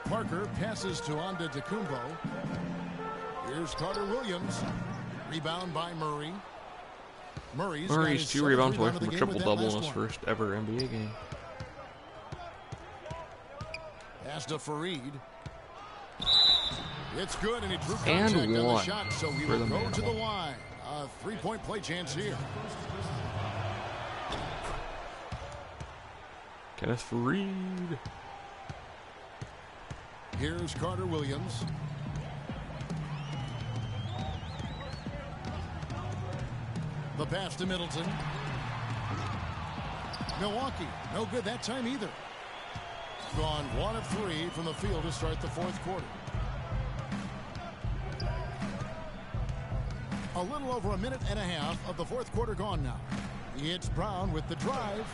Parker passes to Antetokounmpo. Here's Carter Williams. Rebound by Murray. Murray's 2 rebounds away of from the a game with that triple-double in last his one. first ever NBA game. Pass to Fareed. It's good, and he drew And contact on the one shot, so he for will the go to the Manimal. line. A three-point play chance here. Kenneth Fareed. Here's Carter Williams. The pass to Middleton. Milwaukee, no good that time either. Gone 1 of 3 from the field to start the fourth quarter. A little over a minute and a half of the fourth quarter gone now. It's Brown with the drive.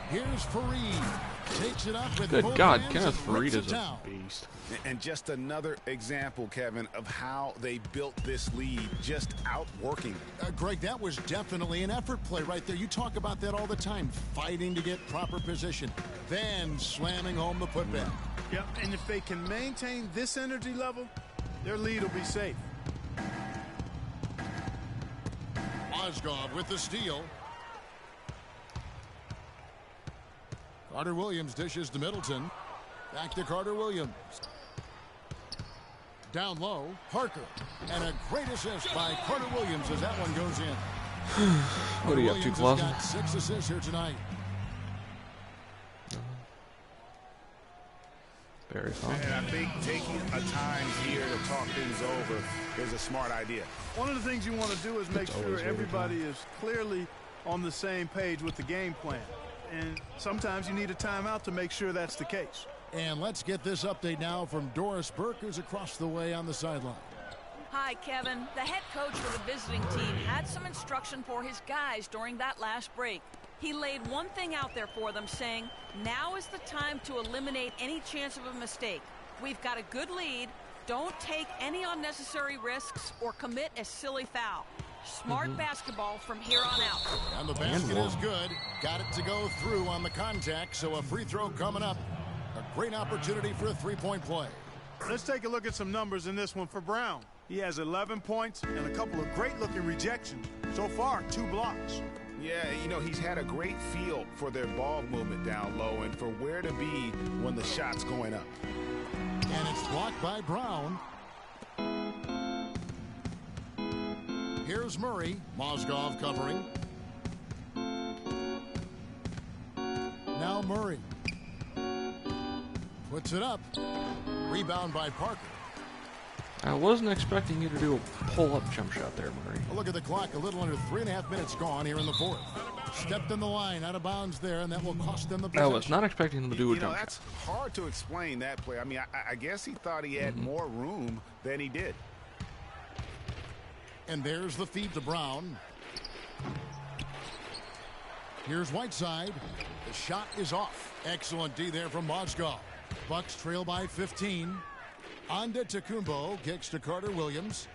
Here's Fareed. Takes it up with Good both God, hands Kenneth and rips Fareed it is a down. beast. And just another example, Kevin, of how they built this lead, just outworking them. Greg, that was definitely an effort play right there. You talk about that all the time, fighting to get proper position, then slamming home the putback. Yep, and if they can maintain this energy level, their lead will be safe. Mozgov with the steal. Carter Williams dishes to Middleton. Back to Carter Williams. Down low, Parker. And a great assist by Carter Williams as that one goes in. What do you have, 2 closets? Got 6 assists here tonight. Very fun. And I think taking a time here to talk things over is a smart idea. One of the things you want to do is make always sure really everybody is clearly on the same page with the game plan. And sometimes you need a timeout to make sure that's the case. And let's get this update now from Doris Burke, who's across the way on the sideline. Hi, Kevin. The head coach for the visiting team had some instruction for his guys during that last break. He laid one thing out there for them, saying, now is the time to eliminate any chance of a mistake. We've got a good lead. Don't take any unnecessary risks or commit a silly foul. Smart basketball from here on out. And the basket is good. Got it to go through on the contact, so a free throw coming up. A great opportunity for a three-point play. Let's take a look at some numbers in this one for Brown. He has 11 points and a couple of great-looking rejections. So far, 2 blocks. Yeah, you know, he's had a great feel for their ball movement down low and for where to be when the shot's going up. And it's blocked by Brown. Here's Murray. Mozgov covering. Now Murray. Puts it up. Rebound by Parker. I wasn't expecting you to do a pull-up jump shot there, Murray. A look at the clock. A little under 3.5 minutes gone here in the fourth. Stepped in the line, out of bounds there, and that will cost them the possession. I was not expecting him to do a jump that's hard to explain that play. I mean, I guess he thought he had more room than he did. And there's the feed to Brown. Here's Whiteside. The shot is off. Excellent D there from Mozgov. Bucks trail by 15. On to Tacumbo. Kicks to Carter Williams.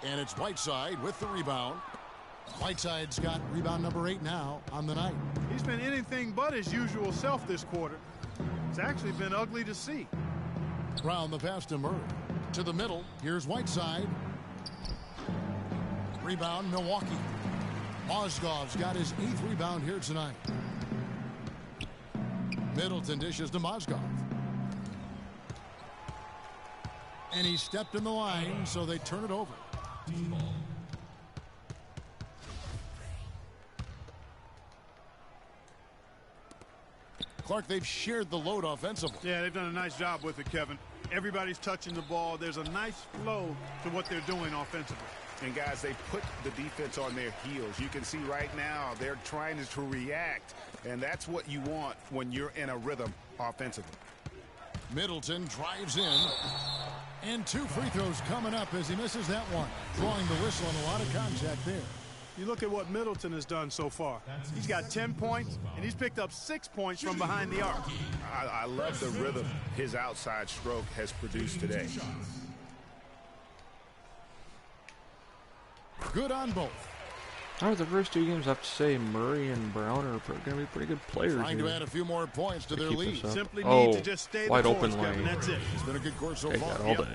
And it's Whiteside with the rebound. Whiteside's got rebound number 8 now on the night. He's been anything but his usual self this quarter. It's actually been ugly to see. Brown the pass to Murray. To the middle. Here's Whiteside. Rebound Milwaukee. Mozgov's got his 8th rebound here tonight. Middleton dishes to Mozgov. And he stepped in the line, so they turn it over. Clark, they've shared the load offensively. Yeah, they've done a nice job with it, Kevin. Everybody's touching the ball. There's a nice flow to what they're doing offensively. And guys, they put the defense on their heels. You can see right now they're trying to react, and that's what you want when you're in a rhythm offensively. Middleton drives in, and 2 free throws coming up as he misses that one. Drawing the whistle and a lot of contact there. You look at what Middleton has done so far. He's got 10 points, and he's picked up 6 points from behind the arc. I love the rhythm his outside stroke has produced today. Good on both. All right, the first 2 games, I have to say Murray and Brown are going to be pretty good players. Trying here to add a few more points to their lead. Simply need to just stay wide the open course, Kevin. lane. That's it. It's been a good course so Take far. that all day.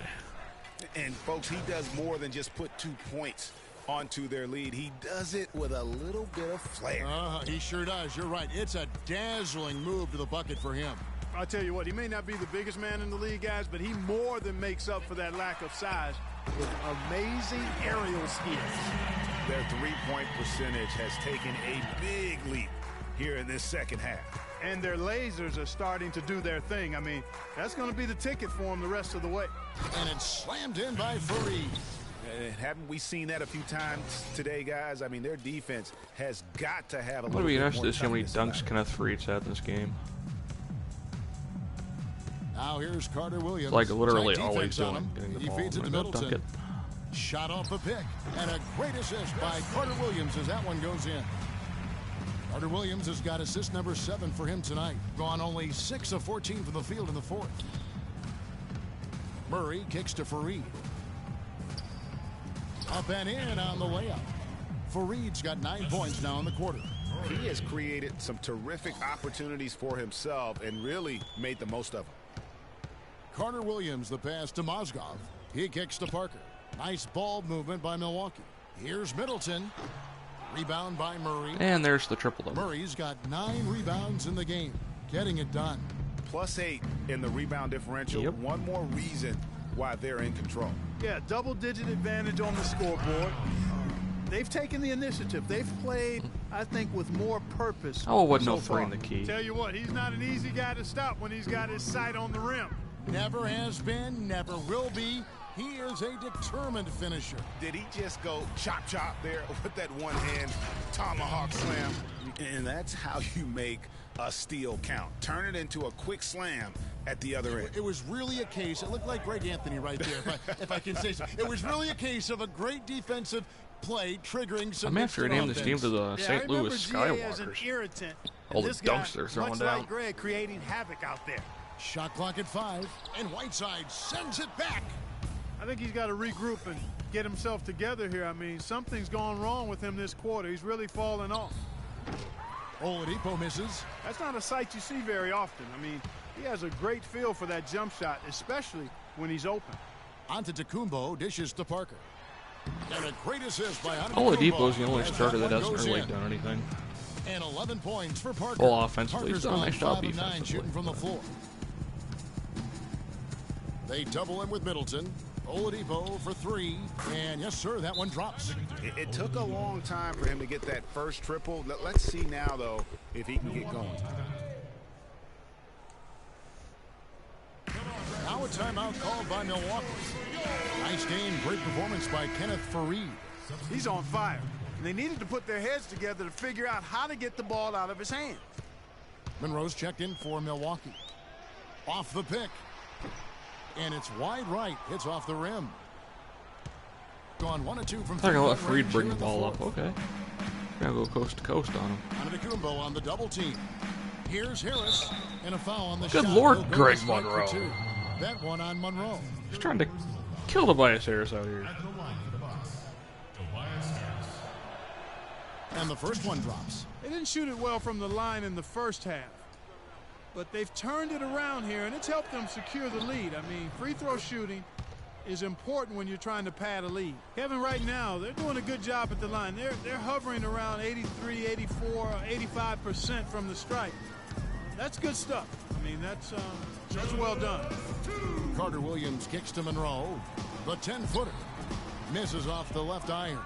And folks, he does more than just put 2 points onto their lead. He does it with a little bit of flair. He sure does. You're right. It's a dazzling move to the bucket for him. I'll tell you what, he may not be the biggest man in the league, guys, but he more than makes up for that lack of size with amazing aerial skills. Their three-point percentage has taken a big leap here in this second half. And their lasers are starting to do their thing. I mean, that's going to be the ticket for them the rest of the way. And it's slammed in by Fareed. Haven't we seen that a few times today, guys? I mean, their defense has got to have a I'm little going to be bit interested more to see how many toughness dunks Kenneth Fareed's had in this game. Now here's Carter Williams. Like literally Tight all he's defense on doing, him. getting the He ball. feeds it to Maybe I'll dunk Middleton. Shot off the pick. And a great assist by Carter Williams as that one goes in. Carter Williams has got assist number 7 for him tonight. Gone only 6 of 14 from the field in the fourth. Murray kicks to Fareed. Up and in on the layup. Fareed's got 9 points now in the quarter. He has created some terrific opportunities for himself and really made the most of them. Carter Williams, the pass to Mozgov. He kicks to Parker. Nice ball movement by Milwaukee. Here's Middleton. Rebound by Murray. And there's the triple double. Murray's got 9 rebounds in the game. Getting it done. +8 in the rebound differential. Yep. One more reason why they're in control. Yeah, double-digit advantage on the scoreboard. They've taken the initiative. They've played, I think, with more purpose. Oh, it wasn't so no 3 far. in the key. Tell you what, he's not an easy guy to stop when he's got his sight on the rim. Never has been, never will be. He is a determined finisher. Did he just go chop chop there with that one hand tomahawk slam? And that's how you make a steal count. Turn it into a quick slam at the other end. It was really a case. It looked like Greg Anthony right there, if I can say so. It was really a case of a great defensive play triggering some. I'm after name this team to the St. Louis Skywalkers. Irritant, all the dunks they're throwing down. Like Greg, creating havoc out there. Shot clock at 5, and Whiteside sends it back. I think he's got to regroup and get himself together here. I mean, something's gone wrong with him this quarter. He's really fallen off. Oladipo misses. That's not a sight you see very often. I mean, he has a great feel for that jump shot, especially when he's open. Antetokounmpo dishes to Parker. And a great assist by Oladipo's the only starter that hasn't really done anything. And 11 points for Parker. Well, offensively, he's done a nice job defensively. Shooting from the floor. They double him with Middleton. Oladipo for 3, and yes, sir, that one drops. It took a long time for him to get that first triple. Let's see now, though, if he can get going. Now a timeout called by Milwaukee. Nice game, great performance by Kenneth Faried. He's on fire. And they needed to put their heads together to figure out how to get the ball out of his hand. Monroe's checked in for Milwaukee. Off the pick. And it's wide right. It's off the rim. Gone 1 of 2 from. I'm gonna let Faried bring the ball up. Okay. Gotta go coast to coast on him. Antetokounmpo on the double team. Here's Harris and a foul on the Good shot. Lord, Greg Monroe. That one on Monroe. He's trying to kill Tobias Harris out here. And the first one drops. They didn't shoot it well from the line in the first half. But they've turned it around here, and it's helped them secure the lead. I mean, free throw shooting is important when you're trying to pad a lead. Kevin, right now, they're doing a good job at the line. They're hovering around 83, 84, 85% from the stripe. That's good stuff. I mean, that's well done. Carter Williams kicks to Monroe. The 10-footer misses off the left iron.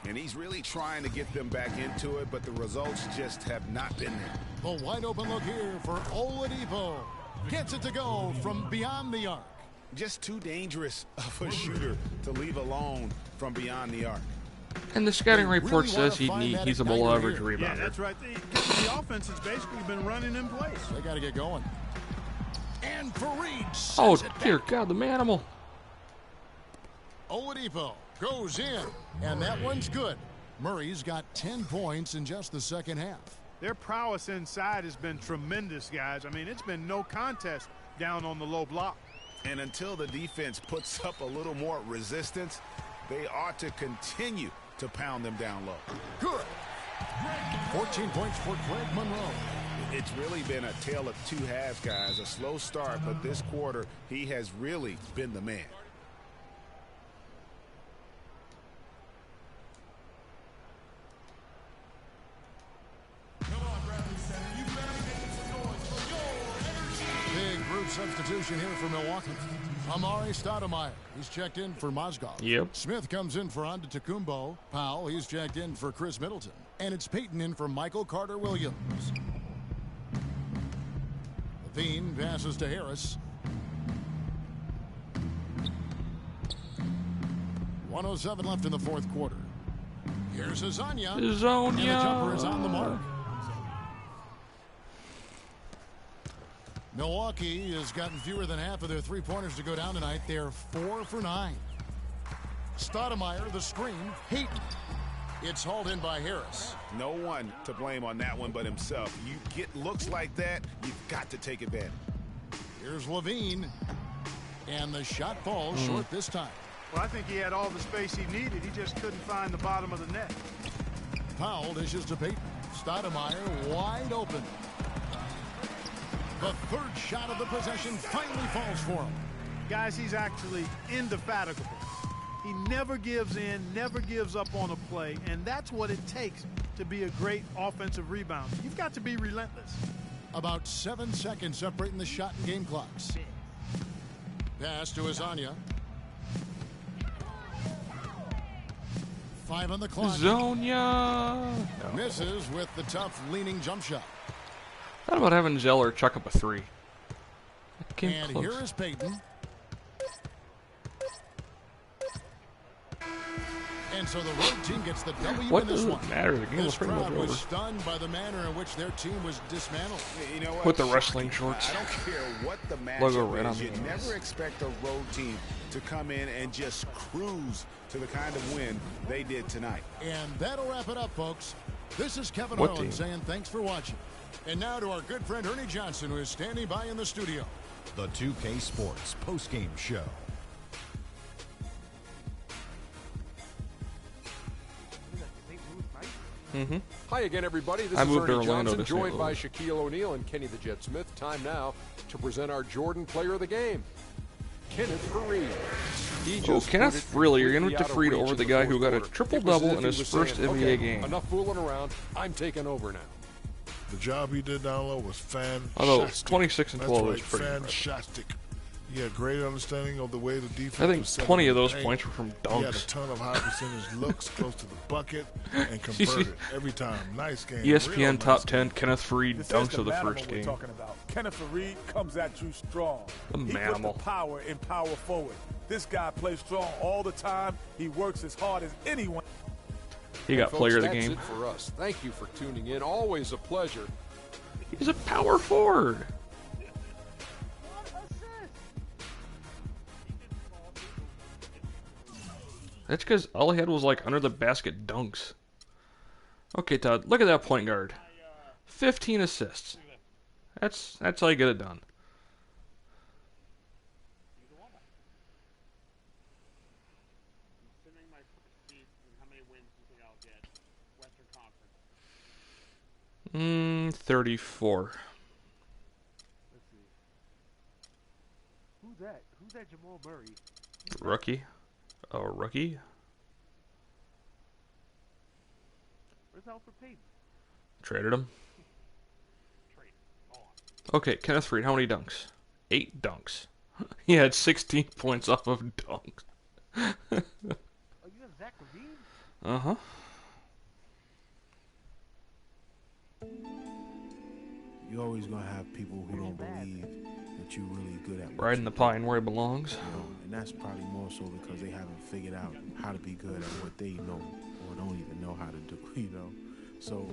And he's really trying to get them back into it, but the results just have not been there. The wide open look here for Oladipo. Gets it to go from beyond the arc. Just too dangerous of a shooter to leave alone from beyond the arc. And the scouting report says he's a below average rebounder. Yeah, that's right. The offense has basically been running in place. They got to get going. And Faried sends Oh, it dear back. God, the manimal. Oladipo goes in, and that one's good. Murray's got 10 points in just the second half. Their prowess inside has been tremendous, guys. I mean, it's been no contest down on the low block. And until the defense puts up a little more resistance, they ought to continue to pound them down low. Good. 14 points for Greg Monroe. It's really been a tale of two halves, guys. A slow start, but this quarter, he has really been the man. Big group substitution here for Milwaukee. Amari Stoudemire, he's checked in for Mozgov. Yep. Smith comes in for Antetokounmpo. Powell, he's checked in for Chris Middleton. And it's Payton in for Michael Carter Williams. Levine passes to Harris. 1:07 left in the fourth quarter. Here's Azania. And the jumper is on the mark. Milwaukee has gotten fewer than half of their three-pointers to go down tonight. They're 4 for 9. Stoudemire, the screen. Payton. It's hauled in by Harris. No one to blame on that one but himself. You get looks like that, you've got to take advantage. Here's Levine. And the shot falls short this time. Well, I think he had all the space he needed. He just couldn't find the bottom of the net. Powell dishes to Payton. Stoudemire wide open. The third shot of the possession finally falls for him. Guys, he's actually indefatigable. He never gives in, never gives up on a play, and that's what it takes to be a great offensive rebounder. You've got to be relentless. About 7 seconds separating the shot and game clocks. Pass to Azania. 5 on the clock. Zonia misses with the tough leaning jump shot. How about having Zeller chuck up a 3? And close. Here is Payton. And so the road team gets the W What in this does one. it matter? The game was This pretty much crowd over. was stunned by the manner in which their team was dismantled. You know what? With the wrestling shorts. I don't care what the matchup Logo red on is. the You ass. never expect a road team to come in and just cruise to the kind of win they did tonight. And that'll wrap it up, folks. This is Kevin What Harlan team? saying thanks for watching. And now to our good friend Ernie Johnson, who is standing by in the studio. The 2K Sports postgame show. Mm-hmm. Hi again, everybody. This I is moved to Ernie Orlando Johnson, to St. joined by Louis. Shaquille O'Neal and Kenny the Jet Smith. Time now to present our Jordan Player of the Game, Kenneth Faried. He Oh, just Kenneth put it Freely, you're completely gonna out of defeat reach over in the guy who fourth got a quarter. triple-double It was as in if his he was first saying, NBA okay, game. Enough fooling around. I'm taking over now. The job he did down low was fantastic. Although 26 and 12 That's is pretty right, impressive. fantastic. He had great understanding of the way the defense I think was set 20 in of the those paint. points were from He had a dunks. ton of high percentage looks close to the bucket and converted every time. Nice game. ESPN Real top nice 10 Kenneth Faried This is dunks the of the manimal first we're game. talking about. Kenneth Faried comes at you strong. The He manimal. puts the power in power forward. This guy plays strong all the time. He works as hard as anyone. He got Folks, player of the that's game. it for us. Thank you for tuning in. Always a pleasure. He's a power forward. That's because all he had was like under the basket dunks. Okay, Todd, look at that point guard. 15 assists. That's how you get it done. Considering my first season, how many wins do you think I'll get? Western Conference. 34. Let's see. Who's that? Who's that Jamal Murray? Rookie. Oh, rookie? Where's Alfred Payton? Traded him. Okay, Kenneth Faried, how many dunks? 8 dunks. He had 16 points off of dunks. Oh, you got Zach Levine? Uh-huh. You're always gonna have people who don't believe that you're really good at what Riding you the do, pine where he belongs. you know, and that's probably more so because they haven't figured out how to be good at what they know or don't even know how to do, you know. So